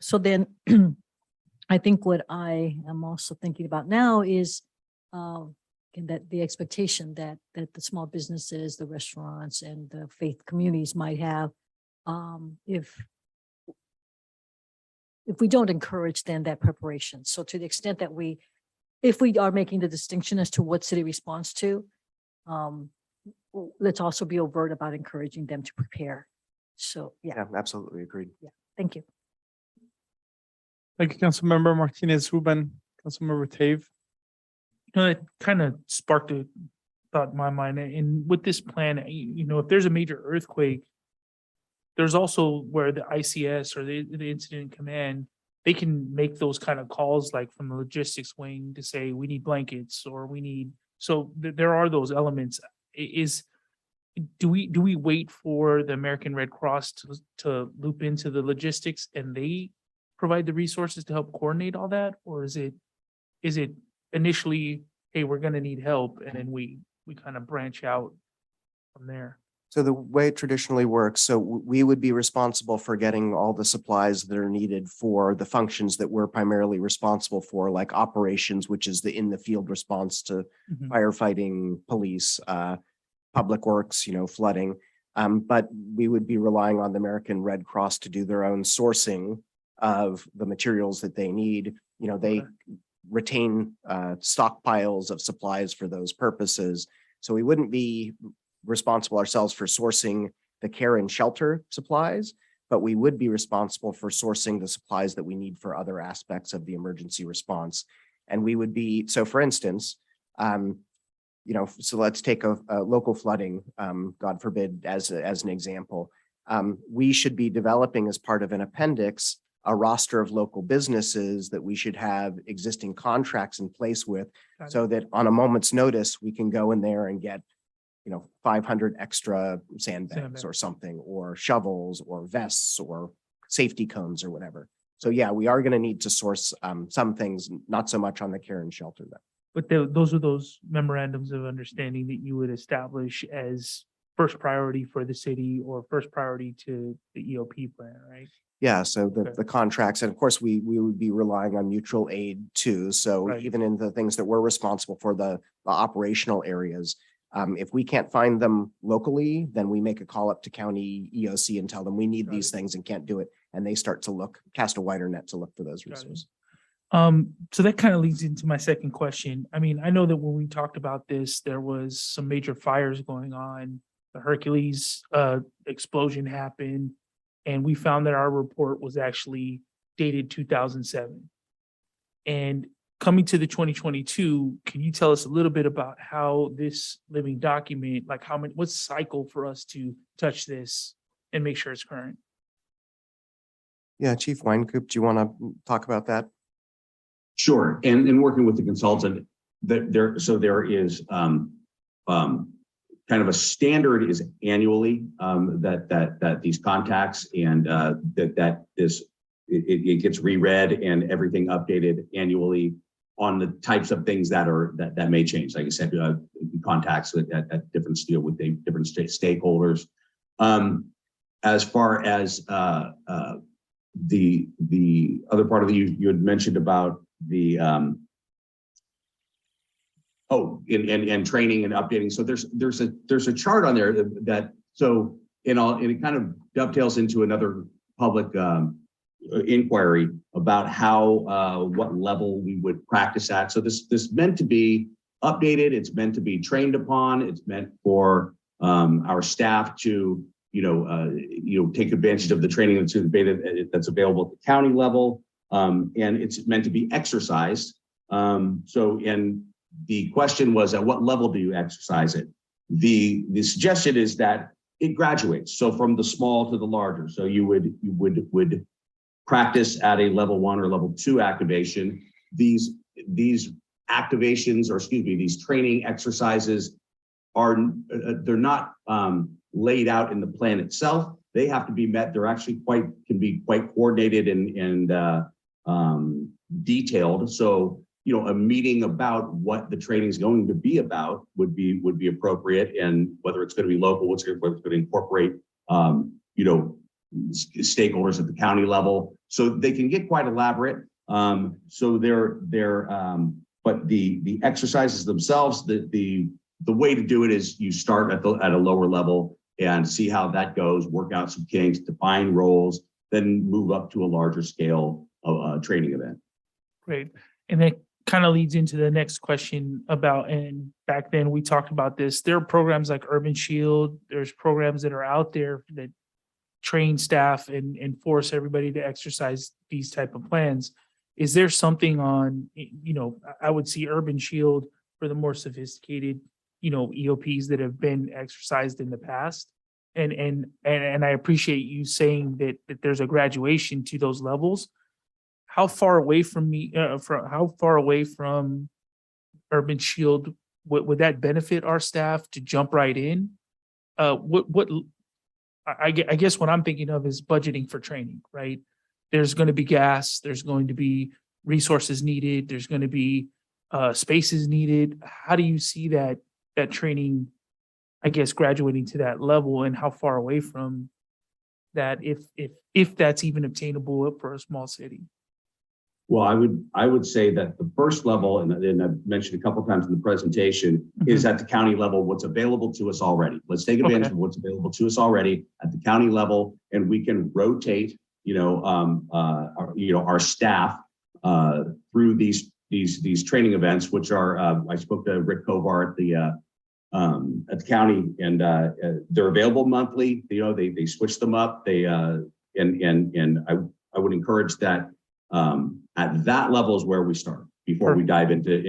So then I think what I am also thinking about now is that the expectation that the small businesses, the restaurants, and the faith communities might have, if we don't encourage then that preparation. So to the extent that if we are making the distinction as to what city responds to, let's also be overt about encouraging them to prepare. So, yeah, Absolutely agreed. Yeah, thank you. Thank you, Councilmember Martinez Ruben. Councilmember Tave. It kind of sparked a thought in my mind. And with this plan, if there's a major earthquake, there's also where the ICS or the incident command, they can make those kind of calls, like from the logistics wing, to say we need blankets or so there are those elements. Do we wait for the American Red Cross to loop into the logistics and they provide the resources to help coordinate all that? Or is it initially, hey, we're going to need help, and then we kind of branch out from there? So the way it traditionally works, so we would be responsible for getting all the supplies that are needed for the functions that we're primarily responsible for, like operations, which is the in the field response to firefighting, police, public works, flooding. But we would be relying on the American Red Cross to do their own sourcing of the materials that they need. They retain stockpiles of supplies for those purposes. So we wouldn't be responsible ourselves for sourcing the care and shelter supplies, but we would be responsible for sourcing the supplies that we need for other aspects of the emergency response. And we would be, so for instance, so let's take a local flooding, God forbid, as an example. We should be developing, as part of an appendix, a roster of local businesses that we should have existing contracts in place with, so that on a moment's notice, we can go in there and get 500 extra sandbags or something, or shovels or vests or safety cones or whatever. So yeah, we are going to need to source some things, not so much on the care and shelter though. But those are those memorandums of understanding that you would establish as first priority for the city or first priority to the EOP plan, right? Yeah, so Okay. the contracts, and of course, we would be relying on mutual aid too. So Right. even in the things that we're responsible for, the operational areas, if we can't find them locally, then we make a call up to county EOC and tell them we need Got these things and can't do it. And they start to cast a wider net to look for those Got it. resources. So that kind of leads into my second question. I mean, I know that when we talked about this, there was some major fires going on. The Hercules explosion happened, and we found that our report was actually dated 2007. And coming to the 2022, can you tell us a little bit about how this living document, like what's the cycle for us to touch this and make sure it's current? Yeah, Chief Winecoop, do you want to talk about that? Sure. And in working with the consultant, there is kind of a standard is annually that these contacts and it gets reread and everything updated annually on the types of things that may change. Like I said, contacts at different with different stakeholders. As far as the other part of you had mentioned about the and training and updating. So there's a chart on there that it kind of dovetails into another public inquiry about how what level we would practice at. So this meant to be updated. It's meant to be trained upon. It's meant for our staff to take advantage of the training that's available at the county level. And it's meant to be exercised. And the question was, at what level do you exercise it? The suggestion is that it graduates. So from the small to the larger. So you would practice at a level 1 or level 2 activation. These activations, or excuse me, these training exercises they're not laid out in the plan itself. They have to be met. They're actually can be quite coordinated and detailed. So, a meeting about what the training is going to be about would be appropriate, and whether it's going to be local, whether it's going to incorporate, stakeholders at the county level. So they can get quite elaborate. So but the exercises themselves, the way to do it is you start at a lower level and see how that goes, work out some kinks, define roles, then move up to a larger scale of training event. Great. And that kind of leads into the next question about, and back then we talked about this, there are programs like Urban Shield, there's programs that are out there that train staff and force everybody to exercise these type of plans. Is there something on, I would see Urban Shield for the more sophisticated, EOPs that have been exercised in the past. And I appreciate you saying that there's a graduation to those levels. How far away from Urban Shield would that benefit our staff to jump right in? I guess what I'm thinking of is budgeting for training, right? There's going to be gas, there's going to be resources needed, there's going to be spaces needed. How do you see that training, I guess, graduating to that level, and how far away from that, if that's even obtainable for a small city? Well, I would say that the first level, and I've mentioned a couple of times in the presentation, is at the county level, what's available to us already. Let's take advantage of what's available to us already at the county level, and we can rotate, our staff through these training events, which are I spoke to Rick Kovar at the county, and they're available monthly. They switch them up. I would encourage that. At that level is where we start before we dive into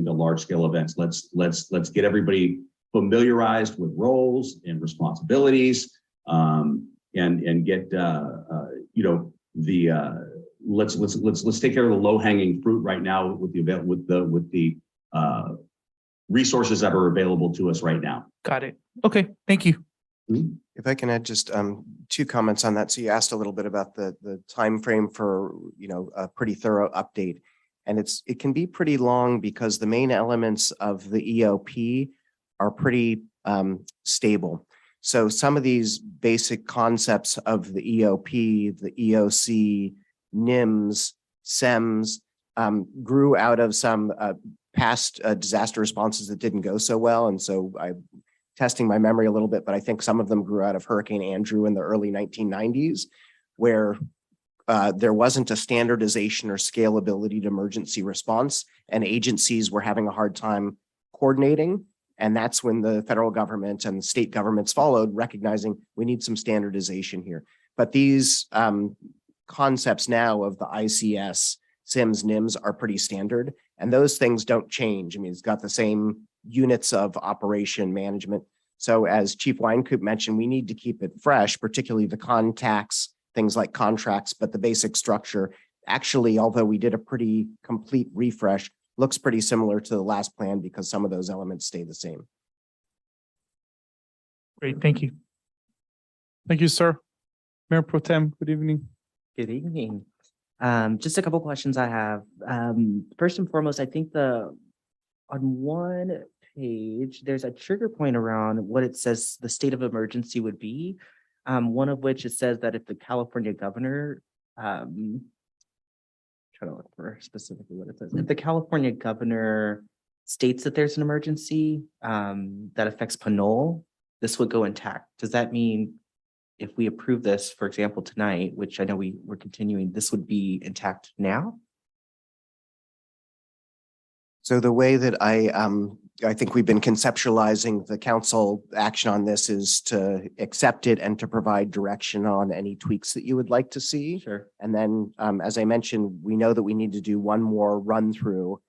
large scale events. Let's get everybody familiarized with roles and responsibilities, and get let's take care of the low hanging fruit right now with the resources that are available to us right now. Got it. Okay, thank you. If I can add just two comments on that. So you asked a little bit about the time frame for, a pretty thorough update. And it can be pretty long because the main elements of the EOP are pretty stable. So some of these basic concepts of the EOP, the EOC, NIMS, SEMS grew out of some past disaster responses that didn't go so well. And so I'm testing my memory a little bit, but I think some of them grew out of Hurricane Andrew in the early 1990s, where there wasn't a standardization or scalability to emergency response, and agencies were having a hard time coordinating. And that's when the federal government and the state governments followed, recognizing we need some standardization here. But these concepts now of the ICS, SIMS, NIMS are pretty standard, and those things don't change. I mean, it's got the same units of operation management. So as Chief Weinkoop mentioned, we need to keep it fresh, particularly the contacts, things like contracts, but the basic structure, actually, although we did a pretty complete refresh, looks pretty similar to the last plan because some of those elements stay the same. Great, thank you. Thank you, sir. Mayor Pro Tem, good evening. Good evening. Just a couple questions I have. First and foremost, I think on one page, there's a trigger point around what it says the state of emergency would be. One of which it says that if the California governor, trying to look for specifically what it says. If the California governor states that there's an emergency that affects Pinole, this would go intact. Does that mean if we approve this, for example, tonight, which I know we're continuing, this would be intact now? So the way that I think we've been conceptualizing the council action on this is to accept it and to provide direction on any tweaks that you would like to see. Sure. And then, as I mentioned, we know that we need to do one more run through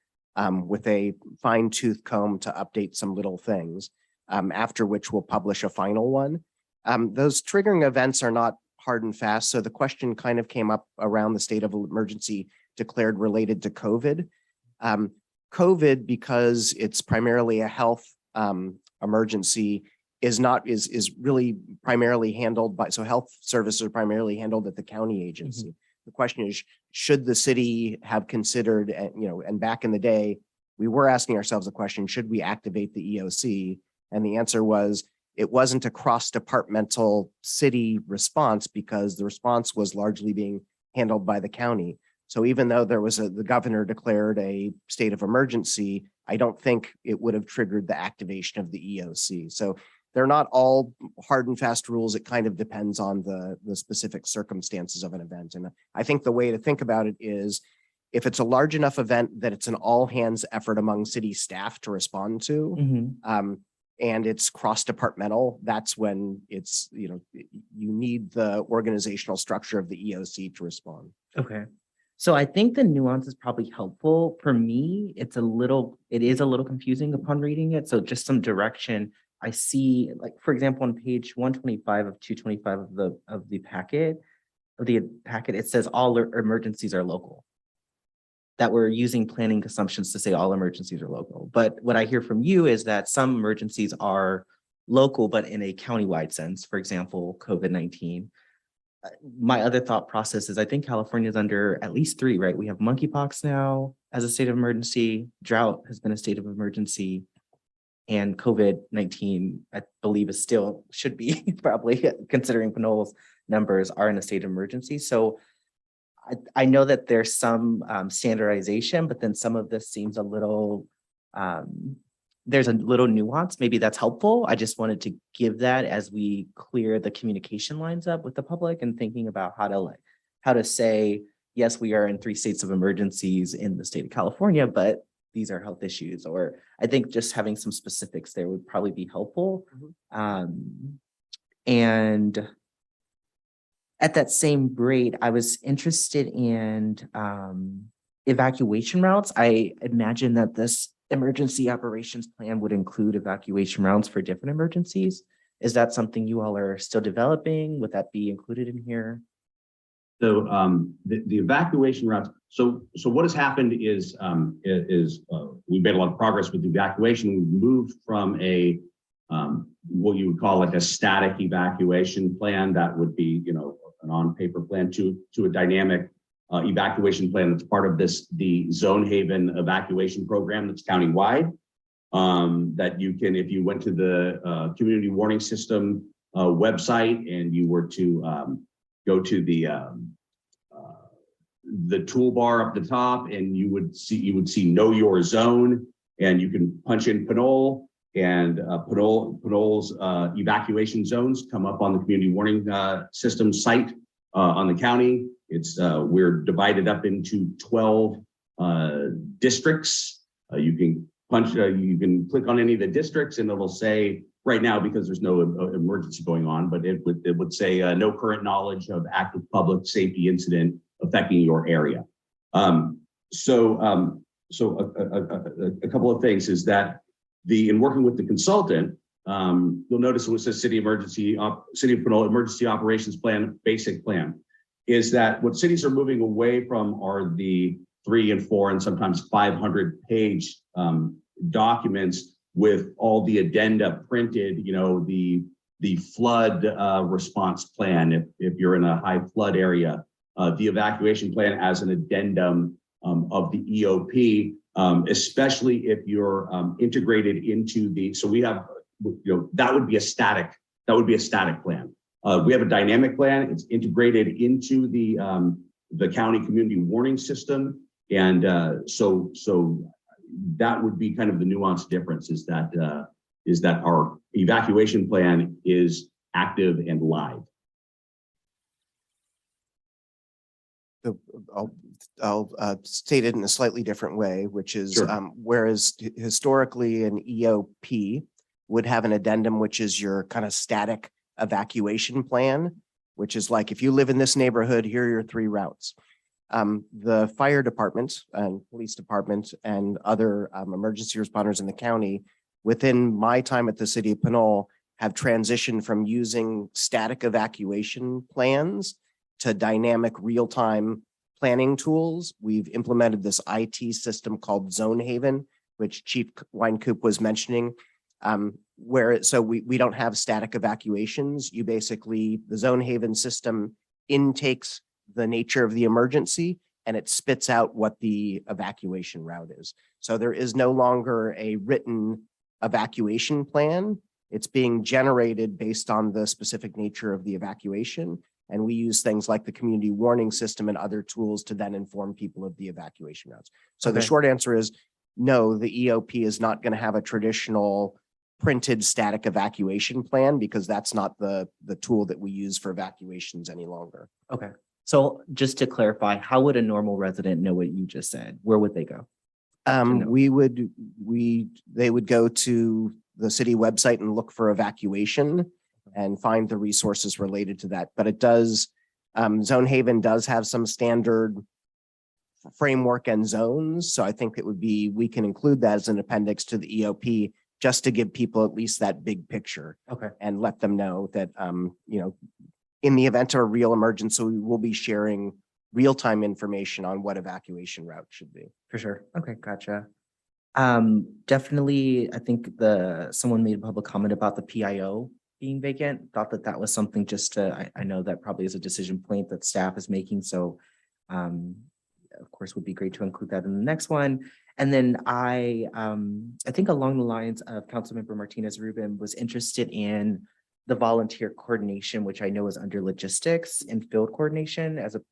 with a fine tooth comb to update some little things, after which we'll publish a final one. Those triggering events are not hard and fast. So the question kind of came up around the state of emergency declared related to COVID. COVID, because it's primarily a health emergency, is really primarily handled by, so health services are primarily handled at the county agency. Mm-hmm. The question is, should the city have considered, and back in the day, we were asking ourselves the question, should we activate the EOC? And the answer was, it wasn't a cross-departmental city response because the response was largely being handled by the county. So even though the governor declared a state of emergency, I don't think it would have triggered the activation of the EOC. So they're not all hard and fast rules. It kind of depends on the specific circumstances of an event. And I think the way to think about it is, if it's a large enough event that it's an all hands effort among city staff to respond to, Mm-hmm. And it's cross-departmental, that's when it's, you need the organizational structure of the EOC to respond. Okay. So I think the nuance is probably helpful. For me, it is a little confusing upon reading it. So just some direction. I see, like, for example, on page 125 of 225 of the packet, it says all emergencies are local. That we're using planning assumptions to say all emergencies are local. But what I hear from you is that some emergencies are local, but in a countywide sense, for example, COVID-19. My other thought process is I think California is under at least 3, right? We have monkeypox now as a state of emergency. Drought has been a state of emergency. And COVID-19, I believe, should be probably, considering Pinole's numbers, are in a state of emergency. So I know that there's some standardization, but then some of this seems a little, there's a little nuance. Maybe that's helpful. I just wanted to give that as we clear the communication lines up with the public and thinking about how to say, yes, we are in 3 states of emergencies in the state of California, but these are health issues. Or I think just having some specifics there would probably be helpful. Mm-hmm. And at that same rate, I was interested in evacuation routes. I imagine that this emergency operations plan would include evacuation routes for different emergencies. Is that something you all are still developing? Would that be included in here? So the evacuation routes. So what has happened is we've made a lot of progress with the evacuation. We've moved from a what you would call like a static evacuation plan. That would be, you know, an on-paper plan to a dynamic evacuation plan that's part of the Zone Haven evacuation program that's countywide. That you can, if you went to the community warning system website and you were to go to the toolbar up the top, and you would see know your zone, and you can punch in Pinole, and Pinole's evacuation zones come up on the community warning system site on the county. It's we're divided up into 12 districts. You can you can click on any of the districts, and it'll say right now, because there's no emergency going on, but it would say no current knowledge of active public safety incident affecting your area. So a couple of things is that in working with the consultant, you'll notice it says City of Pinole Emergency Operations Plan, Basic Plan, is that what cities are moving away from are the 300 and 400 and sometimes 500-page documents with all the addenda printed, you know, the flood response plan if you're in a high flood area, the evacuation plan as an addendum of the EOP, especially if you're integrated into so we have, you know, that would be a static plan. We have a dynamic plan. It's integrated into the county community warning system. And so that would be kind of the nuanced difference, is that our evacuation plan is active and live. I'll state it in a slightly different way, which is Sure. Whereas historically an EOP would have an addendum, which is your kind of static evacuation plan, which is like, if you live in this neighborhood, here are your 3 routes. The fire department and police department and other emergency responders in the county, within my time at the city of Pinole, have transitioned from using static evacuation plans to dynamic real-time planning tools. We've implemented this IT system called Zone Haven, which Chief Weinkoop was mentioning, so we don't have static evacuations. You basically, the Zone Haven system intakes the nature of the emergency, and it spits out what the evacuation route is. So there is no longer a written evacuation plan. It's being generated based on the specific nature of the evacuation. And we use things like the community warning system and other tools to then inform people of the evacuation routes. So the short answer is no, the EOP is not going to have a traditional printed static evacuation plan, because that's not the tool that we use for evacuations any longer. Okay. So just to clarify, how would a normal resident know what you just said? Where would they go? They would go to the city website and look for evacuation and find the resources related to that. But it does, Zone Haven does have some standard framework and zones. So I think it would be, we can include that as an appendix to the EOP, just to give people at least that big picture. Okay. And let them know that, you know, in the event of a real emergency, we will be sharing real-time information on what evacuation route should be. For sure. Okay, gotcha. Definitely, I think someone made a public comment about the PIO being vacant. Thought that was something just to, I know that probably is a decision point that staff is making. So of course, would be great to include that in the next one. And then I think along the lines of Councilmember Martinez Rubin was interested in the volunteer coordination, which I know is under logistics and field coordination as it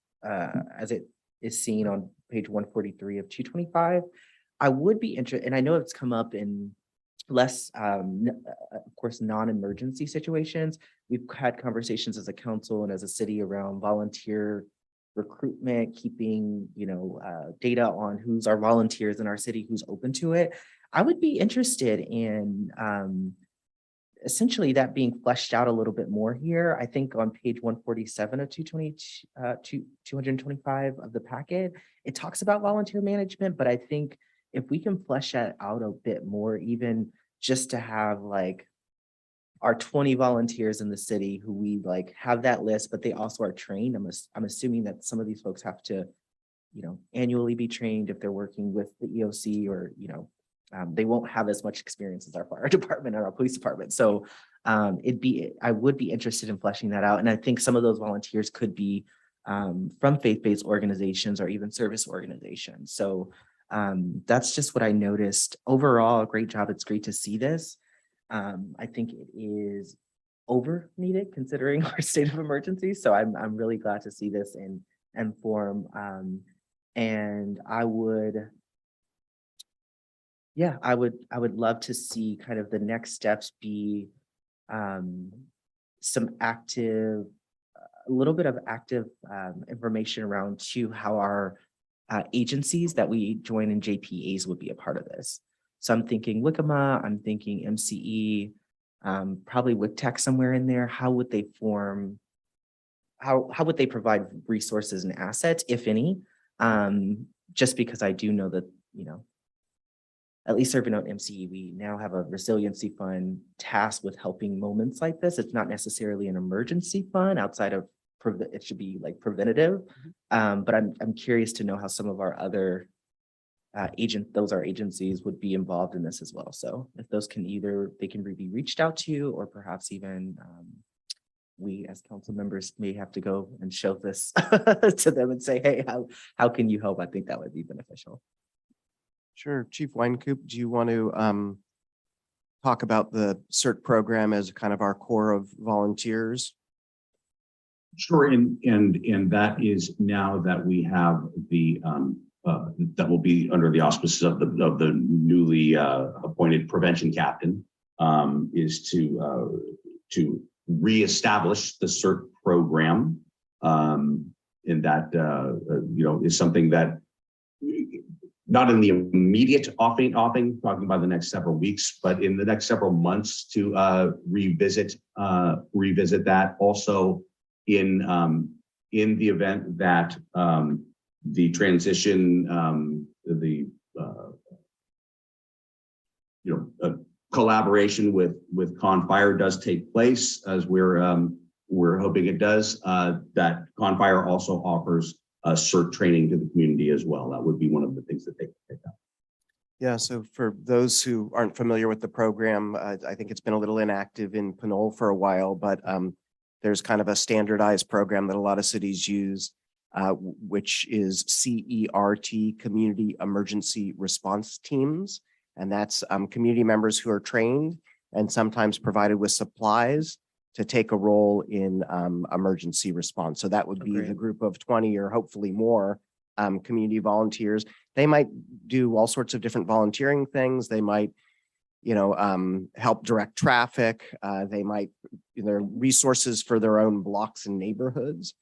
is seen on page 143 of 225. I would be interested, and I know it's come up in less, of course, non-emergency situations. We've had conversations as a council and as a city around volunteer recruitment, keeping, data on who's our volunteers in our city, who's open to it. I would be interested in essentially that being fleshed out a little bit more here. I think on page 147 of 225 of the packet, it talks about volunteer management, but I think if we can flesh that out a bit more, even just to have like our 20 volunteers in the city who we like have that list, but they also are trained. I'm assuming that some of these folks have to, annually be trained if they're working with the EOC, or, they won't have as much experience as our fire department or our police department. So I would be interested in fleshing that out. And I think some of those volunteers could be from faith-based organizations or even service organizations. So that's just what I noticed. Overall, great job. It's great to see this. I think it is over needed considering our state of emergency. So I'm really glad to see this and form. And I would love to see kind of the next steps be some active, a little bit of active information around to how our agencies that we join in JPAs would be a part of this. So I'm thinking WICAMA, I'm thinking MCE, probably with tech somewhere in there. How would they form, how would they provide resources and assets, if any? Just because I do know that, you know, at least serving out MCE, we now have a resiliency fund tasked with helping moments like this. It's not necessarily an emergency fund outside of, it should be like preventative. But I'm curious to know how some of our other agencies would be involved in this as well. So if those can they can be reached out to, or perhaps even we as council members may have to go and show this to them and say, hey, how can you help? I think that would be beneficial. Sure. Chief Weinkoop, do you want to talk about the CERT program as kind of our core of volunteers? Sure, and that is now that we have the that will be under the auspices of the newly appointed prevention captain, is to reestablish the CERT program, and that you know, is something that not in the immediate offing, talking about the next several weeks, but in the next several months to revisit that. Also, in the event that the transition, collaboration with Con Fire does take place, as we're hoping it does, that Con Fire also offers CERT training to the community as well. That would be one of the things that they can pick up. Yeah, so for those who aren't familiar with the program, I think it's been a little inactive in Pinole for a while, but there's kind of a standardized program that a lot of cities use, which is CERT, Community Emergency Response Teams. And that's community members who are trained and sometimes provided with supplies to take a role in emergency response. So that would be the group of 20 or hopefully more community volunteers. They might do all sorts of different volunteering things. They might, you know, help direct traffic. They might, there are resources for their own blocks and neighborhoods.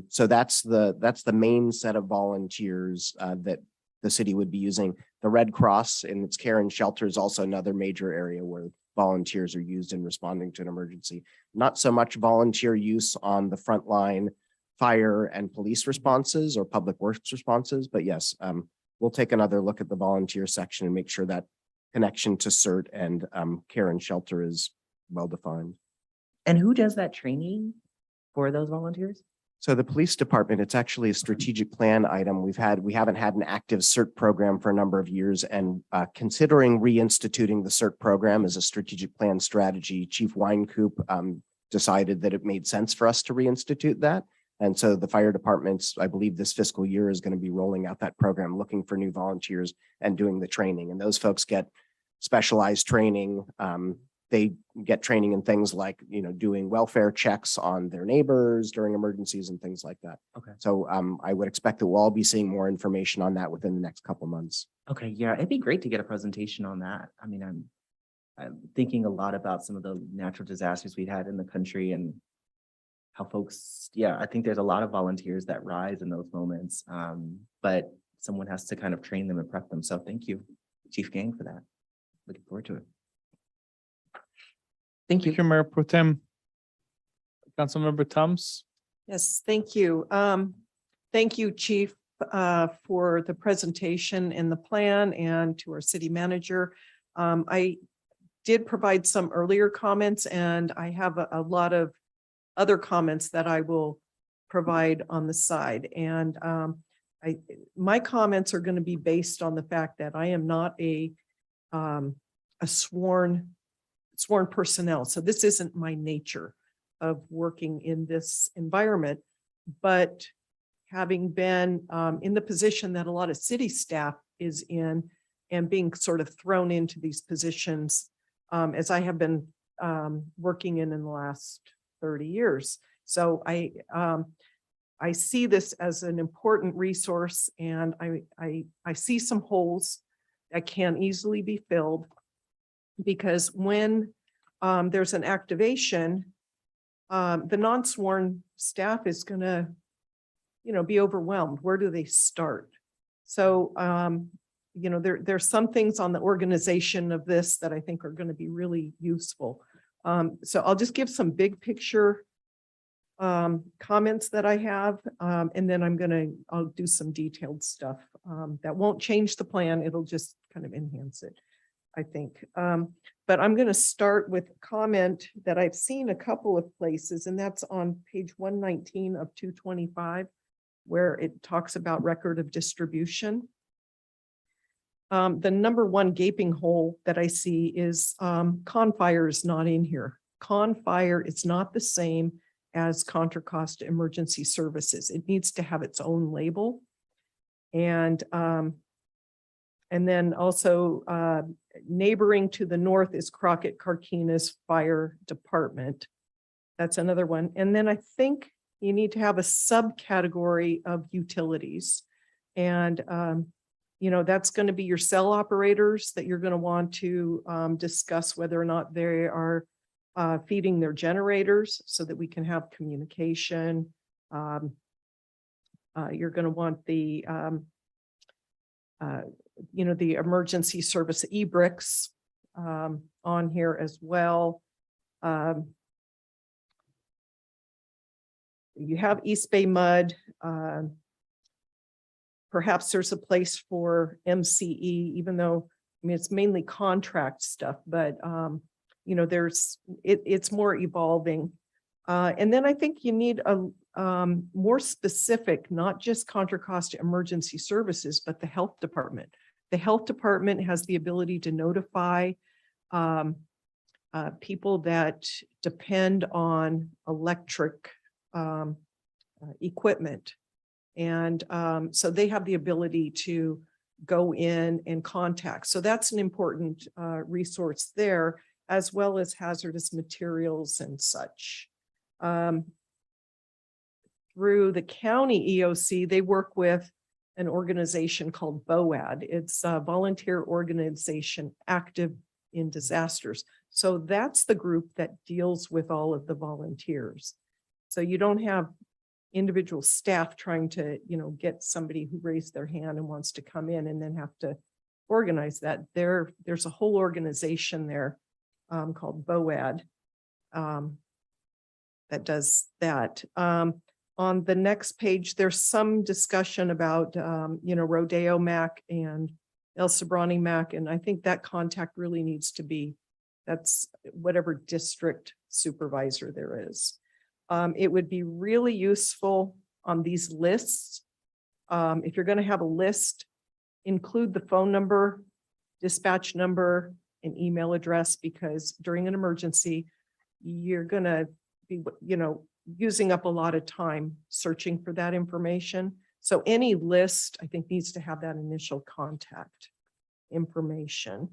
So that's the main set of volunteers that the city would be using. The Red Cross and its care and shelter is also another major area where volunteers are used in responding to an emergency. Not so much volunteer use on the front line fire and police responses or public works responses, but yes, we'll take another look at the volunteer section and make sure that connection to CERT and care and shelter is well defined. And who does that training for those volunteers? So the police department, it's actually a strategic plan item. We haven't had an active CERT program for a number of years, and considering reinstituting the CERT program as a strategic plan strategy, Chief Weinkoop decided that it made sense for us to reinstitute that. And so the fire departments, I believe this fiscal year, is going to be rolling out that program, looking for new volunteers and doing the training. And those folks get specialized training. They get training in things like, you know, doing welfare checks on their neighbors during emergencies and things like that. Okay. So I would expect that we'll all be seeing more information on that within the next couple of months. Okay, yeah, it'd be great to get a presentation on that. I mean, I'm thinking a lot about some of the natural disasters we've had in the country and how folks, yeah, I think there's a lot of volunteers that rise in those moments, but someone has to kind of train them and prep them. So thank you, Chief Gang, for that. Looking forward to it. Thank you, Mayor Pro Tem. Councilmember Thomas. Yes, thank you. Thank you, Chief, for the presentation and the plan, and to our city manager. I did provide some earlier comments, and I have a lot of other comments that I will provide on the side. And my comments are going to be based on the fact that I am not a sworn sworn personnel. So this isn't my nature of working in this environment, but having been in the position that a lot of city staff is in and being sort of thrown into these positions as I have been working in the last 30 years. So I see this as an important resource, and I see some holes that can easily be filled, because when there's an activation, the non-sworn staff is going to, be overwhelmed. Where do they start? So, there's some things on the organization of this that I think are going to be really useful. So I'll just give some big picture comments that I have, and then I'll do some detailed stuff that won't change the plan. It'll just kind of enhance it, I think. But I'm going to start with a comment that I've seen a couple of places, and that's on page 119 of 225, where it talks about record of distribution. The number one gaping hole that I see is Confire is not in here. Confire is not the same as Contra Costa Emergency Services. It needs to have its own label. And then also neighboring to the north is Crockett Carquinez Fire Department. That's another one. And then I think you need to have a subcategory of utilities. And, that's going to be your cell operators that you're going to want to discuss whether or not they are feeding their generators so that we can have communication. You're going to want the, the emergency service e-bricks on here as well. You have East Bay Mud. Perhaps there's a place for MCE, even though, it's mainly contract stuff, but, it's more evolving. And then I think you need a more specific, not just Contra Costa Emergency Services, but the health department. The health department has the ability to notify people that depend on electric equipment. And so they have the ability to go in and contact. So that's an important resource there, as well as hazardous materials and such. Through the county EOC, they work with an organization called BOAD. It's a volunteer organization active in disasters. So that's the group that deals with all of the volunteers. So you don't have individual staff trying to, get somebody who raised their hand and wants to come in and then have to organize that. There's a whole organization there called BOAD that does that. On the next page, there's some discussion about, Rodeo Mac and El Sobrani Mac. And I think that contact really needs to be, that's whatever district supervisor there is. It would be really useful on these lists. If you're going to have a list, include the phone number, dispatch number, and email address, because during an emergency, you're going to be, using up a lot of time searching for that information. So any list, I think, needs to have that initial contact information.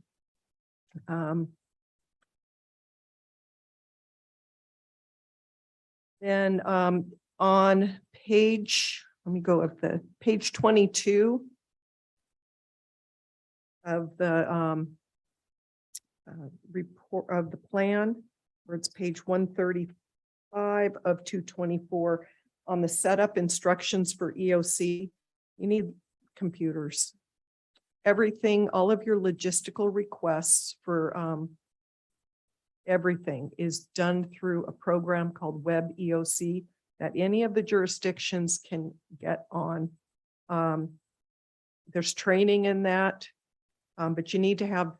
Then on page, let me go up the page 22 of the report of the plan, where it's page 135 of 224 on the setup instructions for EOC. You need computers. Everything, all of your logistical requests for everything is done through a program called Web EOC that any of the jurisdictions can get on. There's training in that, but you need to have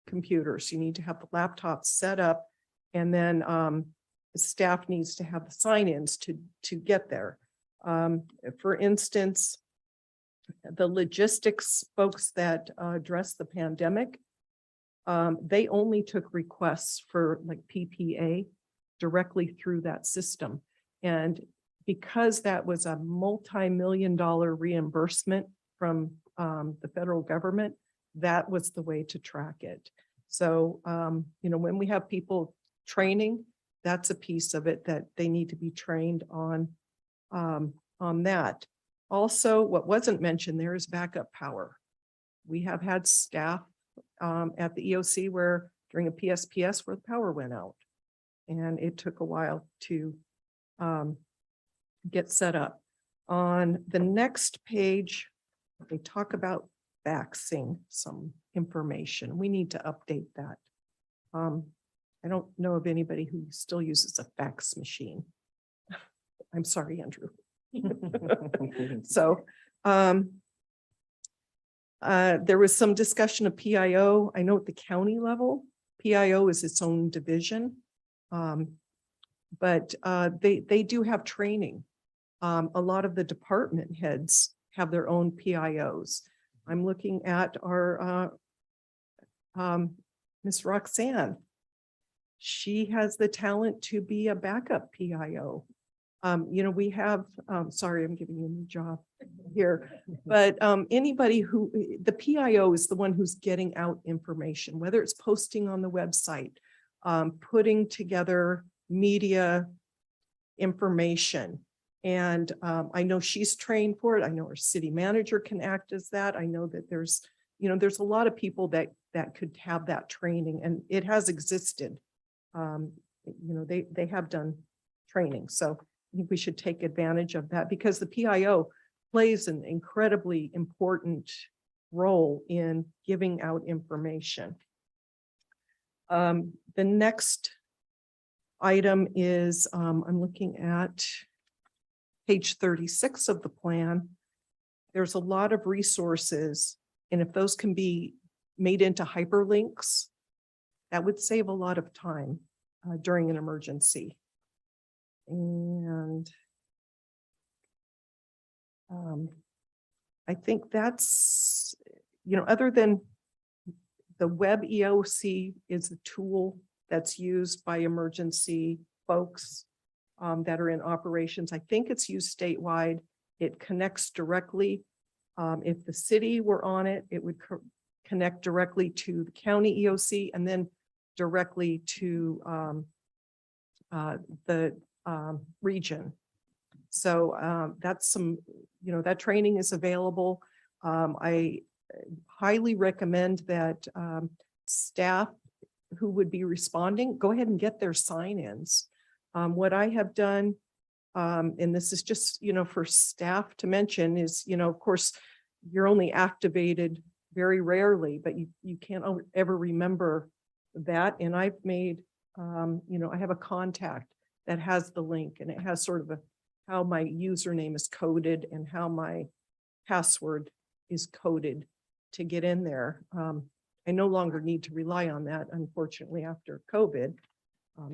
computers. You need to have the laptops set up, and then the staff needs to have the sign-ins to get there. For instance, the logistics folks that address the pandemic, they only took requests for like PPA directly through that system. And because that was a multi-million-dollar reimbursement from the federal government, that was the way to track it. So, when we have people training, that's a piece of it that they need to be trained on that. Also, what wasn't mentioned there is backup power. We have had staff at the EOC where during a PSPS where the power went out, and it took a while to get set up. On the next page, they talk about faxing some information. We need to update that. I don't know of anybody who still uses a fax machine. I'm sorry, Andrew. So there was some discussion of PIO. I know at the county level, PIO is its own division. But they do have training. A lot of the department heads have their own PIOs. I'm looking at our Miss Roxanne. She has the talent to be a backup PIO. We have, sorry, I'm giving you a new job here, but anybody who, the PIO is the one who's getting out information, whether it's posting on the website, putting together media information. And I know she's trained for it. I know our city manager can act as that. I know that there's a lot of people that could have that training, and it has existed. They have done training. So I think we should take advantage of that because the PIO plays an incredibly important role in giving out information. The next item is, I'm looking at page 36 of the plan. There's a lot of resources, and if those can be made into hyperlinks, that would save a lot of time during an emergency. And I think that's, other than the web EOC is a tool that's used by emergency folks that are in operations. I think it's used statewide. It connects directly. If the city were on it, it would connect directly to the county EOC and then directly to the region. So that's some, that training is available. I highly recommend that staff who would be responding, go ahead and get their sign-ins. What I have done, and this is just, for staff to mention is, of course, you're only activated very rarely, but you can't ever remember that. And I've made, I have a contact that has the link, and it has sort of how my username is coded and how my password is coded to get in there. I no longer need to rely on that, unfortunately, after COVID.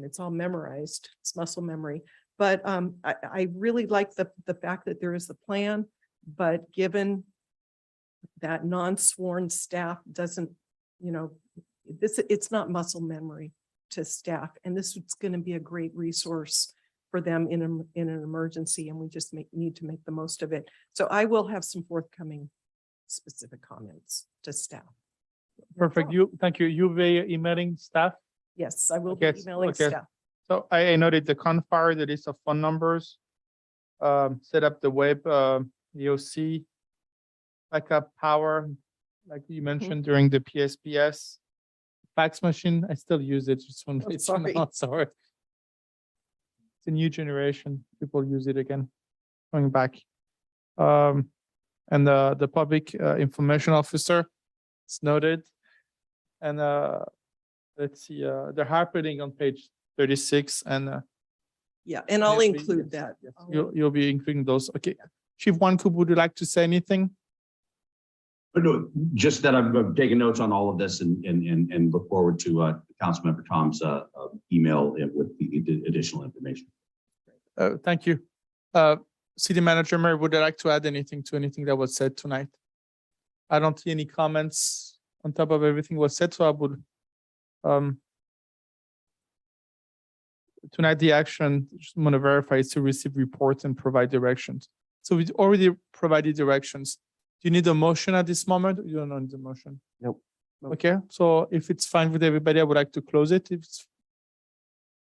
It's all memorized, it's muscle memory. But I really like the fact that there is the plan, but given that non-sworn staff doesn't, it's not muscle memory to staff. And this is going to be a great resource for them in an emergency, and we just need to make the most of it. So I will have some forthcoming specific comments to staff. Perfect. Thank you. You'll be emailing staff? Yes, I will be emailing staff. So I noted the confire, the list of phone numbers, set up the web EOC, backup power, like you mentioned during the PSPS, fax machine. I still use it. Just want to let you know. Sorry. It's a new generation. People use it again, going back. And the public information officer, it's noted. And let's see, the hyperlink on page 36 and yeah, and I'll include that. You'll be including those. Okay. Chief Wanku, would you like to say anything? No, just that I'm taking notes on all of this and look forward to Councilmember Tom's email with the additional information. Thank you. City Manager Mary, would you like to add anything to anything that was said tonight? I don't see any comments on top of everything was said, so I would tonight the action, just want to verify, is to receive reports and provide directions. So we already provided directions. Do you need a motion at this moment? You don't need the motion? Nope. Okay, so if it's fine with everybody, I would like to close it. If it's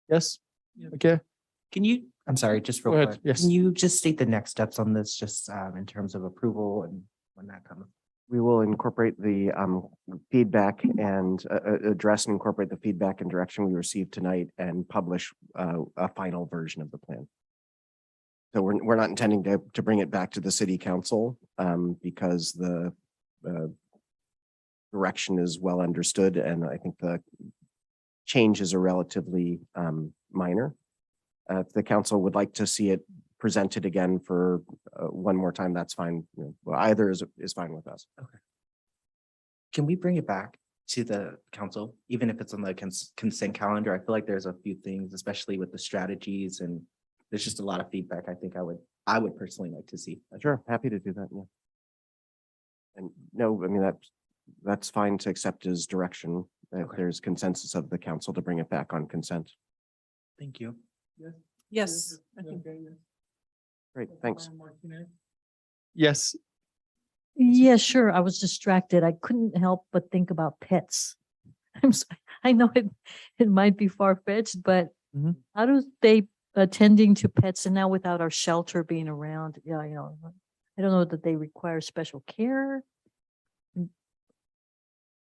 yes, okay. Can you, I'm sorry, just Go real ahead. quick. Yes. Can you just state the next steps on this, just in terms of approval and when that comes? We will incorporate the feedback and address and incorporate the feedback and direction we received tonight and publish a final version of the plan. So we're not intending to bring it back to the city council because the direction is well understood, and I think the changes are relatively minor. If the council would like to see it presented again for one more time, that's fine. You know, well, either is fine with us. Okay. Can we bring it back to the council, even if it's on the consent calendar? I feel like there's a few things, especially with the strategies, and there's just a lot of feedback I think I would personally like to see. Sure, happy to do that. Yeah. And no, I mean, that's fine to accept as direction. If there's consensus of the council to bring it back on consent. Thank you. Yes. I think Great, thanks. Yes, Yeah, sure. I was distracted. I couldn't help but think about pets. I know it might be far-fetched, but how do they attending to pets and now without our shelter being around? Yeah, you know, I don't know that they require special care.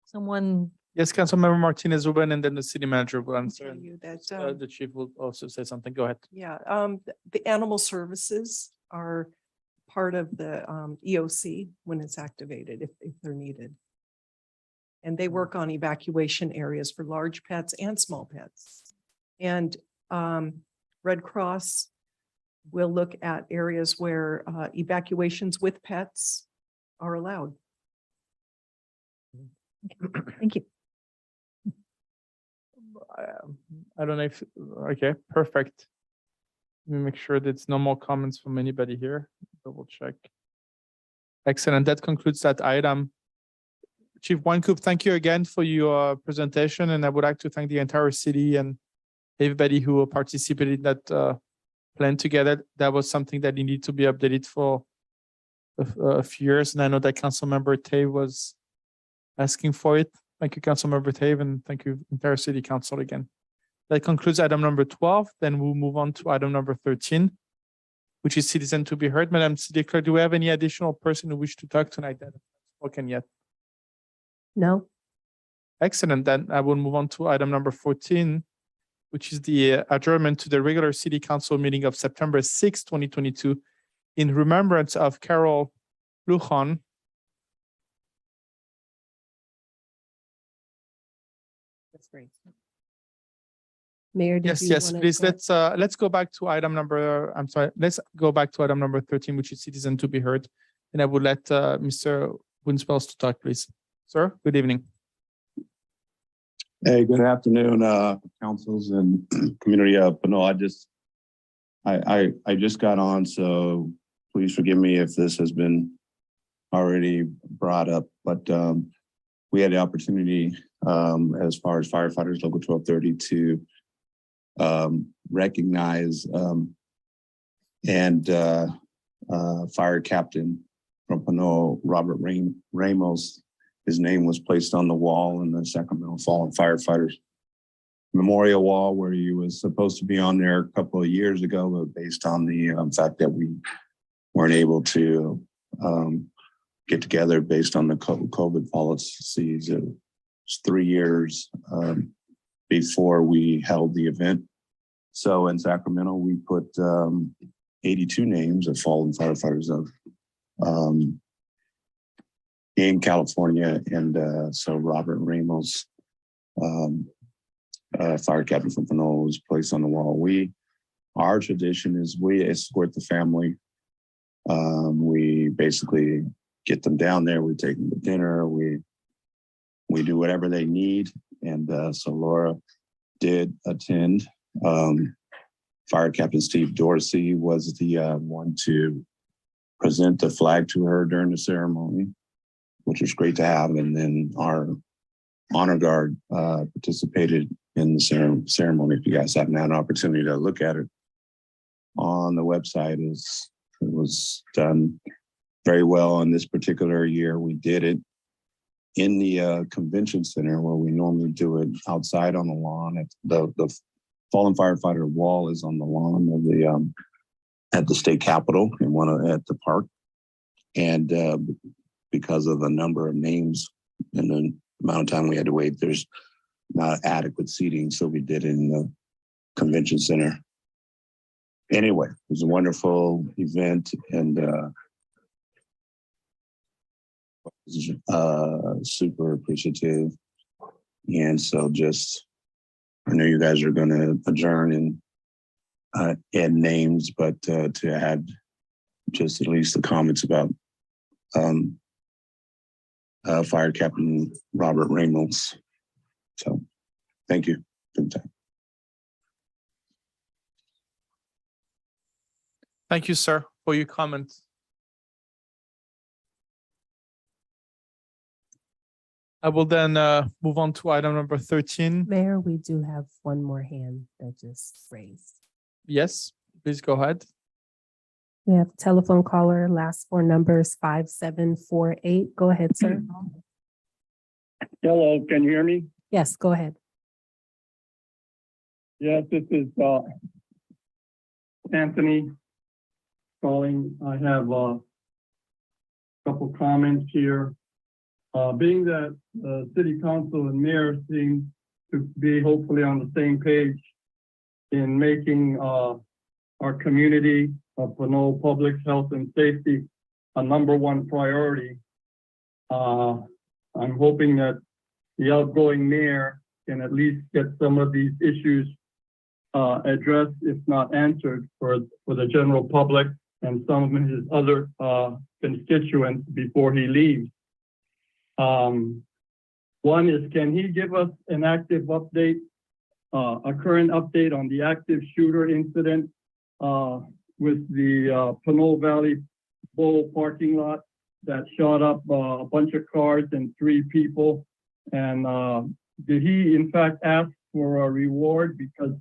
Someone, yes, Councilmember Martinez Ruben, and then the city manager will answer. tell you that, The chief will also say something. Go ahead. yeah, the animal services are part of the EOC when it's activated, if they're needed. And they work on evacuation areas for large pets and small pets. And Red Cross will look at areas where evacuations with pets are allowed. thank you. I don't know if, okay, perfect. Let me make sure there's no more comments from anybody here. Double check. Excellent. That concludes that item. Chief Wynkoop, thank you again for your presentation, and I would like to thank the entire city and everybody who participated in that plan together. That was something that needed to be updated for a few years, and I know that Councilmember Tay was asking for it. Thank you, Councilmember Tay, and thank you, entire city council again. That concludes item number 12. Then we'll move on to item number 13, which is citizen to be heard. Madam City Clerk, do we have any additional person who wish to talk tonight that hasn't spoken yet? No, Excellent. Then I will move on to item number 14, which is the adjournment to the regular city council meeting of September 6, 2022, in remembrance of Carol Lujan. That's great. Mayor, did Yes, you yes, wanna please, start? let's go back to item number, I'm sorry, let's go back to item number 13, which is citizen to be heard. And I would let Mr. Winspels to talk, please. Sir, good evening. Hey, good afternoon, councils and community of Pinole. I just got on, so please forgive me if this has been already brought up, but we had the opportunity as far as firefighters local 1230 to recognize and fire captain from Pinole, Robert Ramos. His name was placed on the wall in the Sacramento Fallen Firefighters Memorial Wall, where he was supposed to be on there a couple of years ago, but based on the fact that we weren't able to get together based on the COVID policies, it was 3 years before we held the event. So in Sacramento, we put 82 names of fallen firefighters in California, and so Robert Ramos, fire captain from Pinole, was placed on the wall. Our tradition is we escort the family. We basically get them down there. We take them to dinner. We do whatever they need, and so Laura did attend. Fire Captain Steve Dorsey was the one to present the flag to her during the ceremony, which was great to have. And then our honor guard participated in the ceremony. If you guys haven't had an opportunity to look at it on the website, it was done very well. In this particular year, we did it in the convention center where we normally do it outside on the lawn. The fallen firefighter wall is on the lawn of the at the state capitol and one at the park. And because of the number of names and the amount of time we had to wait, there's not adequate seating, so we did it in the convention center. Anyway, it was a wonderful event, and super appreciative. And so just, I know you guys are going to adjourn and add names, but to add just at least the comments about Fire Captain Robert Reynolds. So thank you for the time. Thank you, sir, for your comments. I will then move on to item number 13. Mayor, we do have one more hand that just raised. Yes, please go ahead. We have telephone caller, last four numbers 5748. Go ahead, sir. Hello, can you hear me? Yes, go ahead. Yes, this is Anthony calling. I have a couple comments here. Being that the city council and mayor seem to be hopefully on the same page in making our community of Pinole public health and safety a #1 priority. I'm hoping that the outgoing mayor can at least get some of these issues addressed, if not answered, for the general public and some of his other constituents before he leaves. One is, can he give us an active update, a current update on the active shooter incident with the Pinole Valley Bowl parking lot that shot up a bunch of cars and 3 people? And did he in fact ask for a reward? Because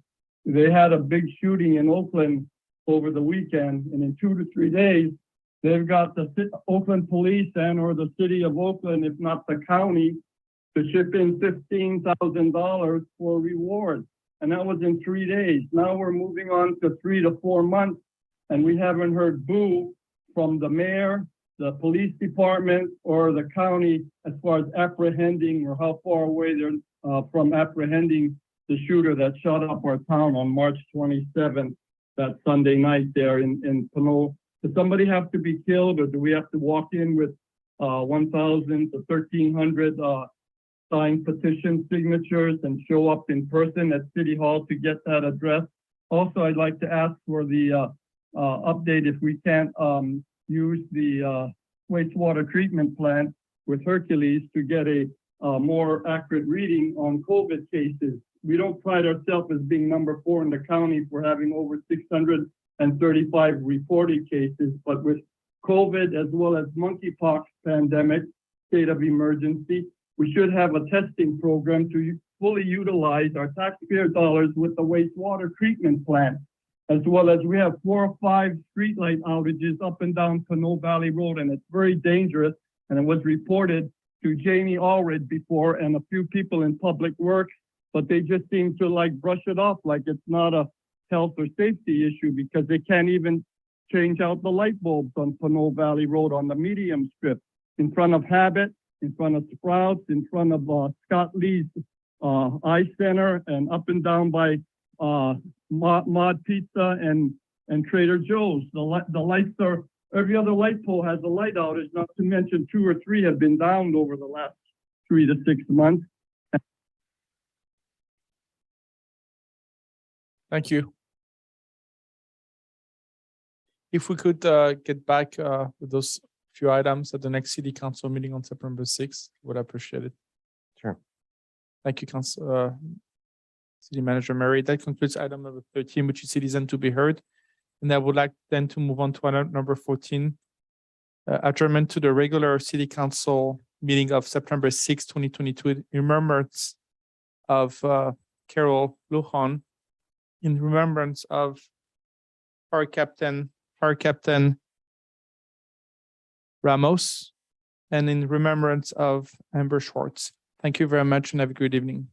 they had a big shooting in Oakland over the weekend, and in 2 to 3 days, they've got the Oakland police and or the city of Oakland, if not the county, to chip in $15,000 for reward. And that was in 3 days. Now we're moving on to 3 to 4 months, and we haven't heard boo from the mayor, the police department, or the county as far as apprehending or how far away they're from apprehending the shooter that shot up our town on March 27th, that Sunday night there in Pinole. Does somebody have to be killed, or do we have to walk in with 1,000 to 1,300 signed petition signatures and show up in person at City Hall to get that address? Also, I'd like to ask for the update if we can't use the wastewater treatment plant with Hercules to get a more accurate reading on COVID cases. We don't pride ourselves as being #4 in the county for having over 635 reported cases, but with COVID as well as monkeypox pandemic, state of emergency, we should have a testing program to fully utilize our taxpayer dollars with the wastewater treatment plant, as well as we have 4 or 5 streetlight outages up and down Pinole Valley Road, and it's very dangerous. And it was reported to Jamie Allred before and a few people in public works, but they just seem to like brush it off like it's not a health or safety issue, because they can't even change out the light bulbs on Pinole Valley Road on the medium strip, in front of Habit, in front of Sprouts, in front of Scott Lee's Eye Center, and up and down by Mod Pizza and Trader Joe's. The lights are, every other light pole has a light outage, not to mention 2 or 3 have been downed over the last 3 to 6 months. Thank you. If we could get back with those few items at the next city council meeting on September 6th, would appreciate it. Sure. Thank you, Council City Manager Mary. That concludes item number 13, which is citizen to be heard. And I would like then to move on to item number 14, adjournment to the regular city council meeting of September 6, 2022, in remembrance of Carol Lujan, in remembrance of our Captain Ramos, and in remembrance of Amber Schwartz. Thank you very much and have a good evening.